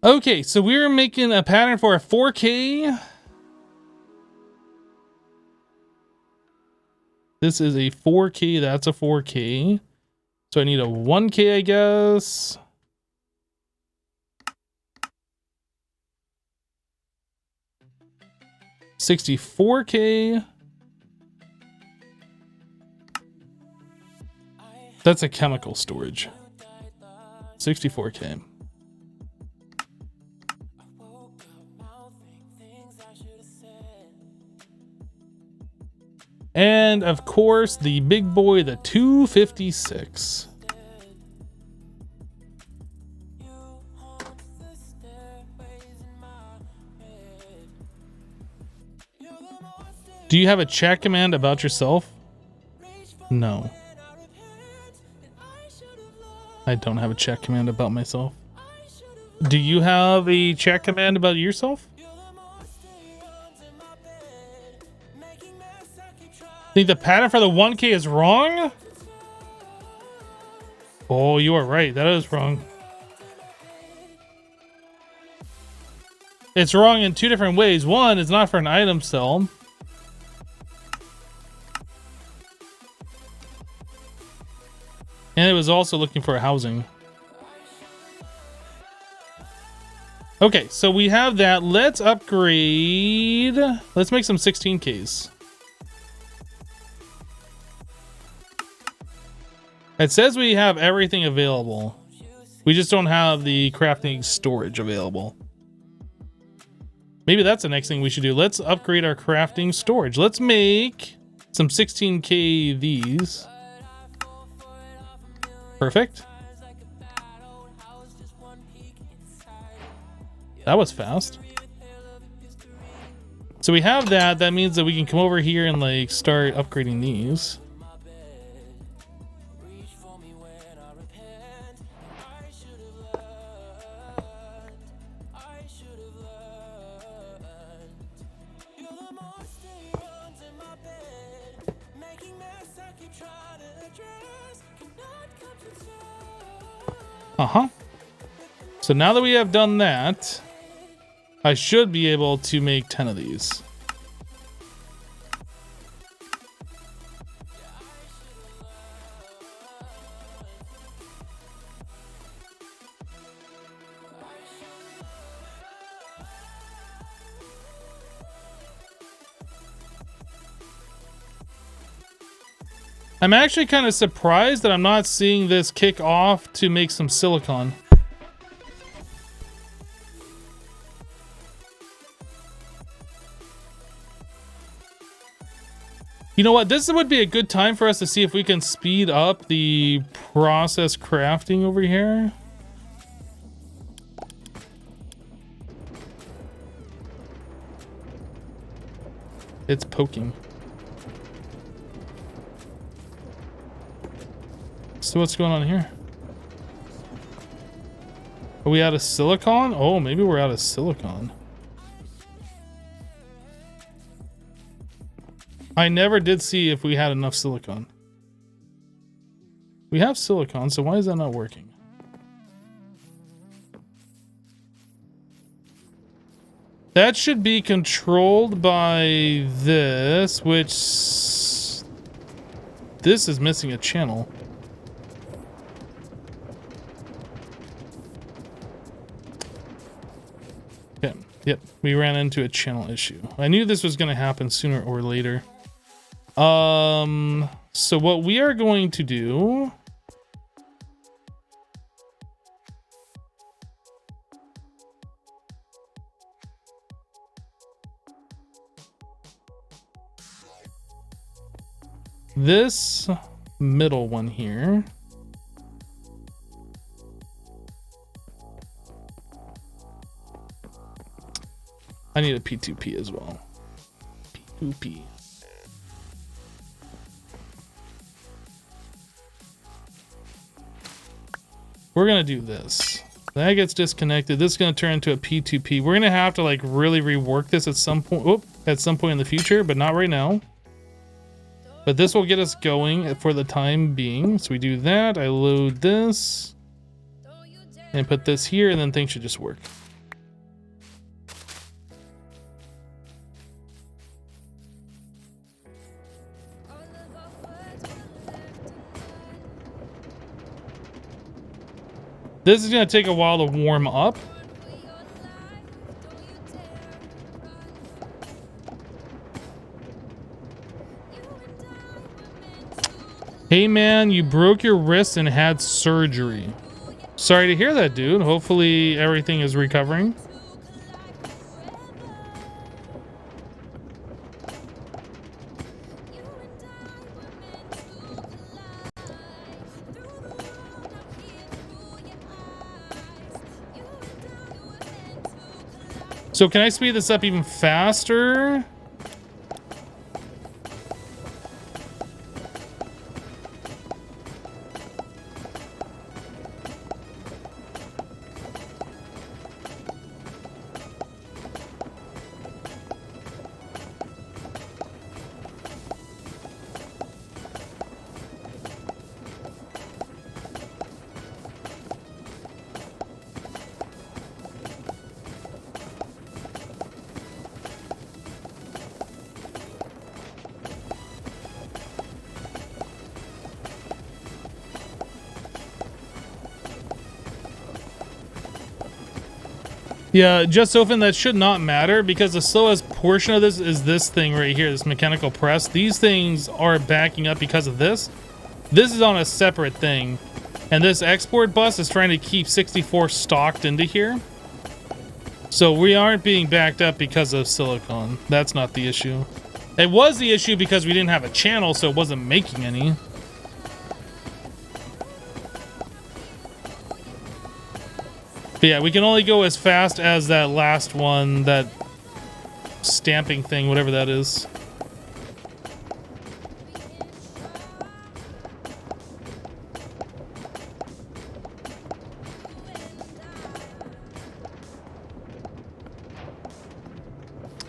know. Okay, so we're making a pattern for a 4K. This is a 4K, that's a 4K. So I need a 1K, I guess. $64K. That's a chemical storage. 64K. And of course, the big boy, the 256. Do you have a chat command about yourself? No. I don't have a chat command about myself. Do you have a chat command about yourself? Think the pattern for the 1K is wrong? Oh, you are right. That is wrong. It's wrong in two different ways. One, it's not for an item sell. And it was also looking for a housing. Okay, so we have that. Let's upgrade. Let's make some 16Ks. It says we have everything available. We just don't have the crafting storage available. Maybe that's the next thing we should do. Let's upgrade our crafting storage. Let's make some 16K these. Perfect. That was fast. So we have that. That means that we can come over here and like start upgrading these. Uh-huh. So now that we have done that, I should be able to make 10 of these. I'm actually kind of surprised that I'm not seeing this kick off to make some silicon. You know what? This would be a good time for us to see if we can speed up the process crafting over here. It's poking. So what's going on here? Are we out of silicon? Oh, maybe we're out of silicon. I never did see if we had enough silicon. We have silicon, so why is that not working? That should be controlled by this, which... This is missing a channel. Okay, yep, we ran into a channel issue. I knew this was going to happen sooner or later. So what we are going to do... This middle one here. I need a P2P as well. P2P. We're gonna do this. That gets disconnected. This is gonna turn into a P2P. We're gonna have to like really rework this at some point. Whoop, at some point in the future, but not right now. But this will get us going for the time being. So we do that. I load this and put this here, and then things should just work. This is going to take a while to warm up. Hey man, you broke your wrist and had surgery. Sorry to hear that, dude. Hopefully everything is recovering. So can I speed this up even faster? Yeah, just often that should not matter because the slowest portion of this is this thing right here, this mechanical press. These things are backing up because of this. This is on a separate thing. And this export bus is trying to keep 64 stocked into here. So we aren't being backed up because of silicon. That's not the issue. It was the issue because we didn't have a channel, so it wasn't making any. But yeah, we can only go as fast as that last one, that stamping thing, whatever that is.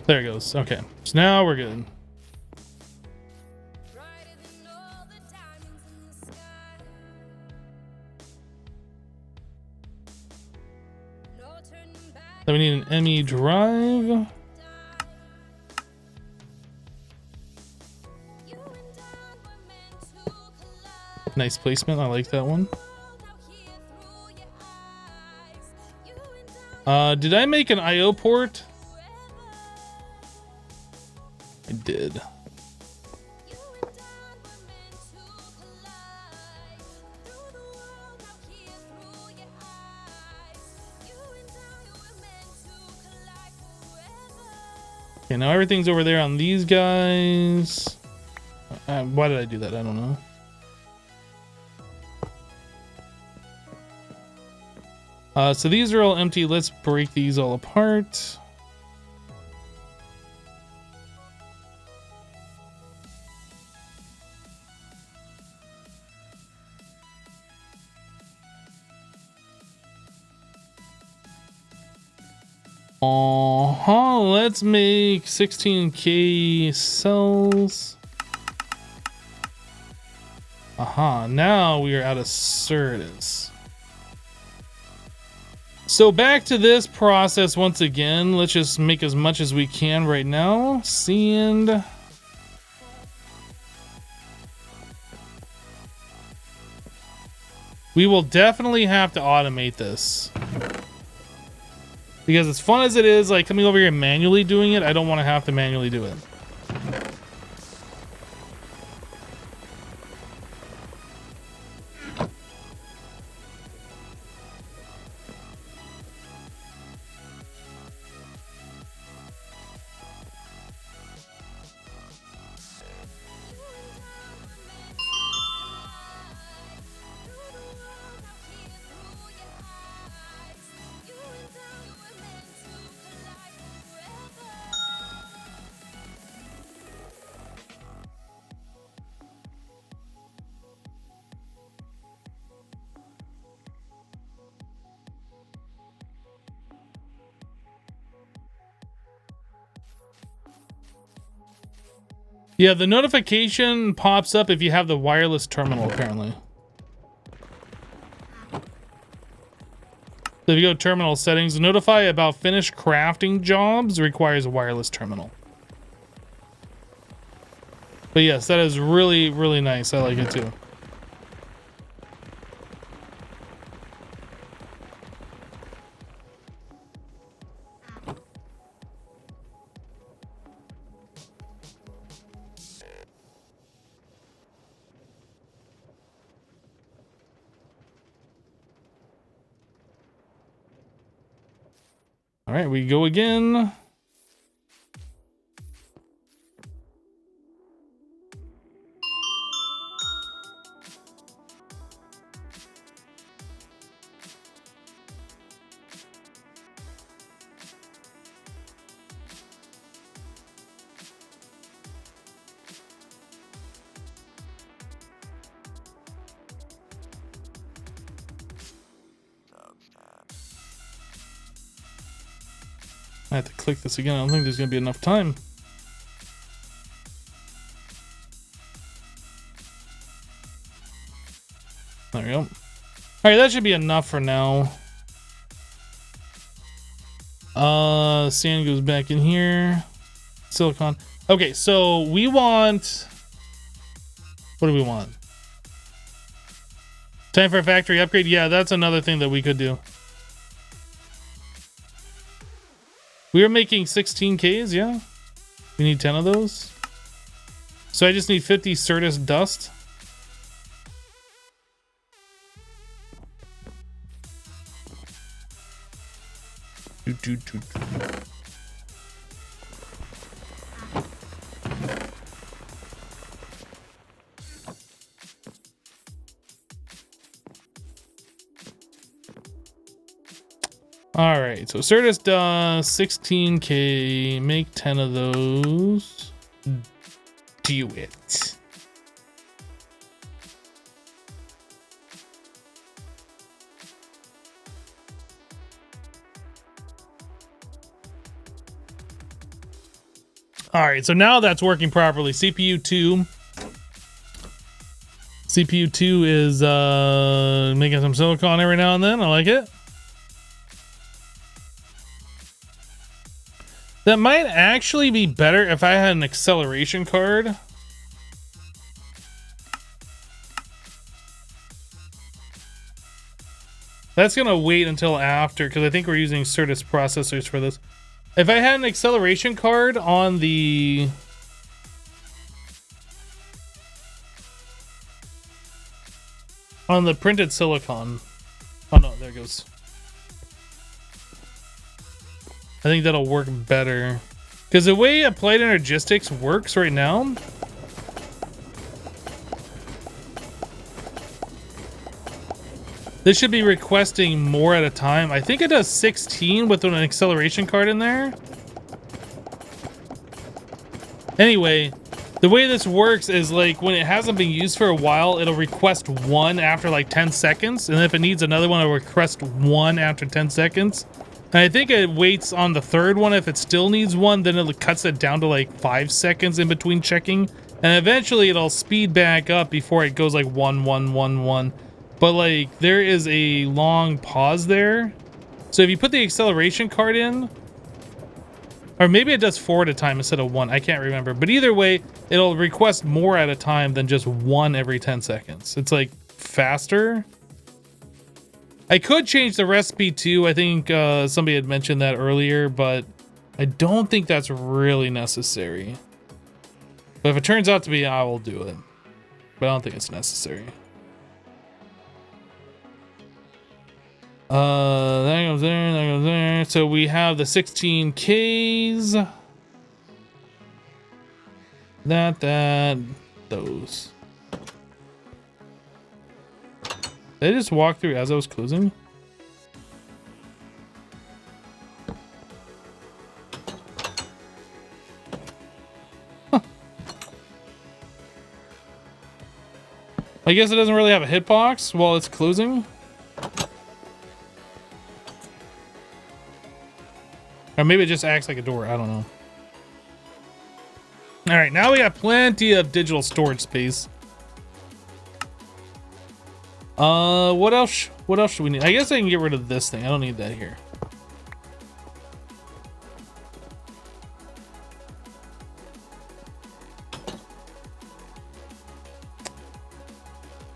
There it goes. Okay, so now we're good. Then we need an ME drive. Nice placement. I like that one. Did I make an IO port? I did. Okay, now everything's over there on these guys. Why did I do that? I don't know. So these are all empty. Let's break these all apart. Let's make 16K cells. Aha, now we are out of Certus. So back to this process once again. Let's just make as much as we can right now. Sand. We will definitely have to automate this. Because as fun as it is, like coming over here and manually doing it, I don't want to have to manually do it. Yeah, the notification pops up if you have the wireless terminal, apparently. So if you go to terminal settings, notify about finished crafting jobs requires a wireless terminal. But yes, that is really, really nice. I like it too. All right, we go again. I have to click this again. I don't think there's gonna be enough time. There we go. All right, that should be enough for now. Sand goes back in here. Silicon. Okay, so we want. What do we want? Time for a factory upgrade. Yeah, that's another thing that we could do. We are making 16Ks, yeah? We need 10 of those. So I just need 50 Certus dust. All right, so Certus does 16K. Make 10 of those. Do it. All right, so now that's working properly. CPU 2 is making some silicon every now and then. I like it. That might actually be better if I had an acceleration card. That's gonna wait until after, because I think we're using Certus processors for this. If I had an acceleration card on the printed silicon. Oh no, there it goes. I think that'll work better. Because the way Applied Energistics works right now, this should be requesting more at a time. I think it does 16 with an acceleration card in there. Anyway, the way this works is like when it hasn't been used for a while, it'll request one after like 10 seconds. And if it needs another one, it'll request one after 10 seconds. And I think it waits on the third one. If it still needs one, then it cuts it down to like 5 seconds in between checking And eventually it'll speed back up before it goes like 1, 1, 1, 1. But like there is a long pause there. So if you put the acceleration card in, or maybe it does 4 at a time instead of 1. I can't remember. But either way, it'll request more at a time than just 1 every 10 seconds. It's like faster. I could change the recipe too. I think somebody had mentioned that earlier, but I don't think that's really necessary. But if it turns out to be, I will do it. But I don't think it's necessary. That goes there, that goes there. So we have the 16 Ks. Those. Did I just walk through as I was closing? Huh. I guess it doesn't really have a hitbox while it's closing. Or maybe it just acts like a door. I don't know. All right, now we got plenty of digital storage space. What else? What else do we need? I guess I can get rid of this thing. I don't need that here.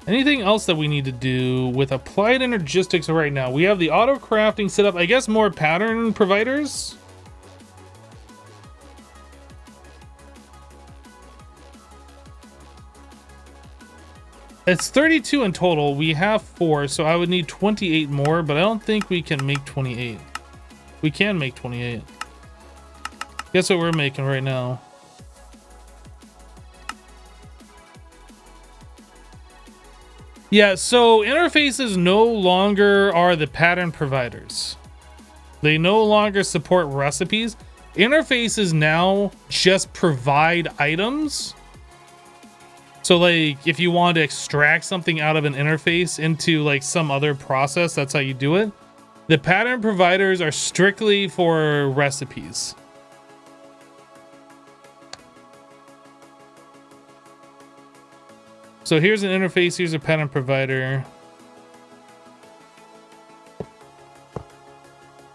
Anything else that we need to do with applied energistics right now? We have the auto crafting set up. I guess more pattern providers. It's 32 in total. We have 4, so I would need 28 more, but I don't think we can make 28. We can make 28. Guess what we're making right now? Yeah, so interfaces no longer are the pattern providers. They no longer support recipes. Interfaces now just provide items. So like if you want to extract something out of an interface into like some other process, that's how you do it. The pattern providers are strictly for recipes. So here's an interface, here's a pattern provider.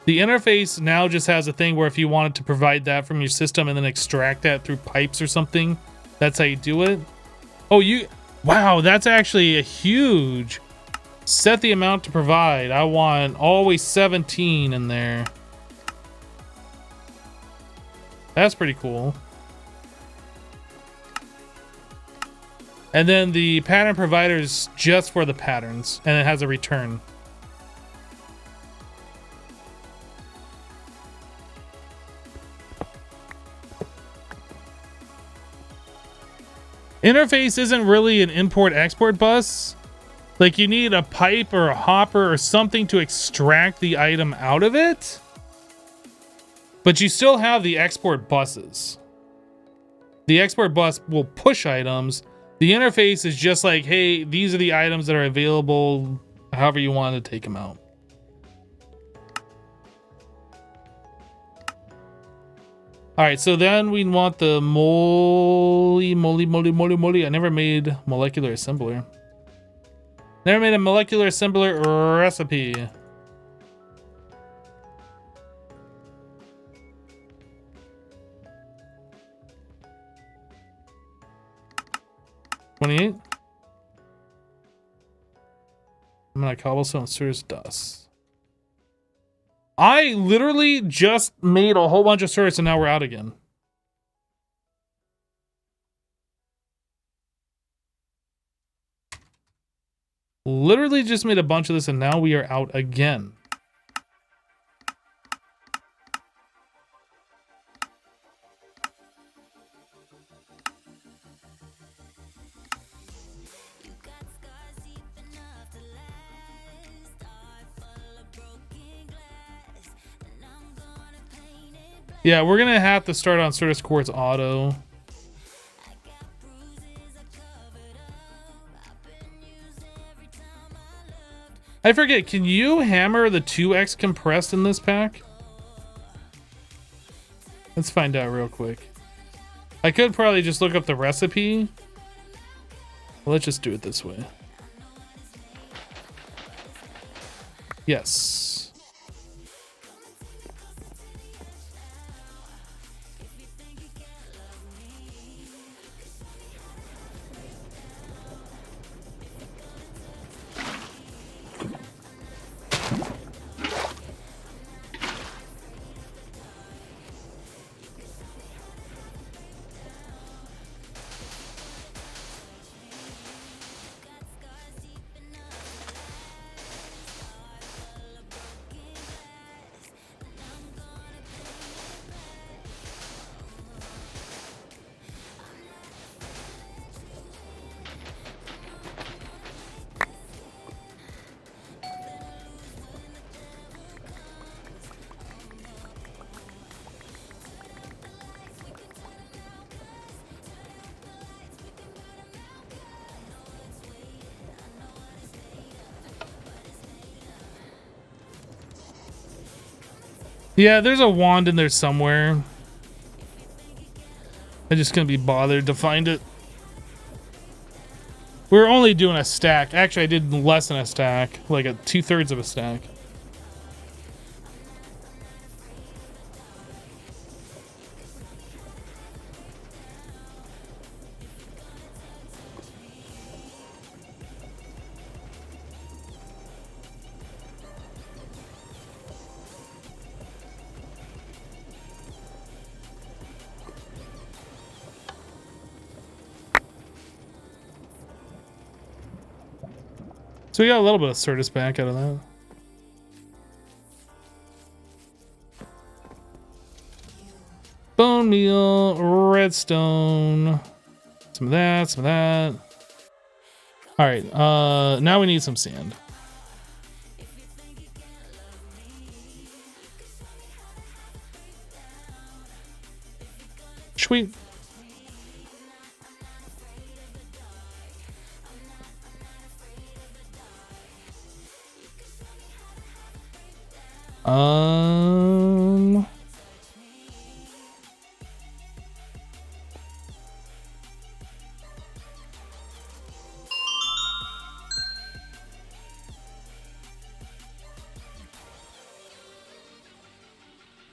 The interface now just has a thing where if you wanted to provide that from your system and then extract that through pipes or something, that's how you do it. Oh, wow, that's actually a huge. Set the amount to provide. I want always 17 in there. That's pretty cool. And then the pattern provider is just for the patterns, and it has a return. Interface isn't really an import-export bus. Like you need a pipe or a hopper or something to extract the item out of it. But you still have the export buses. The export bus will push items. The interface is just like, hey, these are the items that are available, however you want to take them out. All right, so then we want the moly. I never made molecular assembler. Never made a molecular assembler recipe. $28. I'm gonna cobblestone Sur's dust. I literally just made a whole bunch of surface and now we're out again. Literally just made a bunch of this and now we are out again. Yeah, we're gonna have to start on Certus Quartz Auto. I forget, can you hammer the 2x compressed in this pack? Let's find out real quick. I could probably just look up the recipe. Let's just do it this way. Yes. Yeah, there's a wand in there somewhere. I just couldn't be bothered to find it. We were only doing a stack. Actually, I did less than a stack, like a 2/3 of a stack. So we got a little bit of Certus back out of that. Bone meal, redstone, some of that, some of that. All right, now we need some sand. Sweet.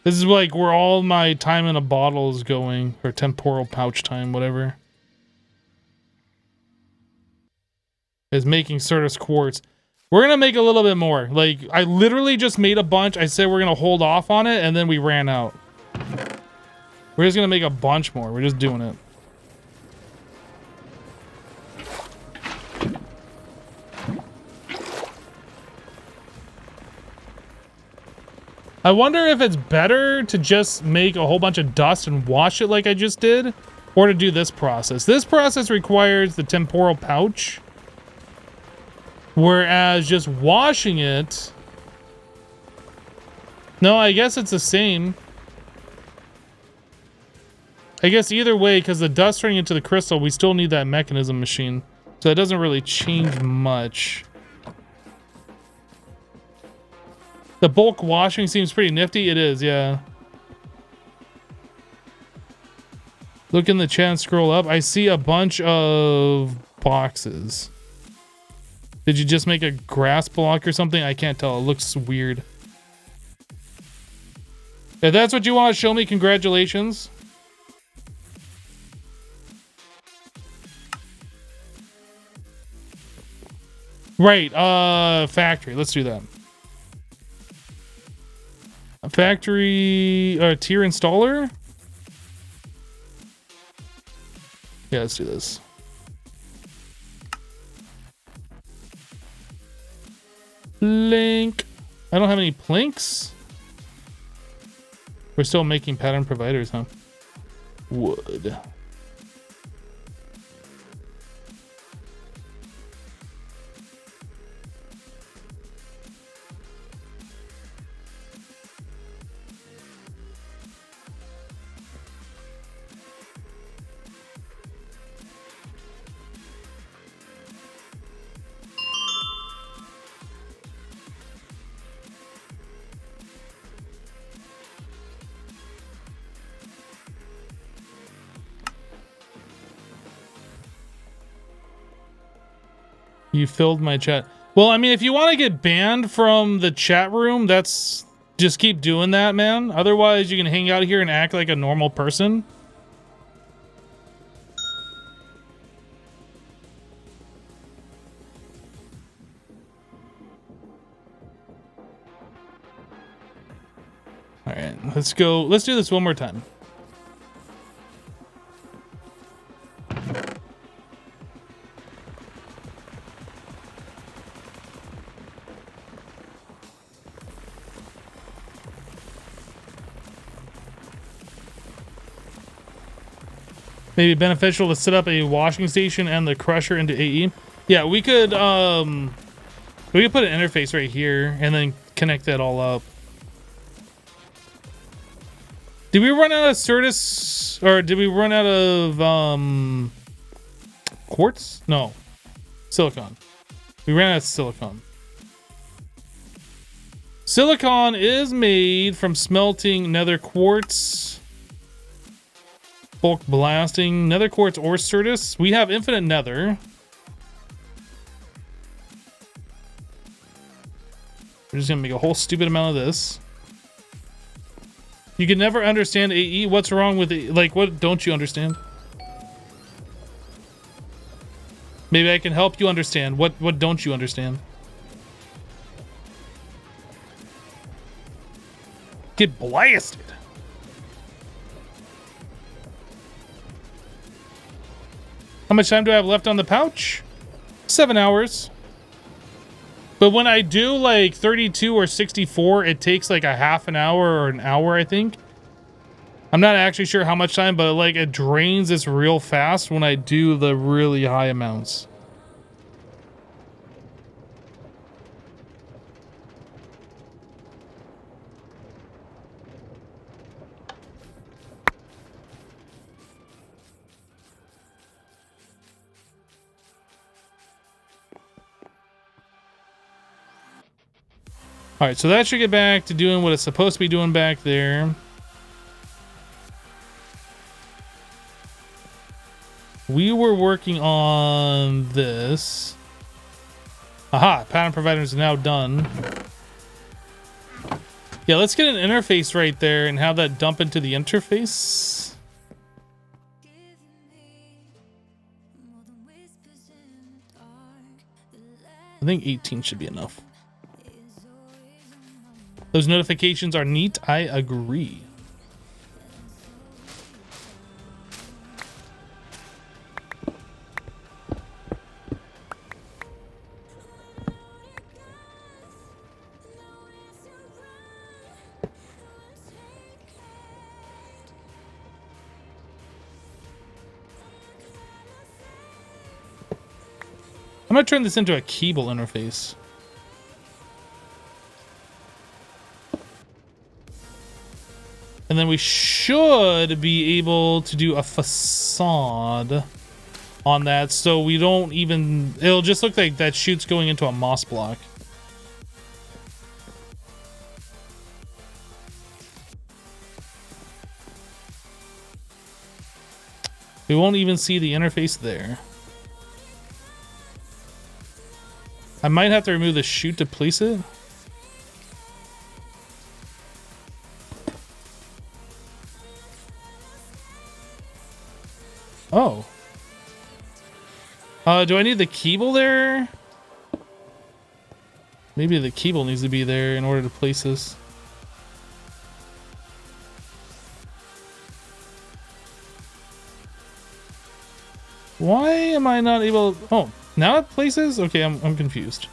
This is like where all my time in a bottle is going, or temporal pouch time, whatever. Is making Certus quartz. We're gonna make a little bit more. Like, I literally just made a bunch. I said we're gonna hold off on it, and then we ran out. We're just gonna make a bunch more. We're just doing it. I wonder if it's better to just make a whole bunch of dust and wash it like I just did, or to do this process. This process requires the temporal pouch, whereas just washing it... No, I guess it's the same. I guess either way, because the dust turning into the crystal, we still need that mechanism machine. So it doesn't really change much. The bulk washing seems pretty nifty. It is, yeah. Look in the chat and scroll up. I see a bunch of boxes. Did you just make a grass block or something? I can't tell. It looks weird. If that's what you want to show me, congratulations. Right, factory. Let's do that. A factory, tier installer? Yeah, let's do this. Link. I don't have any planks. We're still making pattern providers, huh? Wood. You filled my chat. Well, I mean, if you want to get banned from the chat room, that's just keep doing that, man. Otherwise, you can hang out here and act like a normal person. All right, let's go. Let's do this one more time. Maybe beneficial to set up a washing station and the crusher into AE. Yeah, we could put an interface right here and then connect that all up. Did we run out of Certus, or did we run out of quartz? No, silicon. We ran out of silicon. Silicon is made from smelting nether quartz, bulk blasting, nether quartz or Certus. We have infinite nether. We're just gonna make a whole stupid amount of this. You can never understand AE. What's wrong with it? Like, what don't you understand? Maybe I can help you understand. What don't you understand? Get blasted. How much time do I have left on the pouch? 7 hours. But when I do like 32 or 64, it takes like a half an hour or an hour, I think. I'm not actually sure how much time, but like it drains this real fast when I do the really high amounts. All right, so that should get back to doing what it's supposed to be doing back there. We were working on this. Aha, pattern provider is now done. Yeah, let's get an interface right there and have that dump into the interface. I think 18 should be enough. Those notifications are neat. I agree. I'm gonna turn this into a Keeble interface. And then we should be able to do a facade on that, so we don't even, it'll just look like that chute's going into a moss block. We won't even see the interface there. I might have to remove the chute to place it. Oh. Do I need the Keeble there? Maybe the Keeble needs to be there in order to place this. Why am I not able? Oh, now it places? Okay, I'm confused.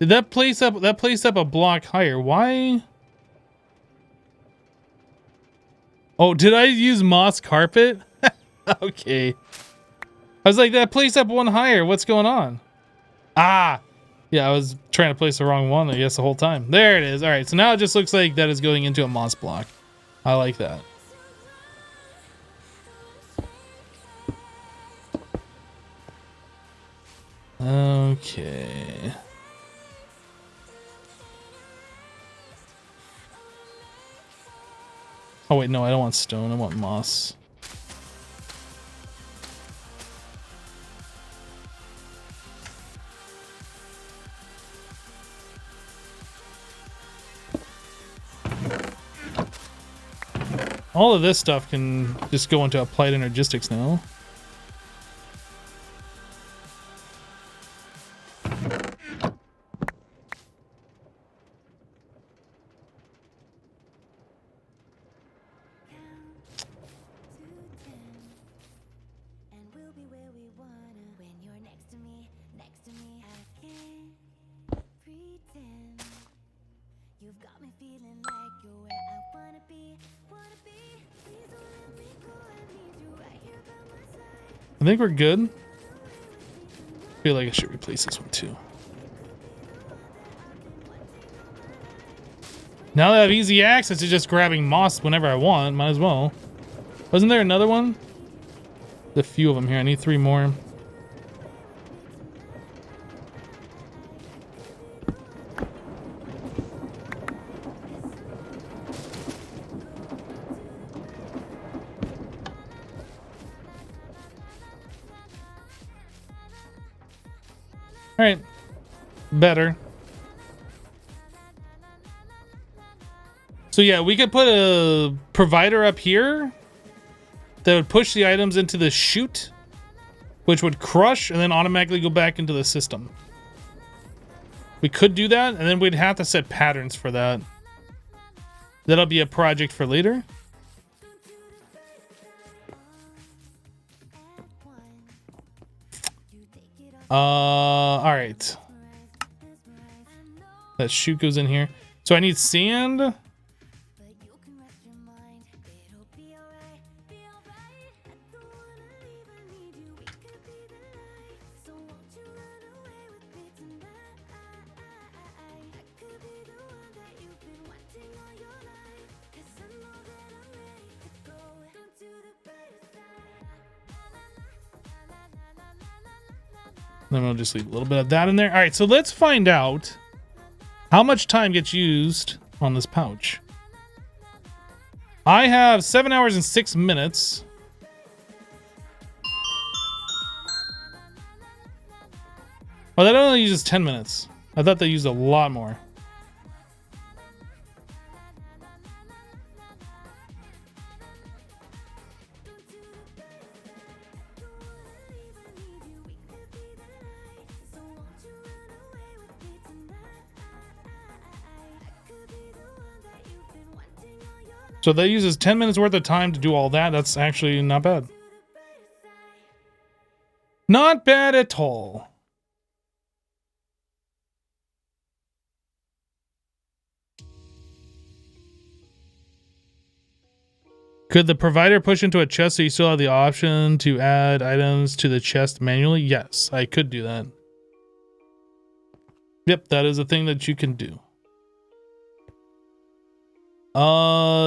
Did that place up a block higher? Why? Oh, did I use moss carpet? Okay. I was like, that place up one higher. What's going on? Ah, yeah, I was trying to place the wrong one, I guess, the whole time. There it is. All right, so now it just looks like that is going into a moss block. I like that. Okay. Oh wait, no, I don't want stone. I want moss. All of this stuff can just go into applied energistics now. I think we're good. I feel like I should replace this one too. Now that I have easy access to just grabbing moss whenever I want, might as well. Wasn't there another one? There's a few of them here. I need 3 more. All right, better. So yeah, we could put a provider up here that would push the items into the chute, which would crush and then automatically go back into the system. We could do that, and then we'd have to set patterns for that. That'll be a project for later. All right. That chute goes in here. So I need sand. Then we'll just leave a little bit of that in there. All right, so let's find out how much time gets used on this pouch. I have 7 hours and 6 minutes. Oh, that only uses 10 minutes. I thought they used a lot more. So that uses 10 minutes worth of time to do all that. That's actually not bad. Not bad at all. Could the provider push into a chest so you still have the option to add items to the chest manually? Yes, I could do that. Yep, that is a thing that you can do.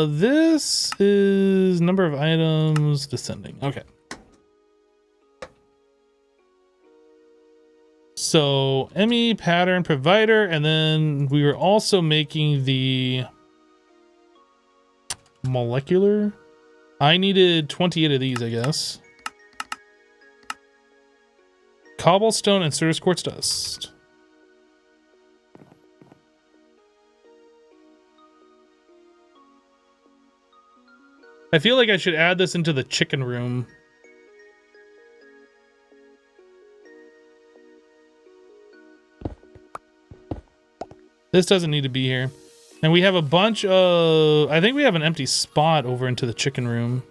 This is number of items descending. Okay. So ME pattern provider, and then we were also making the molecular. I needed 28 of these, I guess. Cobblestone and Cirrus quartz dust. I feel like I should add this into the chicken room. This doesn't need to be here. And we have a bunch of... I think we have an empty spot over into the chicken room.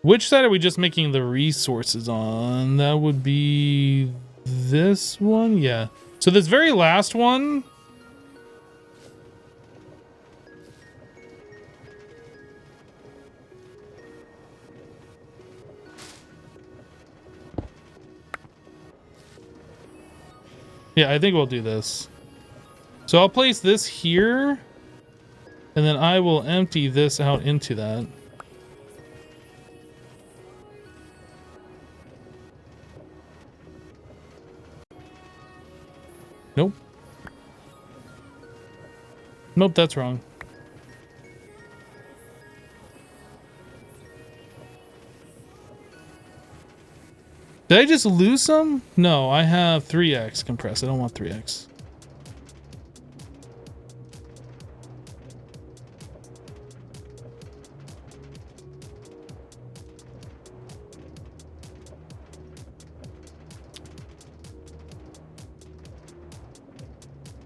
Which side are we just making the resources on? That would be this one? Yeah. So this very last one... Yeah, I think we'll do this. So I'll place this here, and then I will empty this out into that. Nope. Nope, that's wrong. Did I just lose some? No, I have 3x compressed. I don't want 3x.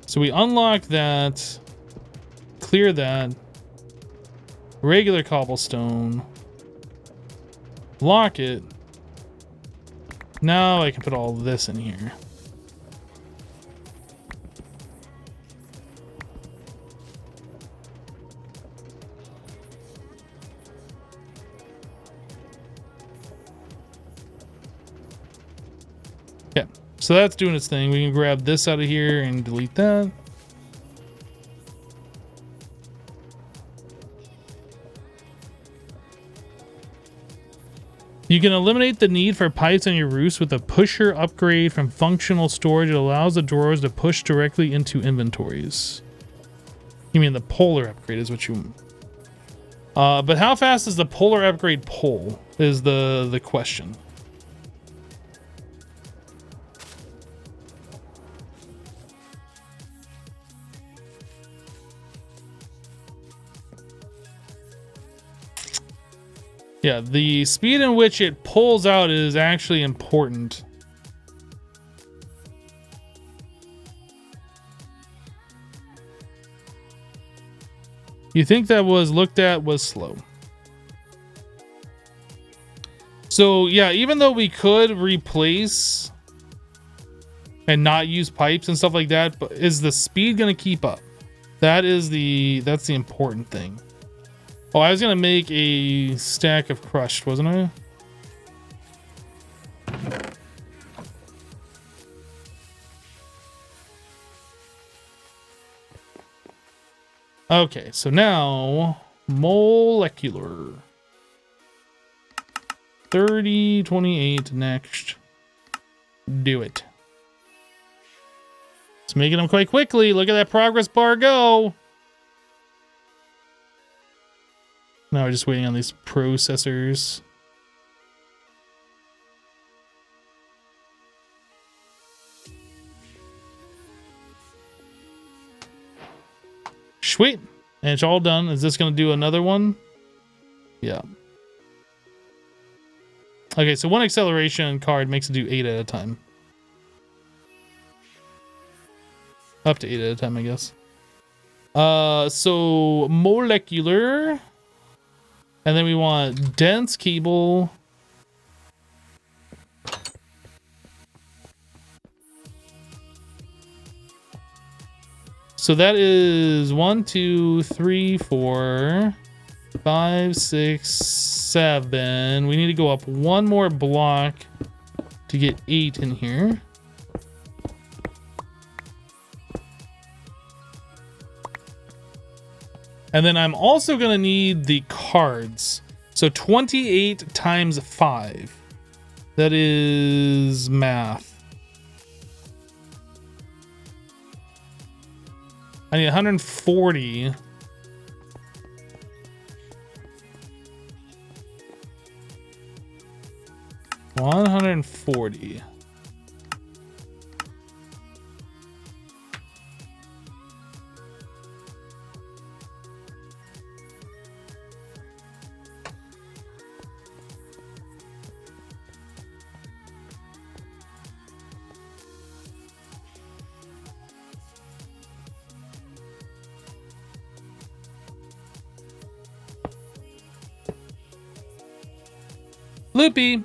So we unlock that, clear that, regular cobblestone, lock it. Now I can put all this in here. Okay, so that's doing its thing. We can grab this out of here and delete that. You can eliminate the need for pipes on your roofs with a pusher upgrade from functional storage. It allows the drawers to push directly into inventories. You mean the polar upgrade is what you... but how fast does the polar upgrade pull is the question. Yeah, the speed in which it pulls out is actually important. You think that was looked at was slow. So yeah, even though we could replace and not use pipes and stuff like that, but is the speed going to keep up? That's the important thing. Oh, I was gonna make a stack of crushed, wasn't I? Okay, so now molecular 3028 next. Do it. It's making them quite quickly. Look at that progress bar go. Now we're just waiting on these processors. Sweet. And it's all done. Is this going to do another one? Yeah. Okay, so one acceleration card makes it do 8 at a time. Up to 8 at a time, I guess. So molecular. And then we want dense cable. So that is 1, 2, 3, 4, 5, 6, 7. We need to go up one more block to get 8 in here. And then I'm also going to need the cards. So 28 times 5. That is math. I need 140. $140. Loopy.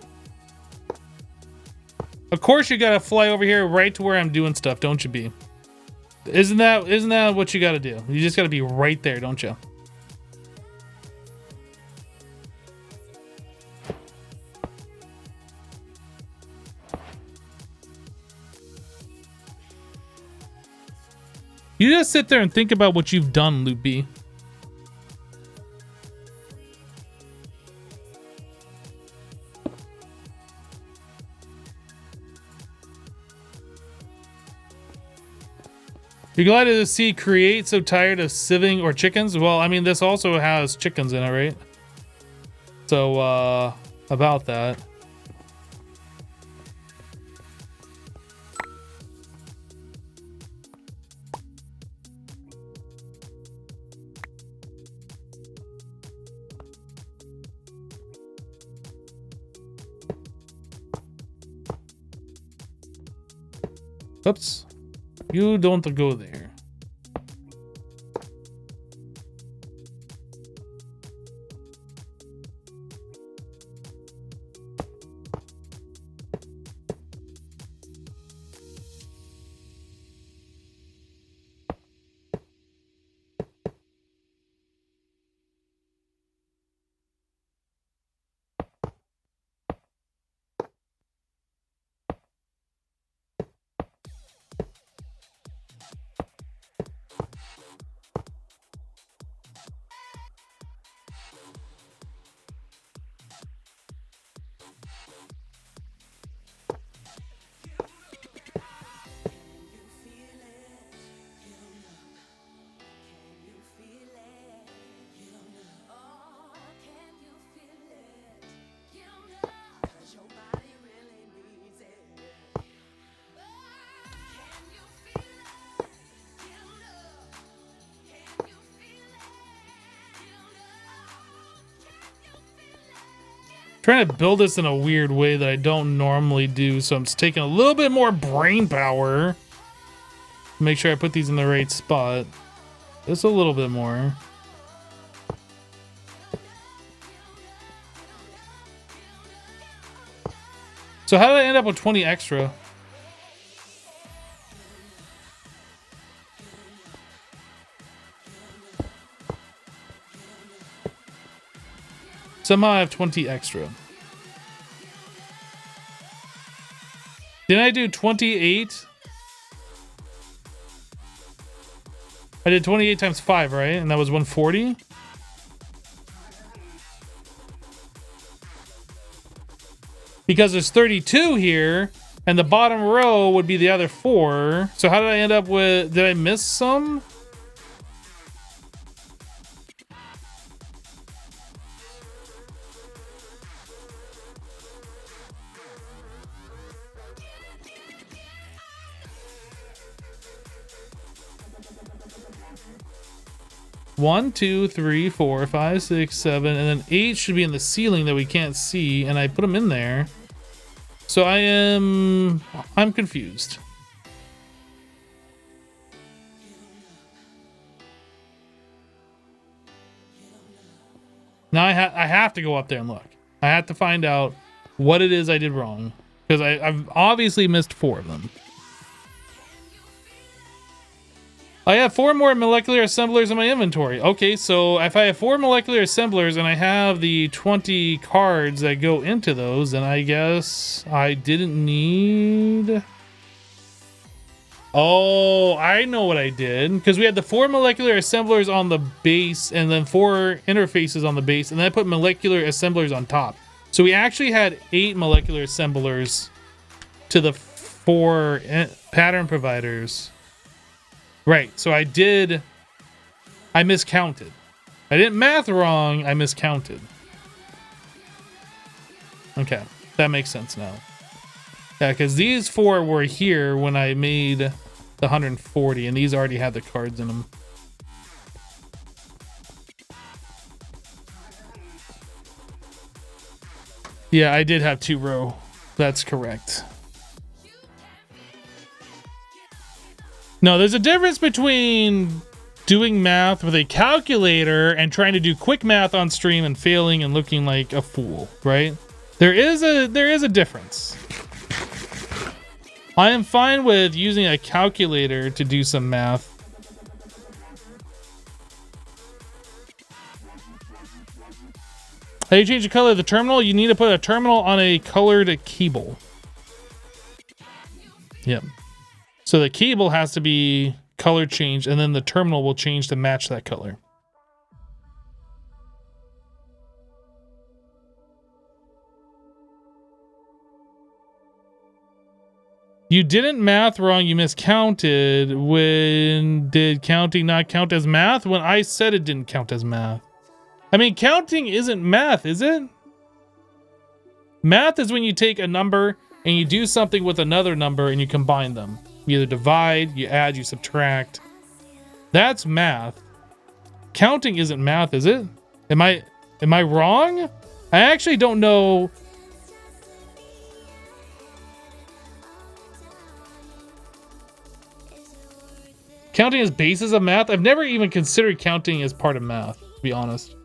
Of course you gotta fly over here right to where I'm doing stuff, don't you, B? Isn't that what you gotta do? You just gotta be right there, don't you? You just sit there and think about what you've done, Loopy. You're glad to see create so tired of sieving or chickens? Well, I mean, this also has chickens in it, right? So, about that. Oops. You don't go there. Trying to build this in a weird way that I don't normally do, so I'm just taking a little bit more brain power. Make sure I put these in the right spot. Just a little bit more. So how did I end up with 20 extra? Somehow I have 20 extra. Didn't I do 28? I did 28 times 5, right? And that was 140? Because there's 32 here, and the bottom row would be the other 4. So how did I end up with... Did I miss some? One, 2, 3, 4, 5, 6, 7, and then 8 should be in the ceiling that we can't see, and I put them in there. So I'm confused. Now I have to go up there and look. I have to find out what it is I did wrong, because I've obviously missed 4 of them. I have 4 more molecular assemblers in my inventory. Okay, so if I have 4 molecular assemblers and I have the 20 cards that go into those, then I guess I didn't need... Oh, I know what I did. Because we had the 4 molecular assemblers on the base and then 4 interfaces on the base, and then I put molecular assemblers on top. So we actually had 8 molecular assemblers to the 4 pattern providers. Right, so I miscounted. I didn't math wrong, I miscounted. Okay, that makes sense now. Yeah, because these 4 were here when I made the 140, and these already had the cards in them. Yeah, I did have 2 row. That's correct. No, there's a difference between doing math with a calculator and trying to do quick math on stream and failing and looking like a fool, right? There is a difference. I am fine with using a calculator to do some math. How do you change the color of the terminal? You need to put a terminal on a colored cable. Yep. So the cable has to be color changed, and then the terminal will change to match that color. You didn't math wrong, you miscounted. When did counting not count as math? When I said it didn't count as math. I mean, counting isn't math, is it? Math is when you take a number and you do something with another number and you combine them. You either divide, you add, you subtract. That's math. Counting isn't math, is it? Am I wrong? I actually don't know. Counting as basis of math? I've never even considered counting as part of math, to be honest.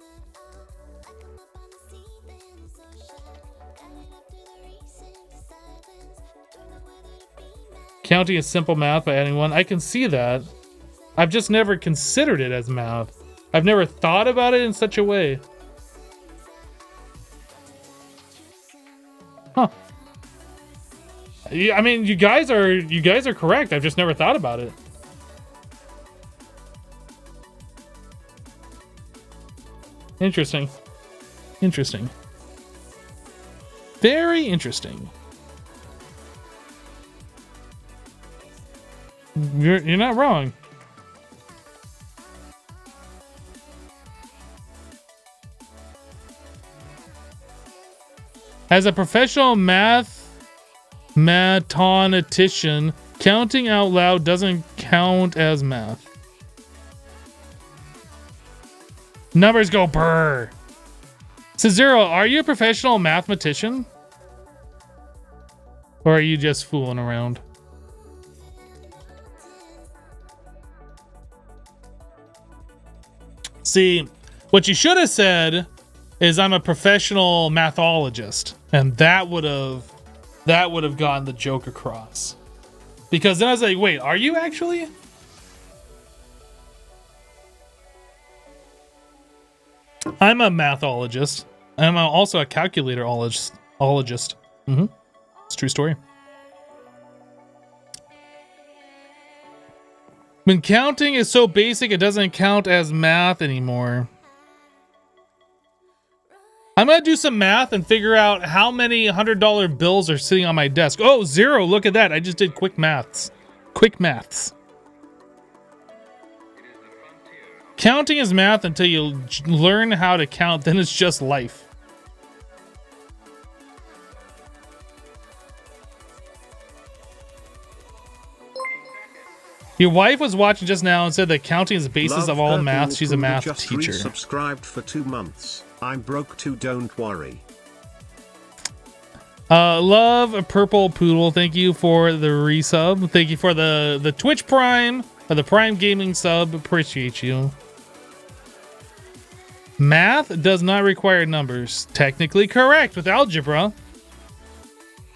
Counting is simple math by adding one. I can see that. I've just never considered it as math. I've never thought about it in such a way. Huh. Yeah, I mean, you guys are correct. I've just never thought about it. Interesting. Interesting. Very interesting. You're not wrong. As a professional mathematician, counting out loud doesn't count as math. Numbers go brr. Cezero, are you a professional mathematician? Or are you just fooling around? See, what you should have said is I'm a professional mathologist, and that would have gotten the joke across. Because then I was like, wait, are you actually? I'm a mathologist. I'm also a calculatorologist. Mm-hmm. It's a true story. When counting is so basic, it doesn't count as math anymore. I'm gonna do some math and figure out how many $100 bills are sitting on my desk. Oh, 0. Look at that. I just did quick maths. Quick maths. Counting is math until you learn how to count, then it's just life. Your wife was watching just now and said that counting is the basis of all math. She's a math teacher. Subscribed for 2 months. I'm broke too, don't worry. Love Purple Poodle. Thank you for the resub. Thank you for the Twitch Prime or the Prime Gaming sub. Appreciate you. Math does not require numbers. Technically correct with algebra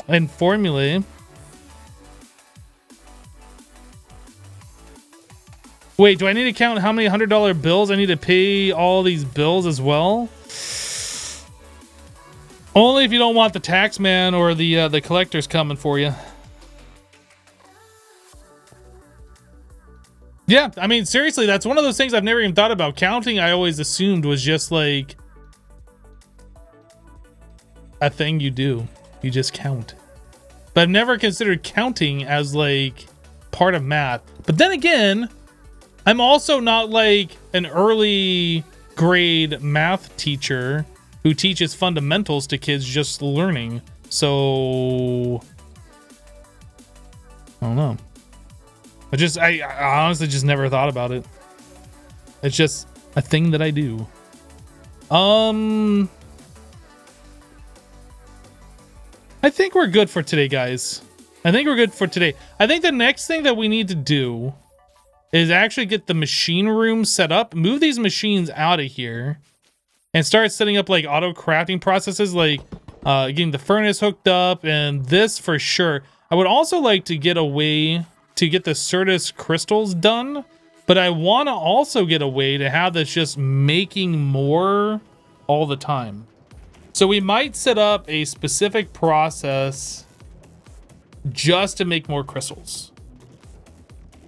and formulae. Wait, do I need to count how many $100 bills I need to pay all these bills as well? Only if you don't want the tax man or the collectors coming for you. Yeah, I mean, seriously, that's one of those things I've never even thought about. Counting, I always assumed was just like a thing you do. You just count. But I've never considered counting as like part of math. But then again, I'm also not like an early grade math teacher who teaches fundamentals to kids just learning. So I don't know. I honestly just never thought about it. It's just a thing that I do. I think we're good for today, guys. I think we're good for today. I think the next thing that we need to do is actually get the machine room set up, move these machines out of here, and start setting up like auto crafting processes, like getting the furnace hooked up, and this for sure. I would also like to get a way to get the Certus crystals done, but I want to also get a way to have this just making more all the time. So we might set up a specific process just to make more crystals.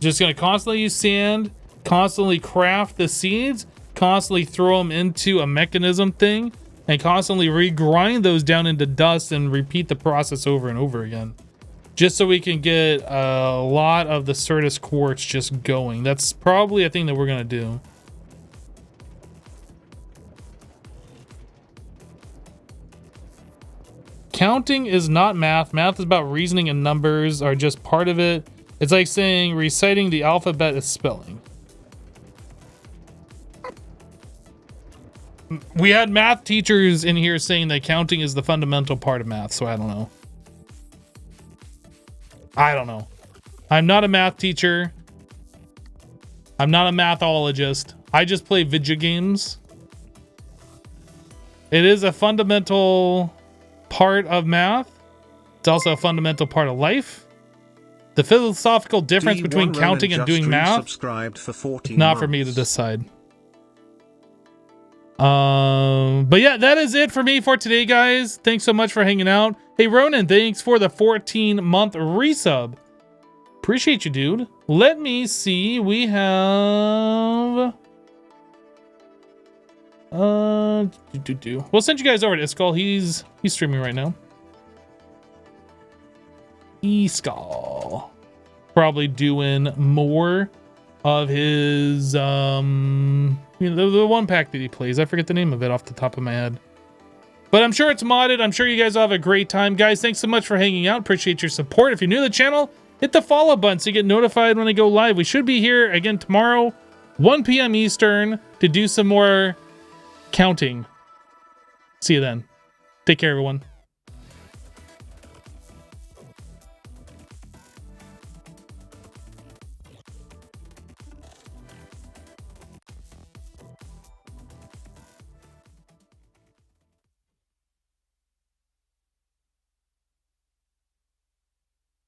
Just gonna constantly use sand, constantly craft the seeds, constantly throw them into a mechanism thing, and constantly regrind those down into dust and repeat the process over and over again. just so we can get a lot of the Certus quartz just going. That's probably a thing that we're gonna do. Counting is not math. Math is about reasoning, and numbers are just part of it. It's like saying reciting the alphabet is spelling. We had math teachers in here saying that counting is the fundamental part of math, so I don't know. I don't know. I'm not a math teacher. I'm not a mathologist. I just play video games. It is a fundamental part of math. It's also a fundamental part of life. The philosophical difference between counting and doing math, not for me to decide. But yeah, that is it for me for today, guys. Thanks so much for hanging out. Hey, Ronan, thanks for the 14-month resub. Appreciate you, dude. Let me see. We have... We'll send you guys over to Iskall. He's streaming right now. Iskall. Probably doing more of his, you know, the one pack that he plays. I forget the name of it off the top of my head. But I'm sure it's modded. I'm sure you guys will have a great time. Guys, thanks so much for hanging out. Appreciate your support. If you're new to the channel, hit the follow button so you get notified when I go live. We should be here again tomorrow, 1 p.m. Eastern, to do some more counting. See you then. Take care, everyone.